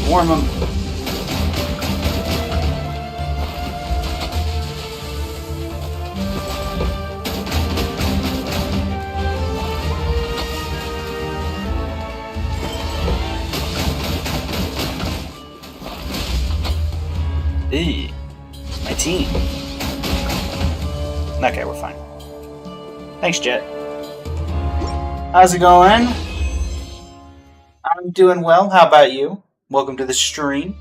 Warm them. Eee, my team. Okay, we're fine. Thanks, Jet. How's it going? I'm doing well. How about you? Welcome to the stream.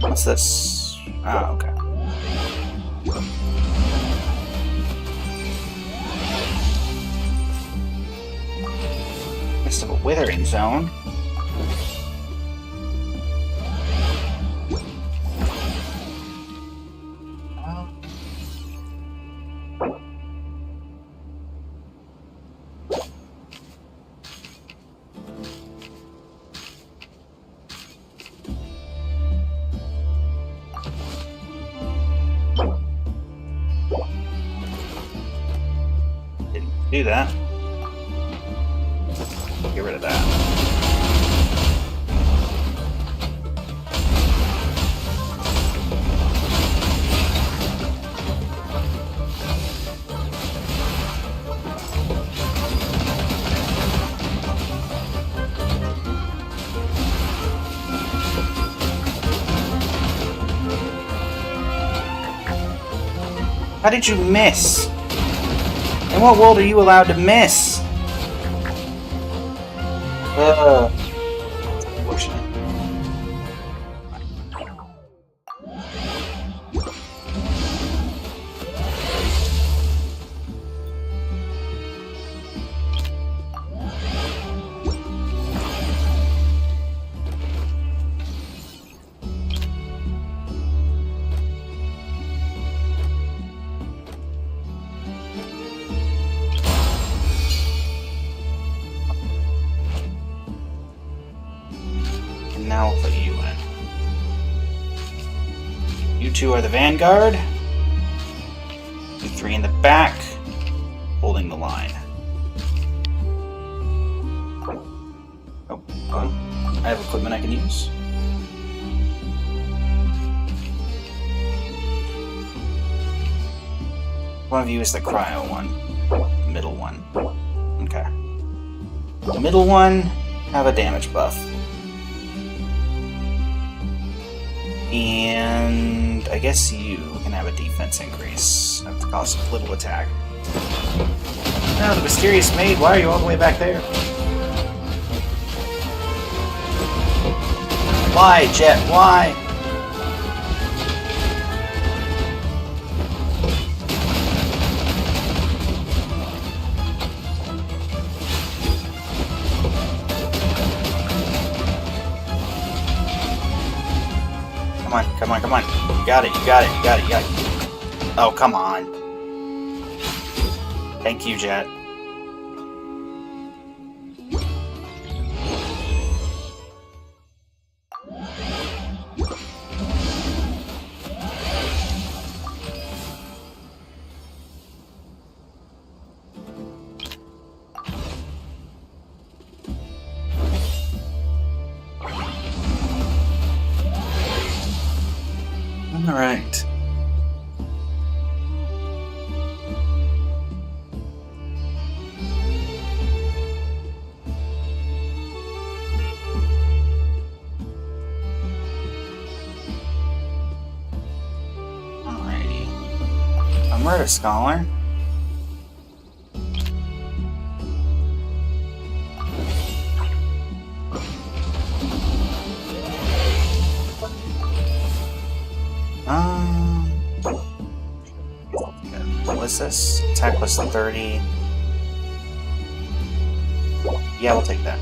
What's this? Oh, okay. Midst of a withering zone. Do that. Get rid of that. How did you miss? In what world are you allowed to miss? Unfortunate. Now we'll put you in. You two are the vanguard. You three in the back, holding the line. Oh, I have equipment I can use. One of you is the cryo one. Middle one. Okay. The middle one have a damage buff. And I guess you can have a defense increase at the cost of little attack. Now, the mysterious maid, why are you all the way back there? Why, Jet? Why? Come on, come on. You got it, you got it, you got it, you got it. Oh, come on. Thank you, Jet. All right. Alrighty. A murder scholar. What's this? Attack plus 30. Yeah, we'll take that.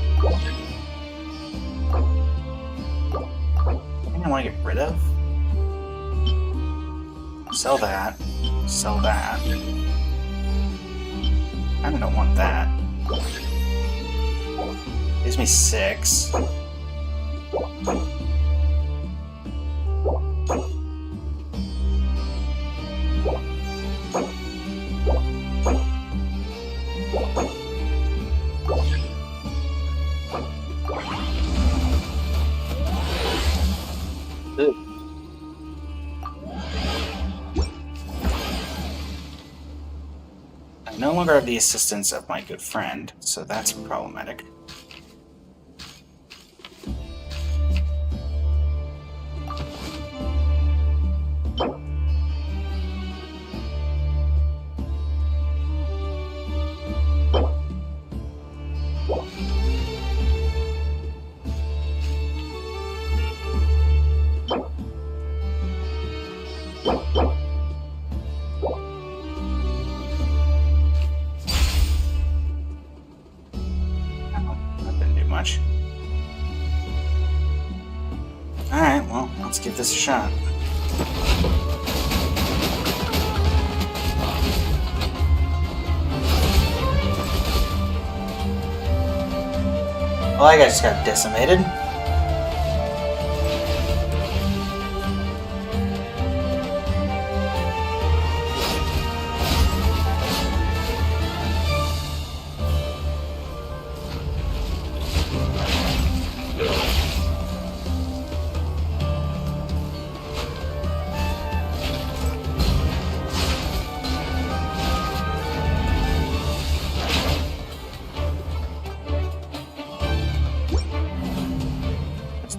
Anything I want to get rid of? Sell that. Sell that. I don't want that. Gives me 6. longer have the assistance of my good friend, so that's problematic. Alright, well, let's give this a shot. Well, that guy just got decimated.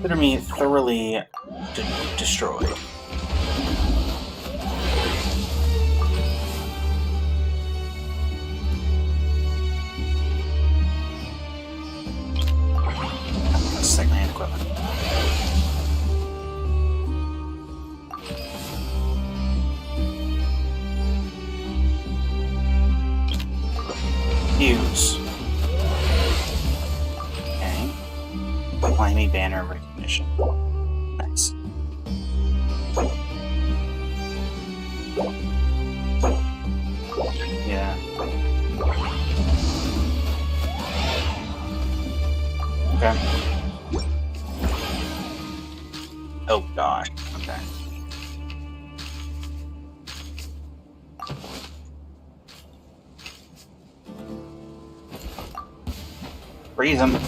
Consider me thoroughly destroyed. Second-hand equipment. Use. Okay. Apply me banner of recognition. Nice. Yeah. Okay. Oh gosh. Okay. Freeze him.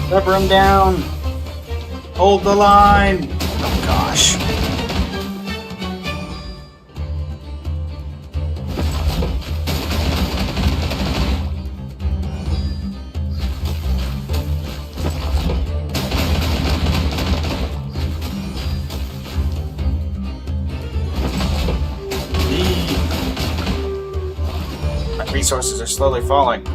Cover him down. Hold the line. Oh gosh. My resources are slowly falling.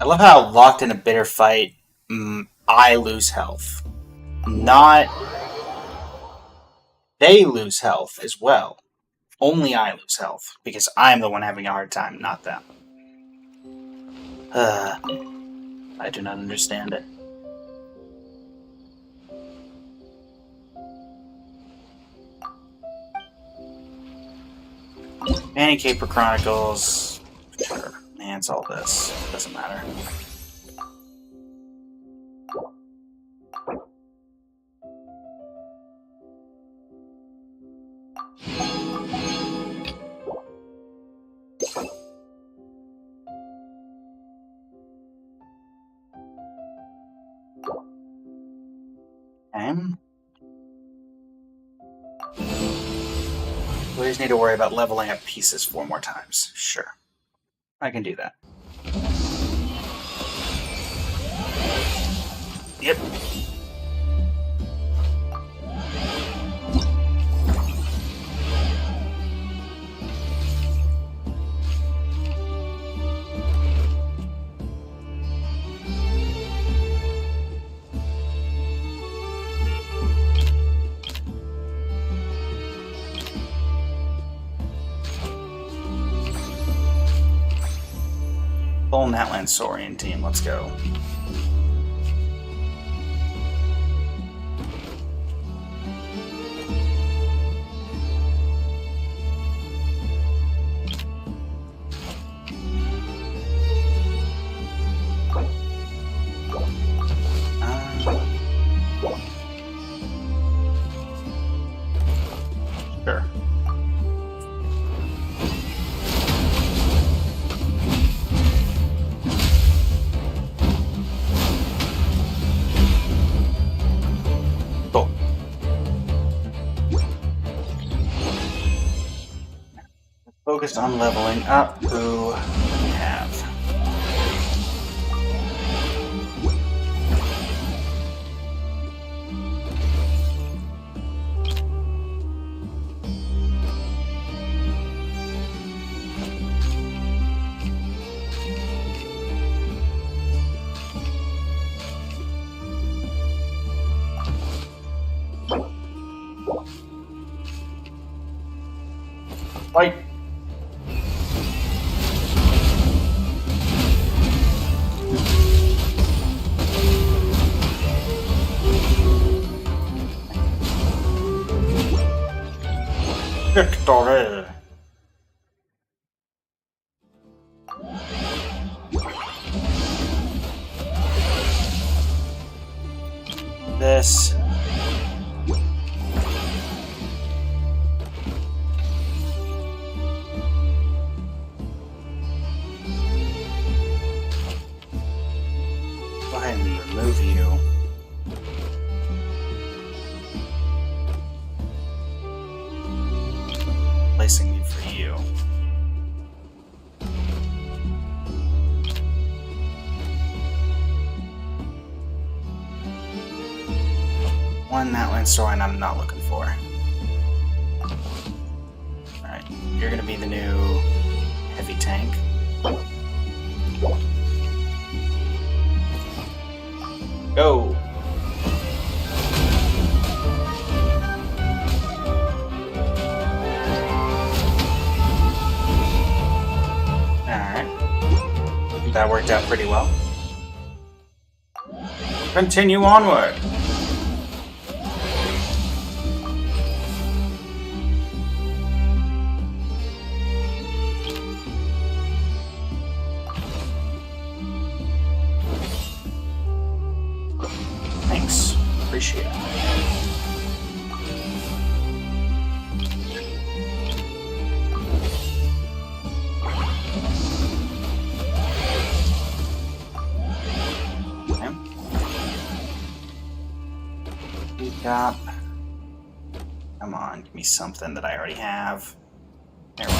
I love how locked in a bitter fight, I lose health. Not... They lose health as well. Only I lose health, because I'm the one having a hard time, not them. I do not understand it. Manny Caper Chronicles... Sure. It's all this. Doesn't matter. Okay. We just need to worry about leveling up pieces 4 more times. Sure. I can do that. Yep. Full Natland Saurian team, let's go. focused on leveling up. Who we have? Fight! Victory! This. Go ahead and remove you. Placing me for you. One that went store and I'm not looking for. Alright, you're gonna be the new heavy tank. Go! Alright. That worked out pretty well. Continue onward! Thanks. Appreciate it. Okay. Stop. Come on, give me something that I already have. There we go.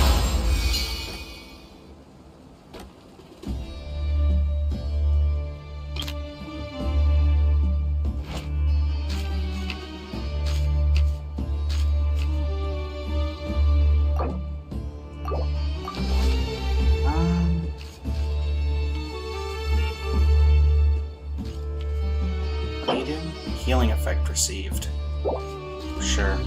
Healing effect received. Sure.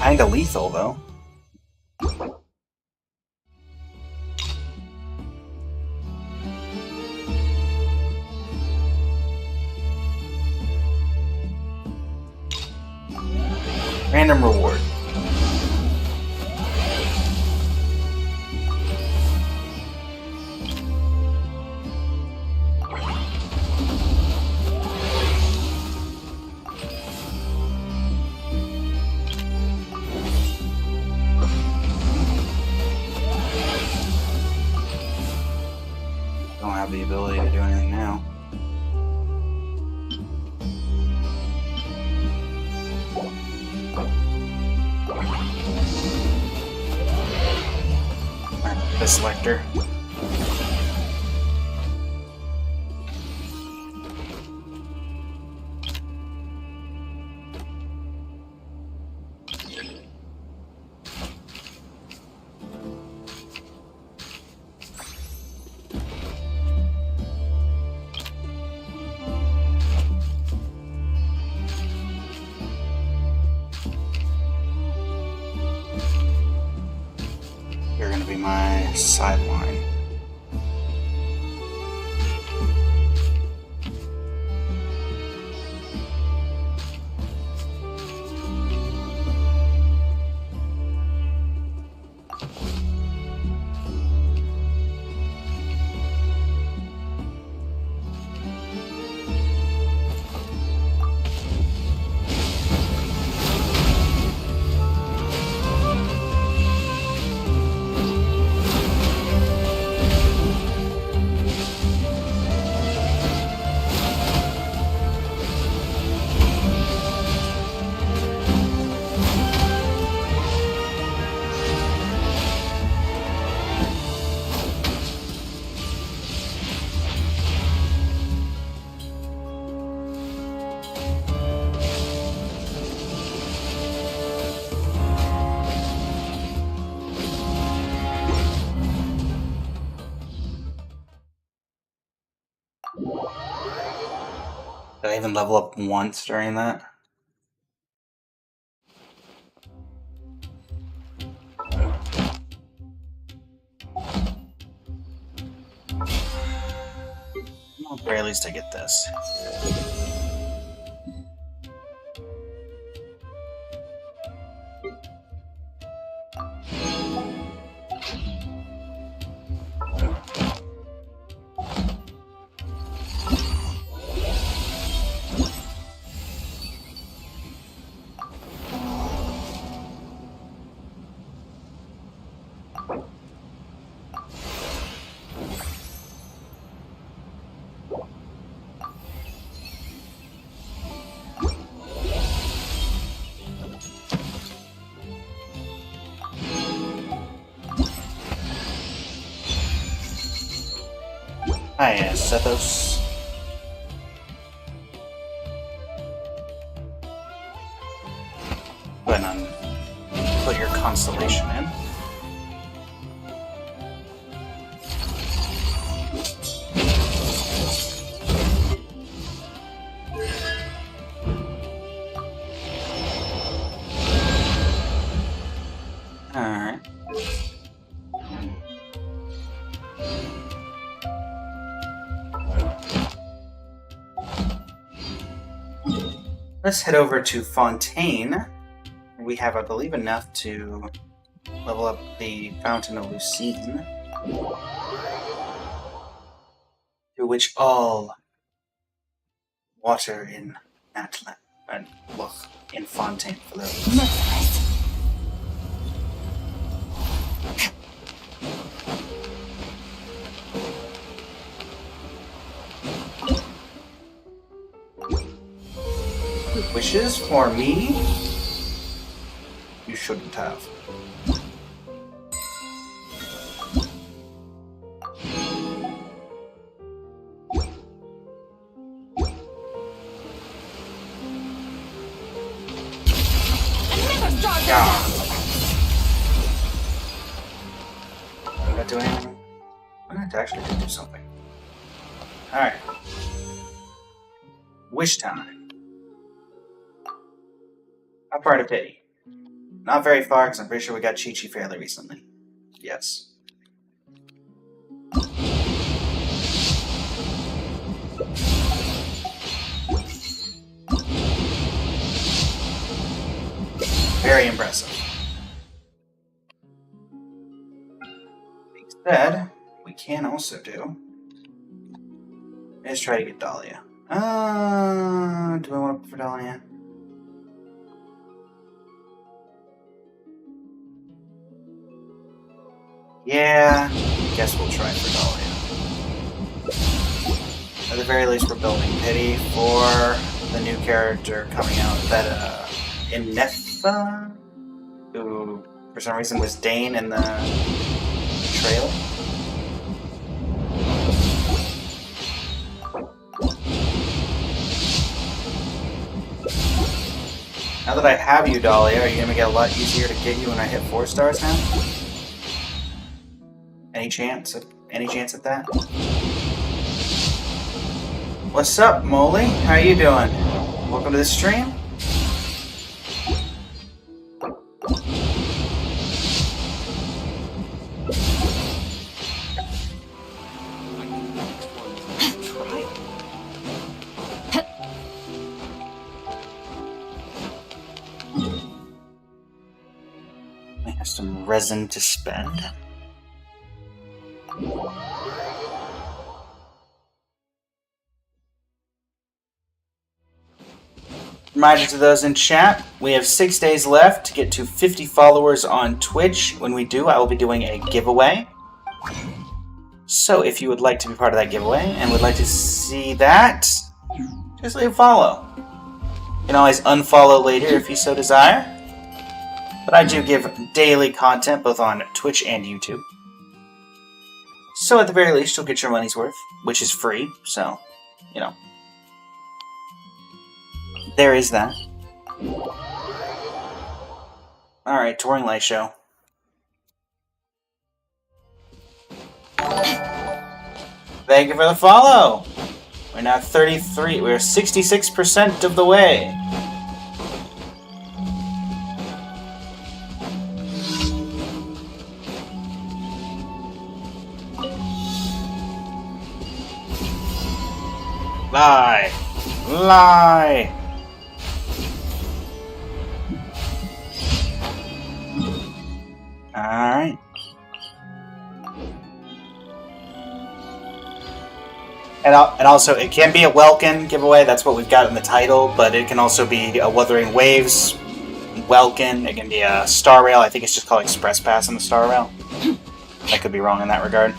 Kinda lethal, though. Random reward. Don't have the ability to do anything now. The selector. You're gonna be my sideline. Did I even level up once during that? Well, at the very least I get this. Hi, Sethos. Go ahead and put your constellation in. Alright. Let's head over to Fontaine. We have, I believe, enough to level up the Fountain of Lucine, through which all water in Atlant and look in Fontaine for those. Wishes for me? You shouldn't have. God. Did that do anything? Well, it actually did do something. Alright. Wish time. How far to pity? Not very far, because I'm pretty sure we got Chi-Chi fairly recently. Yes. Very impressive. Being said, we can also do... Let's try to get Dahlia. Do I want to put for Dahlia? Yeah, guess we'll try for Dahlia. At the very least, we're building pity for the new character coming out, that Inefa, who for some reason was Dane in the trailer. Now that I have you, Dahlia, are you gonna make it a lot easier to get you when I hit 4 stars now? Any chance at that? What's up, Molly? How you doing? Welcome to the stream. I have some resin to spend. Reminder to those in chat, we have 6 days left to get to 50 followers on Twitch. When we do, I will be doing a giveaway. So if you would like to be part of that giveaway and would like to see that, just leave a follow. You can always unfollow later if you so desire. But I do give daily content both on Twitch and YouTube. So at the very least, you'll get your money's worth, which is free, so, you know. There is that. Alright, Touring Light Show. Thank you for the follow! We're now 33. We're 66% of the way. Lie! Lie! Alright. And also, it can be a Welkin giveaway, that's what we've got in the title, but it can also be a Wuthering Waves Welkin, it can be a Star Rail, I think it's just called Express Pass on the Star Rail. I could be wrong in that regard.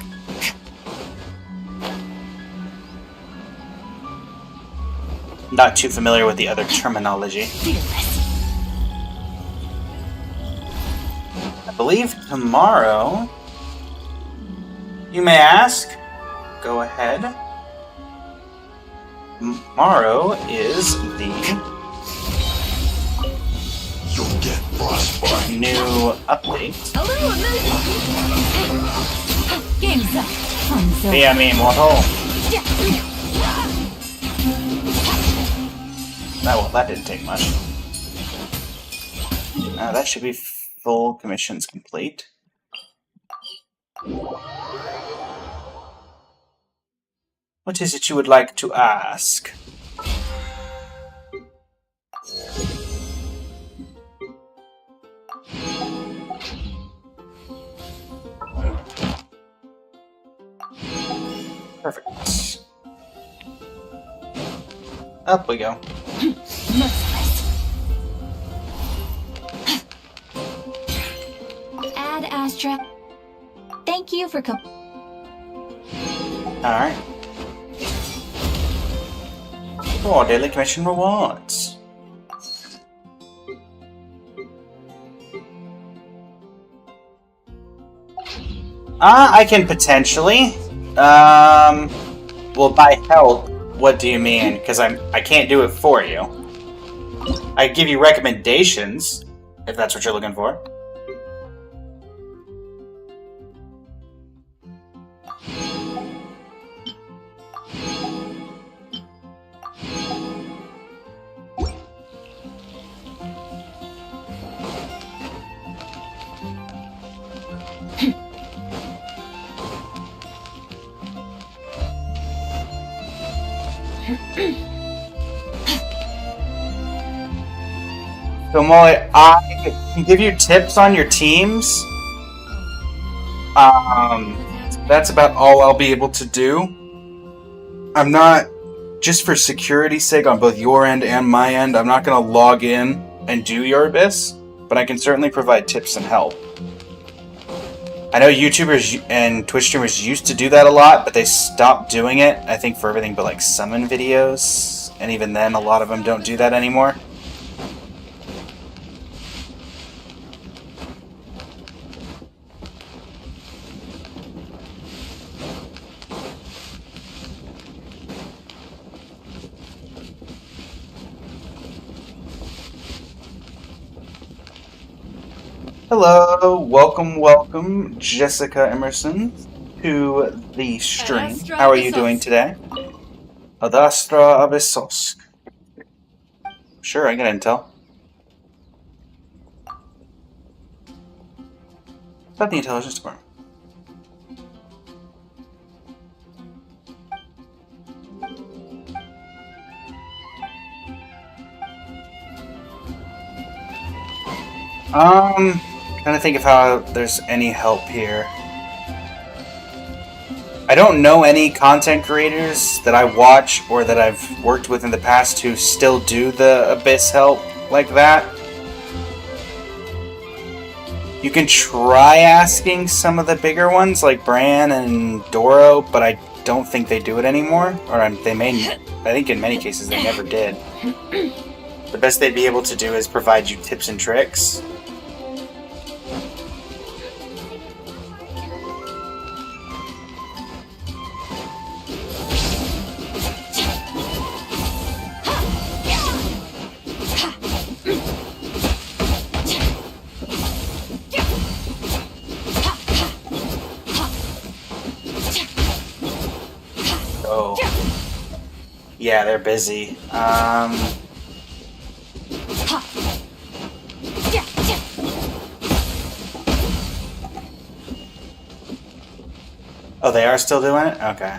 Not too familiar with the other terminology. I believe tomorrow... You may ask? Go ahead. Tomorrow is the You'll get frostbite. new update. A little Game's up. Via me mortal. That didn't take much. That should be full commissions complete. What is it you would like to ask? Perfect. Up we go. Ad Astra. Thank you for Alright. Oh, daily commission rewards. I can potentially. Well, by help, what do you mean? Because I can't do it for you. I give you recommendations, if that's what you're looking for. So Molly, I can give you tips on your teams. That's about all I'll be able to do. I'm not, just for security's sake on both your end and my end, I'm not going to log in and do your Abyss, but I can certainly provide tips and help. I know YouTubers and Twitch streamers used to do that a lot, but they stopped doing it, I think, for everything but like summon videos, and even then a lot of them don't do that anymore. Hello, welcome, Jessica Emerson, to the stream. How are you doing today? Adastra Abyssosk. Sure, I got intel. Is that the intelligence department? Trying to think of how there's any help here. I don't know any content creators that I watch or that I've worked with in the past who still do the Abyss help like that. You can try asking some of the bigger ones like Bran and Doro, but I don't think they do it anymore. Or they may, I think in many cases they never did. The best they'd be able to do is provide you tips and tricks. Yeah, they're busy. Oh, they are still doing it? Okay.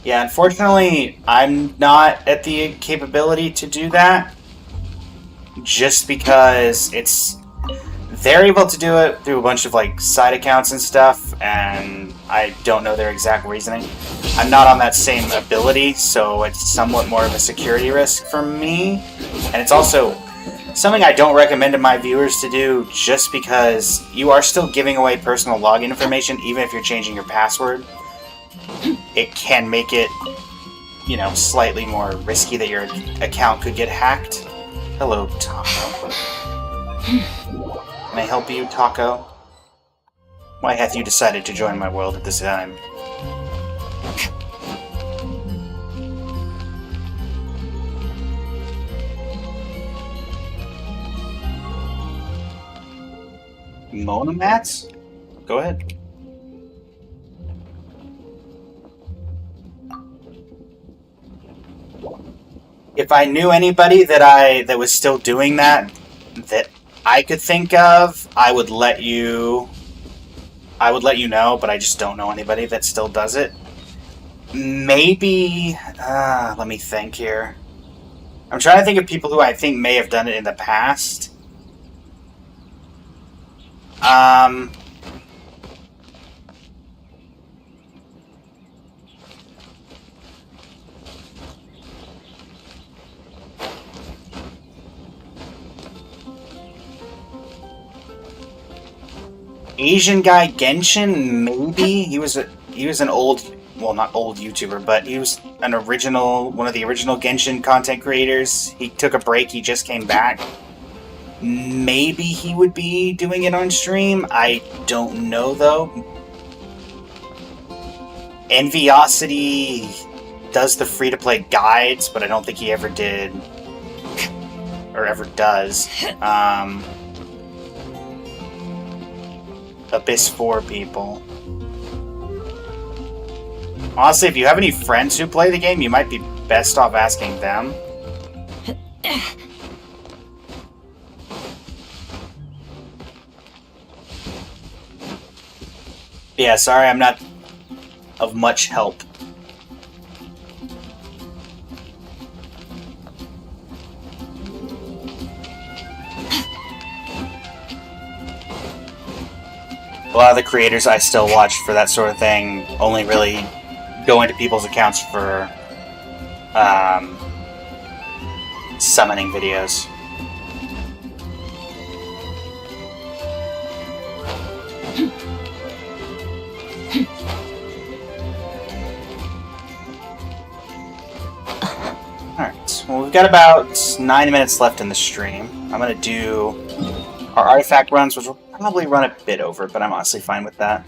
Yeah, unfortunately, I'm not at the capability to do that. Just because they're able to do it through a bunch of like side accounts and stuff, and I don't know their exact reasoning. I'm not on that same ability, so it's somewhat more of a security risk for me. And it's also something I don't recommend to my viewers to do, just because you are still giving away personal login information, even if you're changing your password. It can make it, you know, slightly more risky that your account could get hacked. Hello, Taco. Can I help you, Taco? Why hath you decided to join my world at this time? Monomats? Go ahead. If I knew anybody that was still doing that I could think of, I would let you know, but I just don't know anybody that still does it. Maybe let me think here. I'm trying to think of people who I think may have done it in the past. Asian guy Genshin, maybe he was an old, well, not old YouTuber, but he was one of the original Genshin content creators. He took a break. He just came back. Maybe he would be doing it on stream. I don't know though. Enviosity does the free-to-play guides, but I don't think he ever did or ever does. Abyss 4 people. Honestly, if you have any friends who play the game, you might be best off asking them. Yeah, sorry, I'm not of much help. A lot of the creators I still watch for that sort of thing only really go into people's accounts for summoning videos. Alright, well, we've got about 9 minutes left in the stream. I'm going to do our artifact runs, which will probably run a bit over, but I'm honestly fine with that.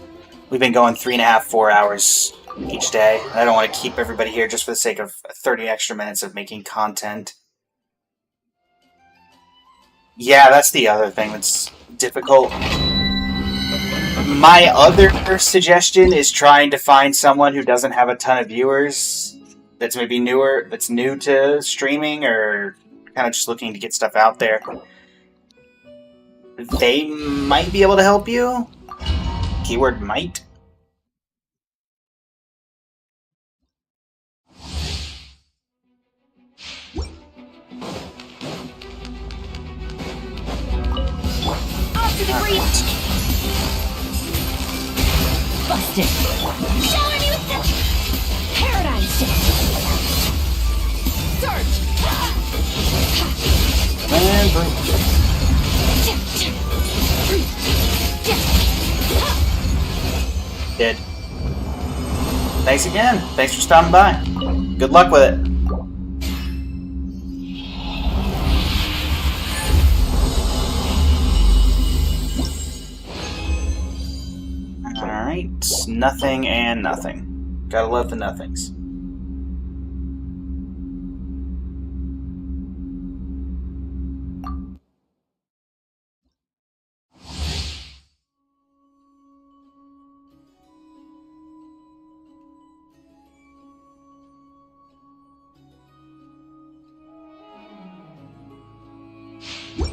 We've been going 3.5, 4 hours each day, and I don't want to keep everybody here just for the sake of 30 extra minutes of making content. Yeah, that's the other thing that's difficult. My other suggestion is trying to find someone who doesn't have a ton of viewers, that's maybe newer, that's new to streaming, or kind of just looking to get stuff out there. They might be able to help you. Keyword might. Off to the breach! Busted! Shower me with the paradise dip! Surge! And boom. Dead. Thanks again. Thanks for stopping by. Good luck with it. Alright. Nothing and nothing. Gotta love the nothings.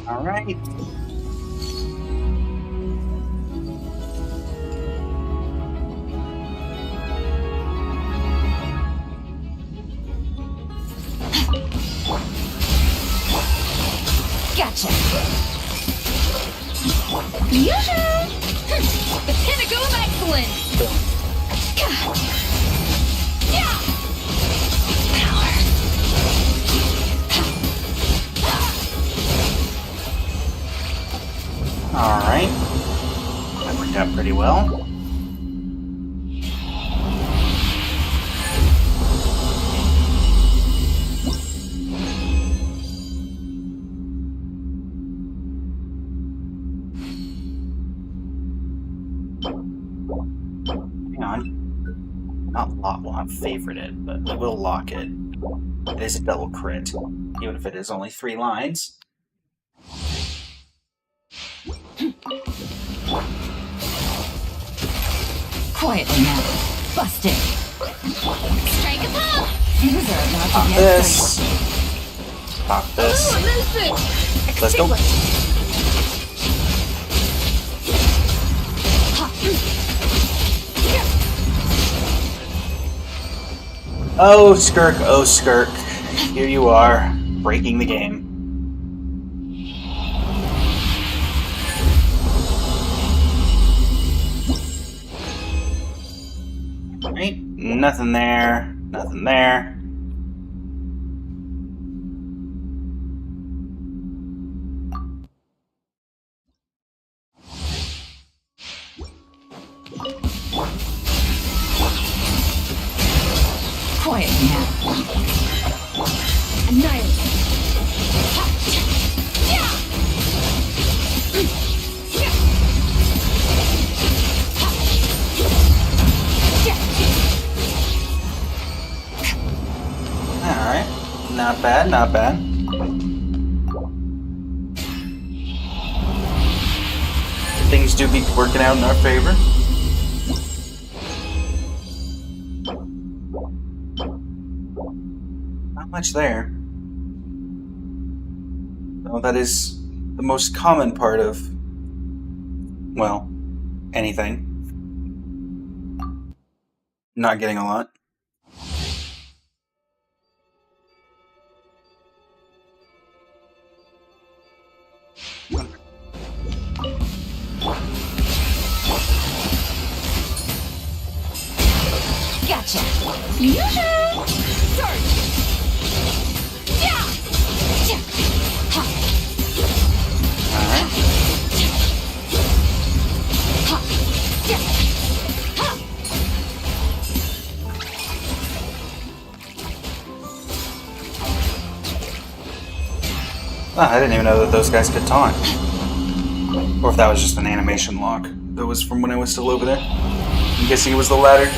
Alright. Gotcha. Yoo-hoo! The pinnacle of excellence. Yeah. Power. Alright. That worked out pretty well. Hang on. Not lock, we'll have favorited, but we will lock it. It is a double crit, even if it is only 3 lines. Quietly now. Busted. Strike a pop. You deserve not to Pop get this. Pop this. Let's go. Oh, Skirk, oh, Skirk. Here you are, breaking the game. Right? Nothing there. Nothing there. Quiet now. Annihilate. Alright. Not bad, not bad. Things do be working out in our favor. Not much there. Oh, that is the most common part of, well, anything. Not getting a lot. Gotcha. Yoo-hoo! Start. Yeah. Ha. Alright. Ha. Yeah. Ha. Ah, I didn't even know that those guys could taunt. Or if that was just an animation lock. That was from when I was still over there. I'm guessing it was the latter.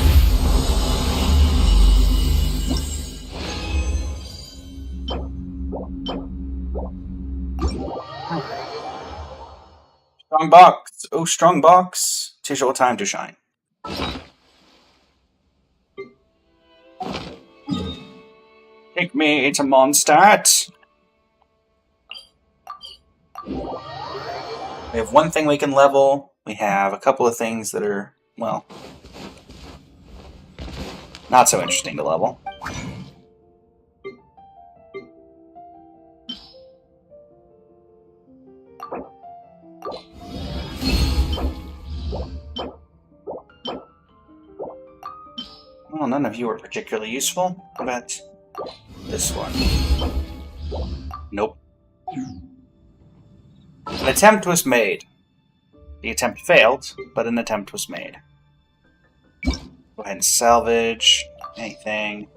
Strong box. Oh, strong box. 'Tis your time to shine. Take me to Mondstadt. We have one thing we can level. We have a couple of things that are, well, not so interesting to level. Well, none of you are particularly useful. How about this one? Nope. An attempt was made. The attempt failed, but an attempt was made. Go ahead and salvage anything.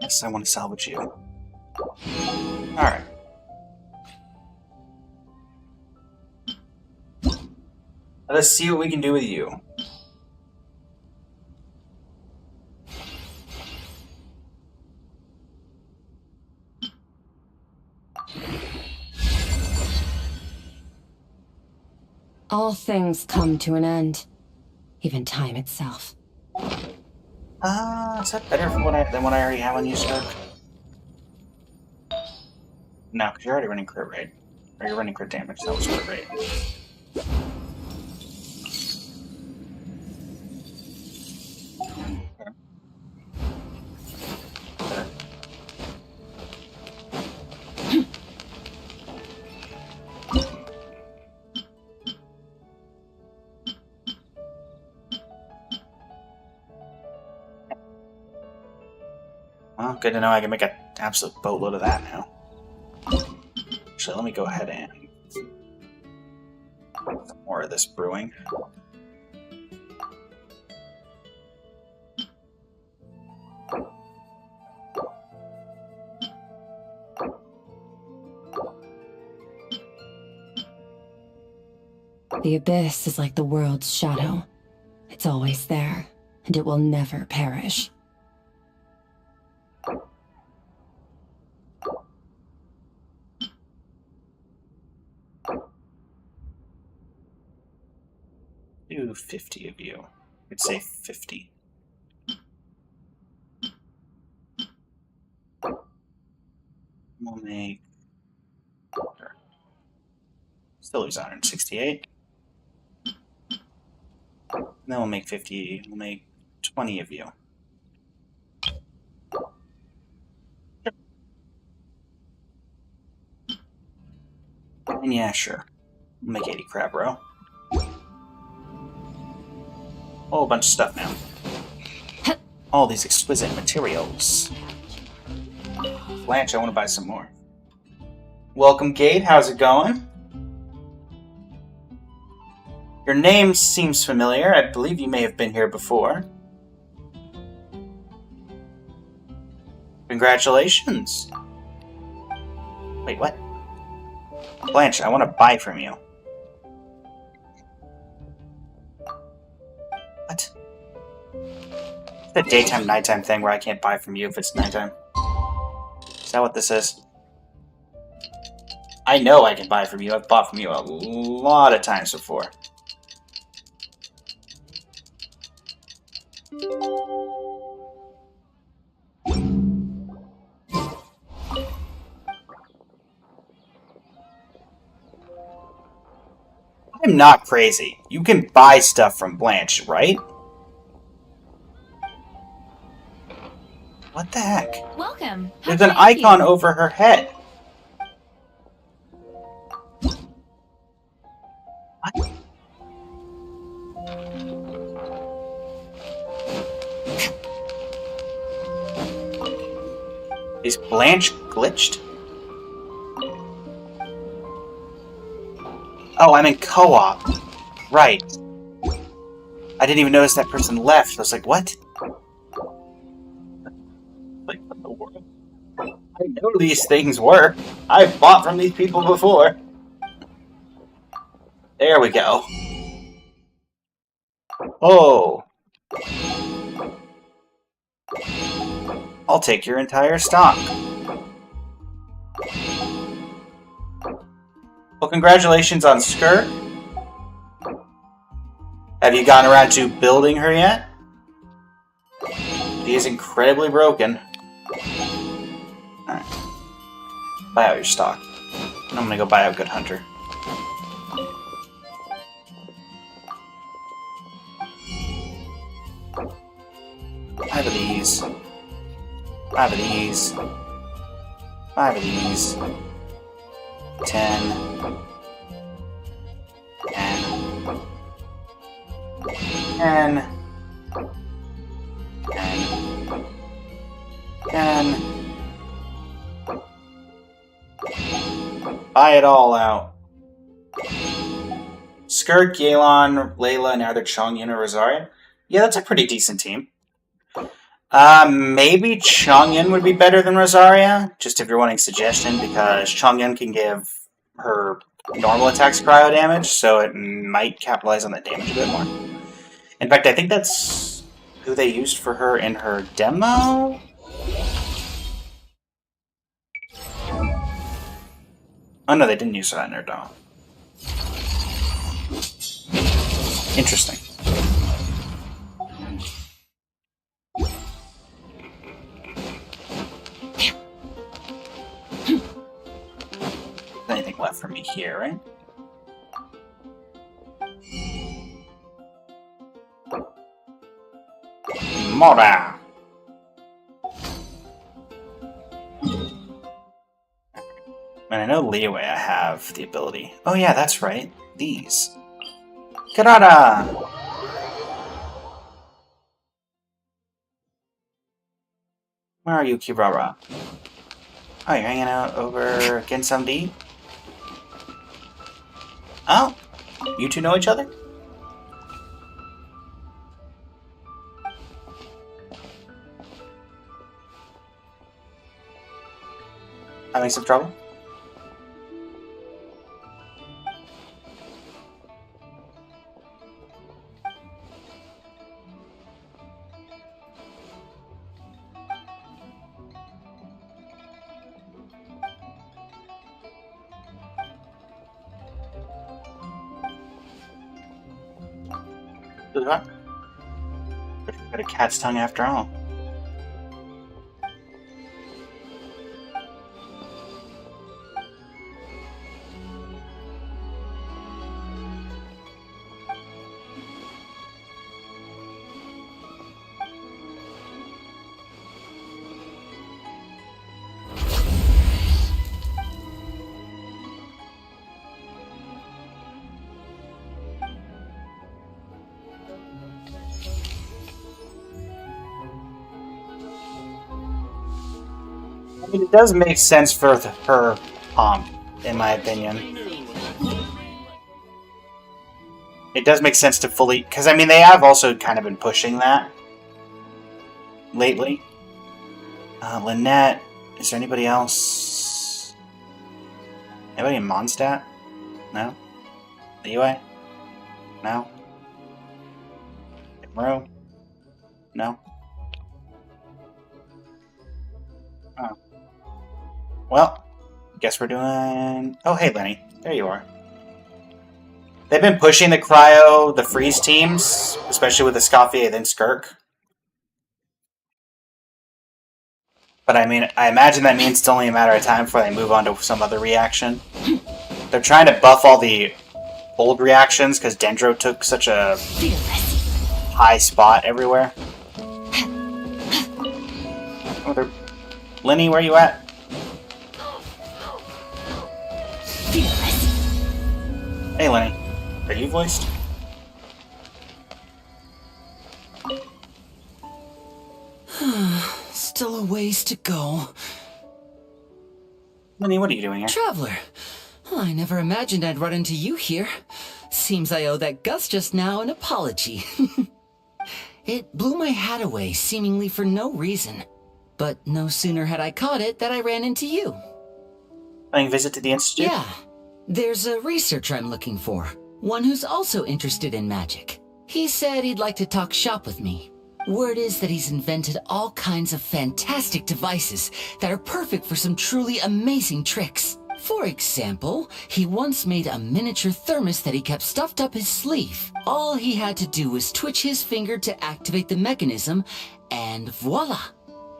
Yes, I want to salvage you. Alright. Let us see what we can do with you. All things come to an end, even time itself. Is that better than what I already have on you, Stark? No, because you're already running crit rate. Or you're running crit damage, that was crit rate. Well, good to know I can make an absolute boatload of that now. Actually, let me go ahead and some more of this brewing. The abyss is like the world's shadow. It's always there, and it will never perish. Do 50 of you. I'd say 50. We'll make... Still lose 168. And then we'll make 50. We'll make 20 of you. And yeah, sure. We'll make 80 crab roe. Whole bunch of stuff now. All these exquisite materials. Blanche, I want to buy some more. Welcome, Kate. How's it going? Your name seems familiar. I believe you may have been here before. Congratulations. Wait, what? Blanche, I want to buy from you. What? It's a daytime, nighttime thing where I can't buy from you if it's nighttime. Is that what this is? I know I can buy from you. I've bought from you a lot of times before. I'm not crazy. You can buy stuff from Blanche, right? What the heck? Welcome. There's an icon over her head. What? Is Blanche glitched? Oh, I'm in co-op. Right. I didn't even notice that person left. I was like, what? Like, what in the world? I know these things work. I've bought from these people before. There we go. Oh. I'll take your entire stock. Well, congratulations on Skirk. Have you gotten around to building her yet? She is incredibly broken. Alright. Buy out your stock. I'm gonna go buy out Good Hunter. Five of these. 5 of these. 5 of these. 10. 10. 10. 10. 10. Buy it all out. Skirk, Yelan, Layla, and either Chongyun or Rosaria. Yeah, that's a pretty decent team. Maybe Chongyun would be better than Rosaria, just if you're wanting suggestion, because Chongyun can give her normal attacks cryo damage, so it might capitalize on that damage a bit more. In fact, I think that's who they used for her in her demo? Oh no, they didn't use that in her demo. Interesting. left for me here, right? Mora! And I know leeway I have the ability. Oh yeah, that's right. These. Karada! Where are you, Kirara? Oh, you're hanging out over Genshining? Oh? You two know each other? Having some trouble? What? Got a cat's tongue after all. I mean, it does make sense for her in my opinion. It does make sense to fully... Because, I mean, they have also kind of been pushing that lately. Lynette. Is there anybody else? Anybody in Mondstadt? No? Leeway? No? Monroe? No? Oh. Well, guess we're doing... Oh, hey, Lenny. There you are. They've been pushing the cryo, the freeze teams, especially with the Escoffier and Skirk. But I mean, I imagine that means it's only a matter of time before they move on to some other reaction. They're trying to buff all the old reactions because Dendro took such a high spot everywhere. Oh, Lenny, where you at? Hey, Lenny. Are you voiced? Still a ways to go. Lenny, what are you doing here? Traveler, I never imagined I'd run into you here. Seems I owe that Gus just now an apology. It blew my hat away, seemingly for no reason. But no sooner had I caught it than I ran into you. Paying visit to the Institute? Yeah. There's a researcher I'm looking for. One who's also interested in magic. He said he'd like to talk shop with me. Word is that he's invented all kinds of fantastic devices that are perfect for some truly amazing tricks. For example, he once made a miniature thermos that he kept stuffed up his sleeve. All he had to do was twitch his finger to activate the mechanism, and voila!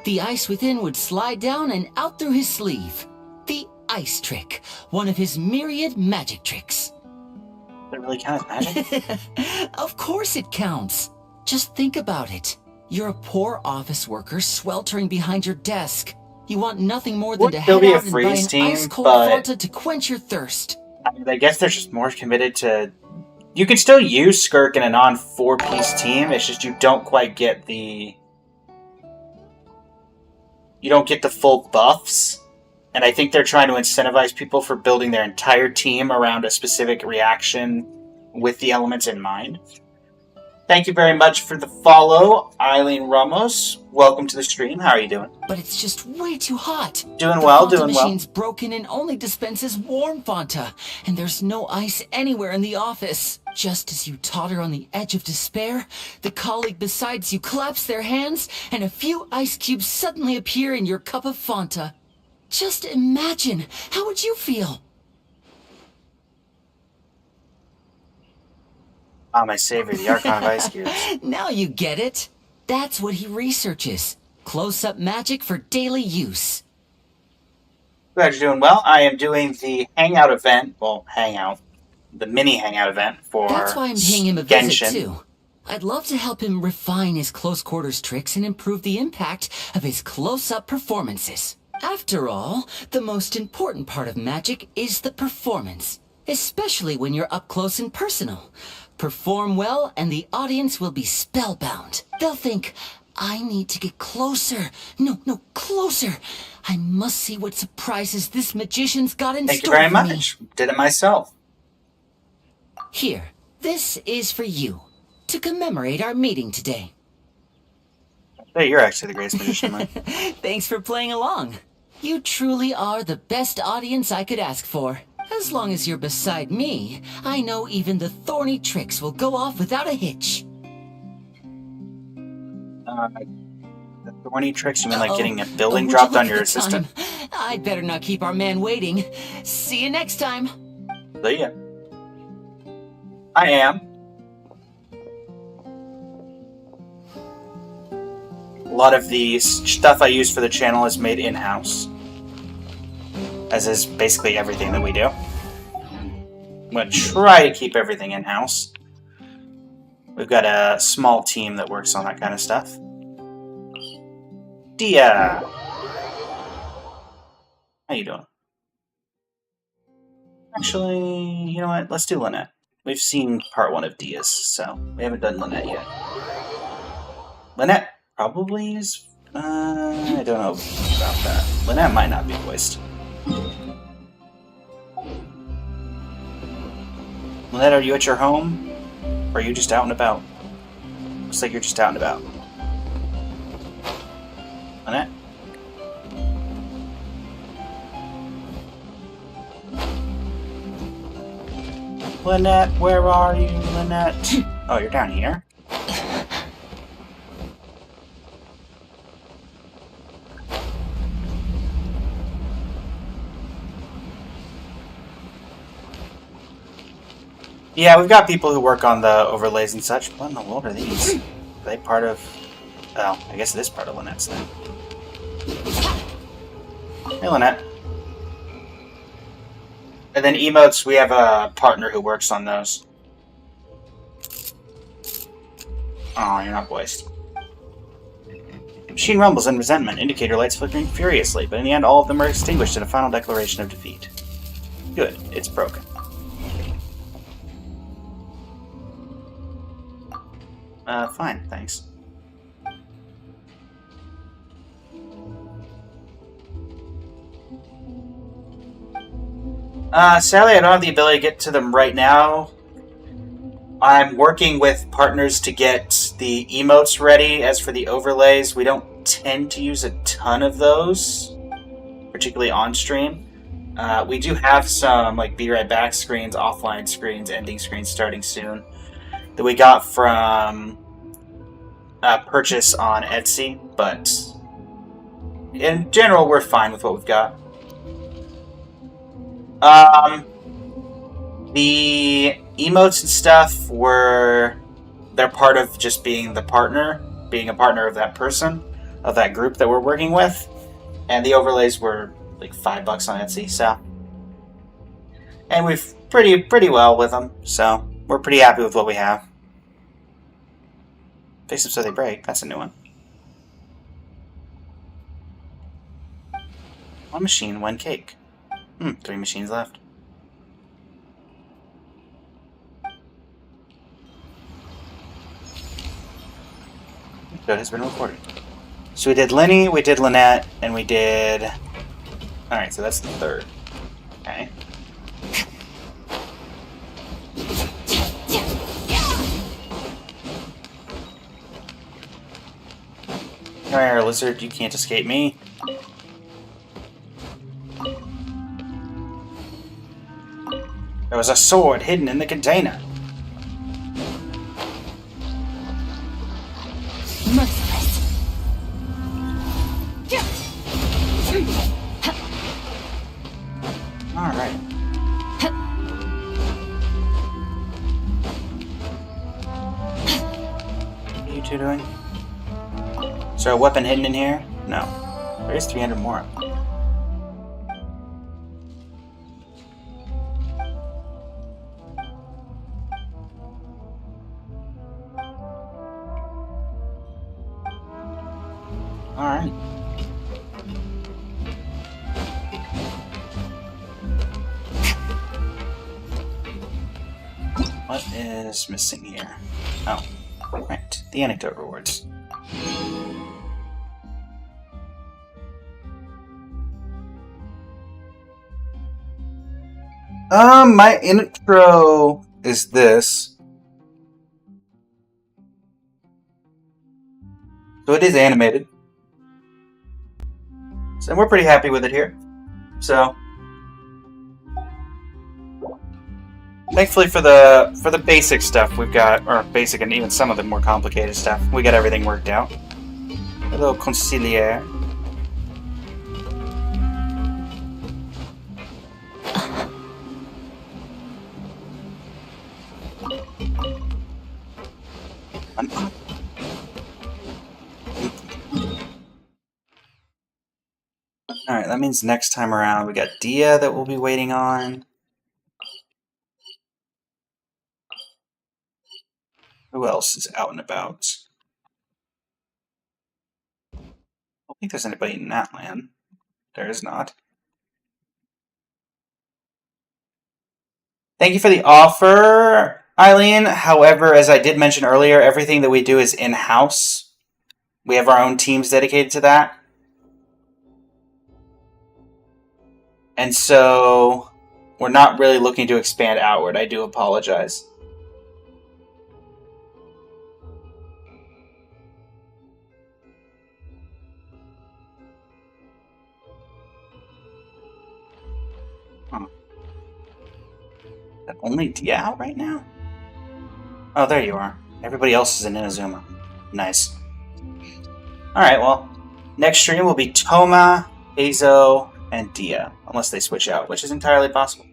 The ice within would slide down and out through his sleeve. The ice trick, one of his myriad magic tricks. That really count as magic? Of course it counts. Just think about it. You're a poor office worker sweltering behind your desk. You want nothing more than to head out and buy an ice-cold Fanta to quench your thirst. I mean, I guess they're just more committed to... You can still use Skirk in a non-4-piece team, it's just you don't quite get the... You don't get the full buffs. And I think they're trying to incentivize people for building their entire team around a specific reaction with the elements in mind. Thank you very much for the follow, Eileen Ramos. Welcome to the stream. How are you doing? But it's just way too hot. Doing well, the Fanta doing well. machine's broken and only dispenses warm Fanta. And there's no ice anywhere in the office. Just as you totter on the edge of despair, the colleague beside you claps their hands, and a few ice cubes suddenly appear in your cup of Fanta. Just imagine, how would you feel? Ah, my savior, the Archon of Ice Cubes. Now you get it. That's what he researches. Close-up magic for daily use. Glad you're doing well. I am doing the hangout event. Well, the mini hangout event for That's why I'm paying him a visit, Genshin. too. I'd love to help him refine his close quarters tricks and improve the impact of his close-up performances. After all, the most important part of magic is the performance, especially when you're up close and personal. Perform well and the audience will be spellbound. They'll think, I need to get closer. No, closer. I must see what surprises this magician's got in Thank you store very for me. much. Did it myself. Here, this is for you, to commemorate our meeting today. Hey, you're actually the greatest magician, man. Thanks for playing along. You truly are the best audience I could ask for. As long as you're beside me, I know even the thorny tricks will go off without a hitch. The thorny tricks, you mean like getting a building Would dropped you on look your at the assistant? time? I'd better not keep our man waiting. See you next time. See ya. I am. A lot of the stuff I use for the channel is made in-house. As is basically everything that we do. I'm going to try to keep everything in-house. We've got a small team that works on that kind of stuff. Dia! How you doing? Actually, you know what? Let's do Lynette. We've seen part 1 of Dia's, so we haven't done Lynette yet. Lynette probably is... I don't know about that. Lynette might not be voiced. Lynette, are you at your home? Or are you just out and about? Looks like you're just out and about. Lynette? Lynette, where are you, Lynette? Oh, you're down here? Yeah, we've got people who work on the overlays and such. What in the world are these? Are they part of... Oh, I guess it is part of Lynette's then. Hey, Lynette. And then emotes, we have a partner who works on those. Oh, you're not voiced. Machine rumbles in resentment, indicator lights flickering furiously, but in the end all of them are extinguished in a final declaration of defeat. Good, it's broken. Fine, thanks. Sadly, I don't have the ability to get to them right now. I'm working with partners to get the emotes ready. As for the overlays, we don't tend to use a ton of those, particularly on stream. We do have some like be right back screens, offline screens, ending screens starting soon that we got from purchase on Etsy, but in general, we're fine with what we've got. The emotes and stuff they're part of just being the partner, being a partner of that person, of that group that we're working with, and the overlays were like $5 on Etsy, so. And we've pretty well with them, so we're pretty happy with what we have. Fix them so they break, that's a new one. One machine, one cake. 3 machines left. Code has been recorded. So we did Lenny, we did Lynette, and we did... Alright, so that's the 3rd. Okay. Come here, lizard, you can't escape me. There was a sword hidden in the container. Merciless. Alright. What are you two doing? Is there a weapon hidden in here? No. There is 300 more. Alright. What is missing here? Oh, right. The anecdote rewards. My intro is this. So it is animated. So we're pretty happy with it here. So thankfully for the basic stuff we've got, or basic and even some of the more complicated stuff, we got everything worked out. A little conciliere. Alright, that means next time around we got Dia that we'll be waiting on. Who else is out and about? I don't think there's anybody in that land. There is not. Thank you for the offer, Eileen. However, as I did mention earlier, everything that we do is in-house. We have our own teams dedicated to that. And so we're not really looking to expand outward. I do apologize. Huh. Is that only Dia out right now? Oh, there you are. Everybody else is in Inazuma. Nice. Alright, well, next stream will be Toma, Azo, and Dia. Unless they switch out, which is entirely possible.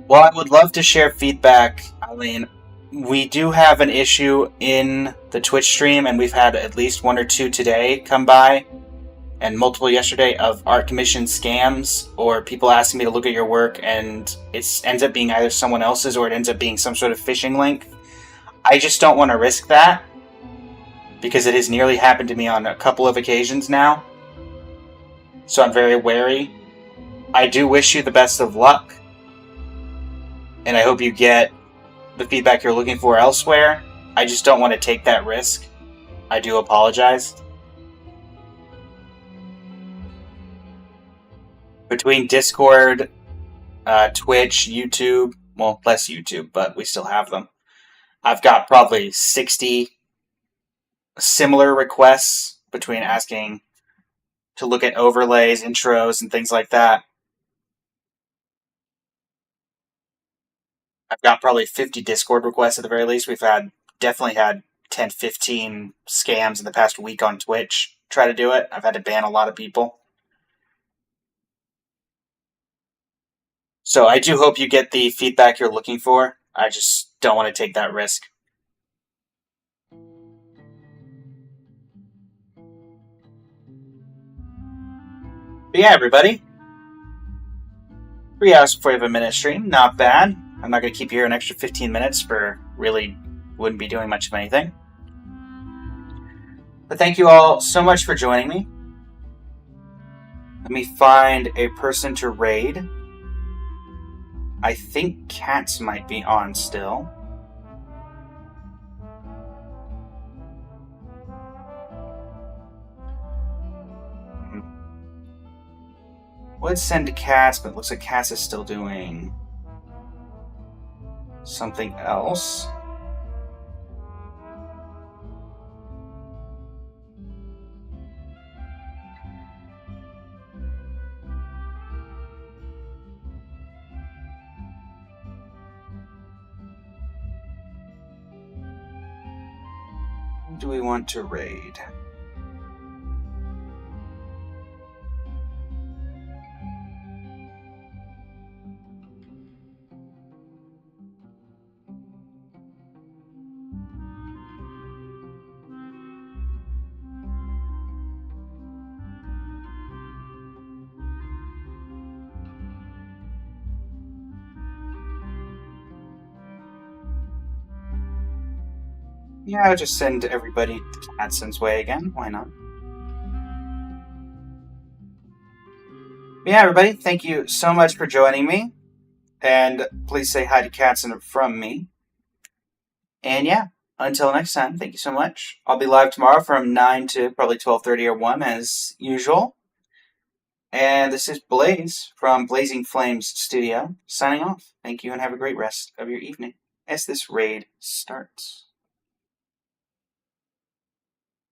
Well, I would love to share feedback, Eileen. We do have an issue in the Twitch stream, and we've had at least one or two today come by, and multiple yesterday, of art commission scams, or people asking me to look at your work, and it ends up being either someone else's, or it ends up being some sort of phishing link. I just don't want to risk that, because it has nearly happened to me on a couple of occasions now. So I'm very wary. I do wish you the best of luck, and I hope you get the feedback you're looking for elsewhere. I just don't want to take that risk. I do apologize. Between Discord, Twitch, YouTube, well, less YouTube, but we still have them. I've got probably 60 similar requests between asking to look at overlays, intros, and things like that. I've got probably 50 Discord requests at the very least. We've definitely had 10, 15 scams in the past week on Twitch try to do it. I've had to ban a lot of people. So I do hope you get the feedback you're looking for. I just don't want to take that risk. But yeah, everybody. 3 hours before you have a minute stream. Not bad. I'm not going to keep you here an extra 15 minutes for really wouldn't be doing much of anything. But thank you all so much for joining me. Let me find a person to raid. I think Cats might be on still. Would send to Cats, but it looks like Cats is still doing something else. Who do we want to raid? Yeah, I'll just send everybody to Katson's way again. Why not? Yeah, everybody, thank you so much for joining me. And please say hi to Katson from me. And yeah, until next time, thank you so much. I'll be live tomorrow from 9 to probably 12:30 or 1 as usual. And this is Blaze from Blazing Flames Studio, signing off. Thank you and have a great rest of your evening as this raid starts.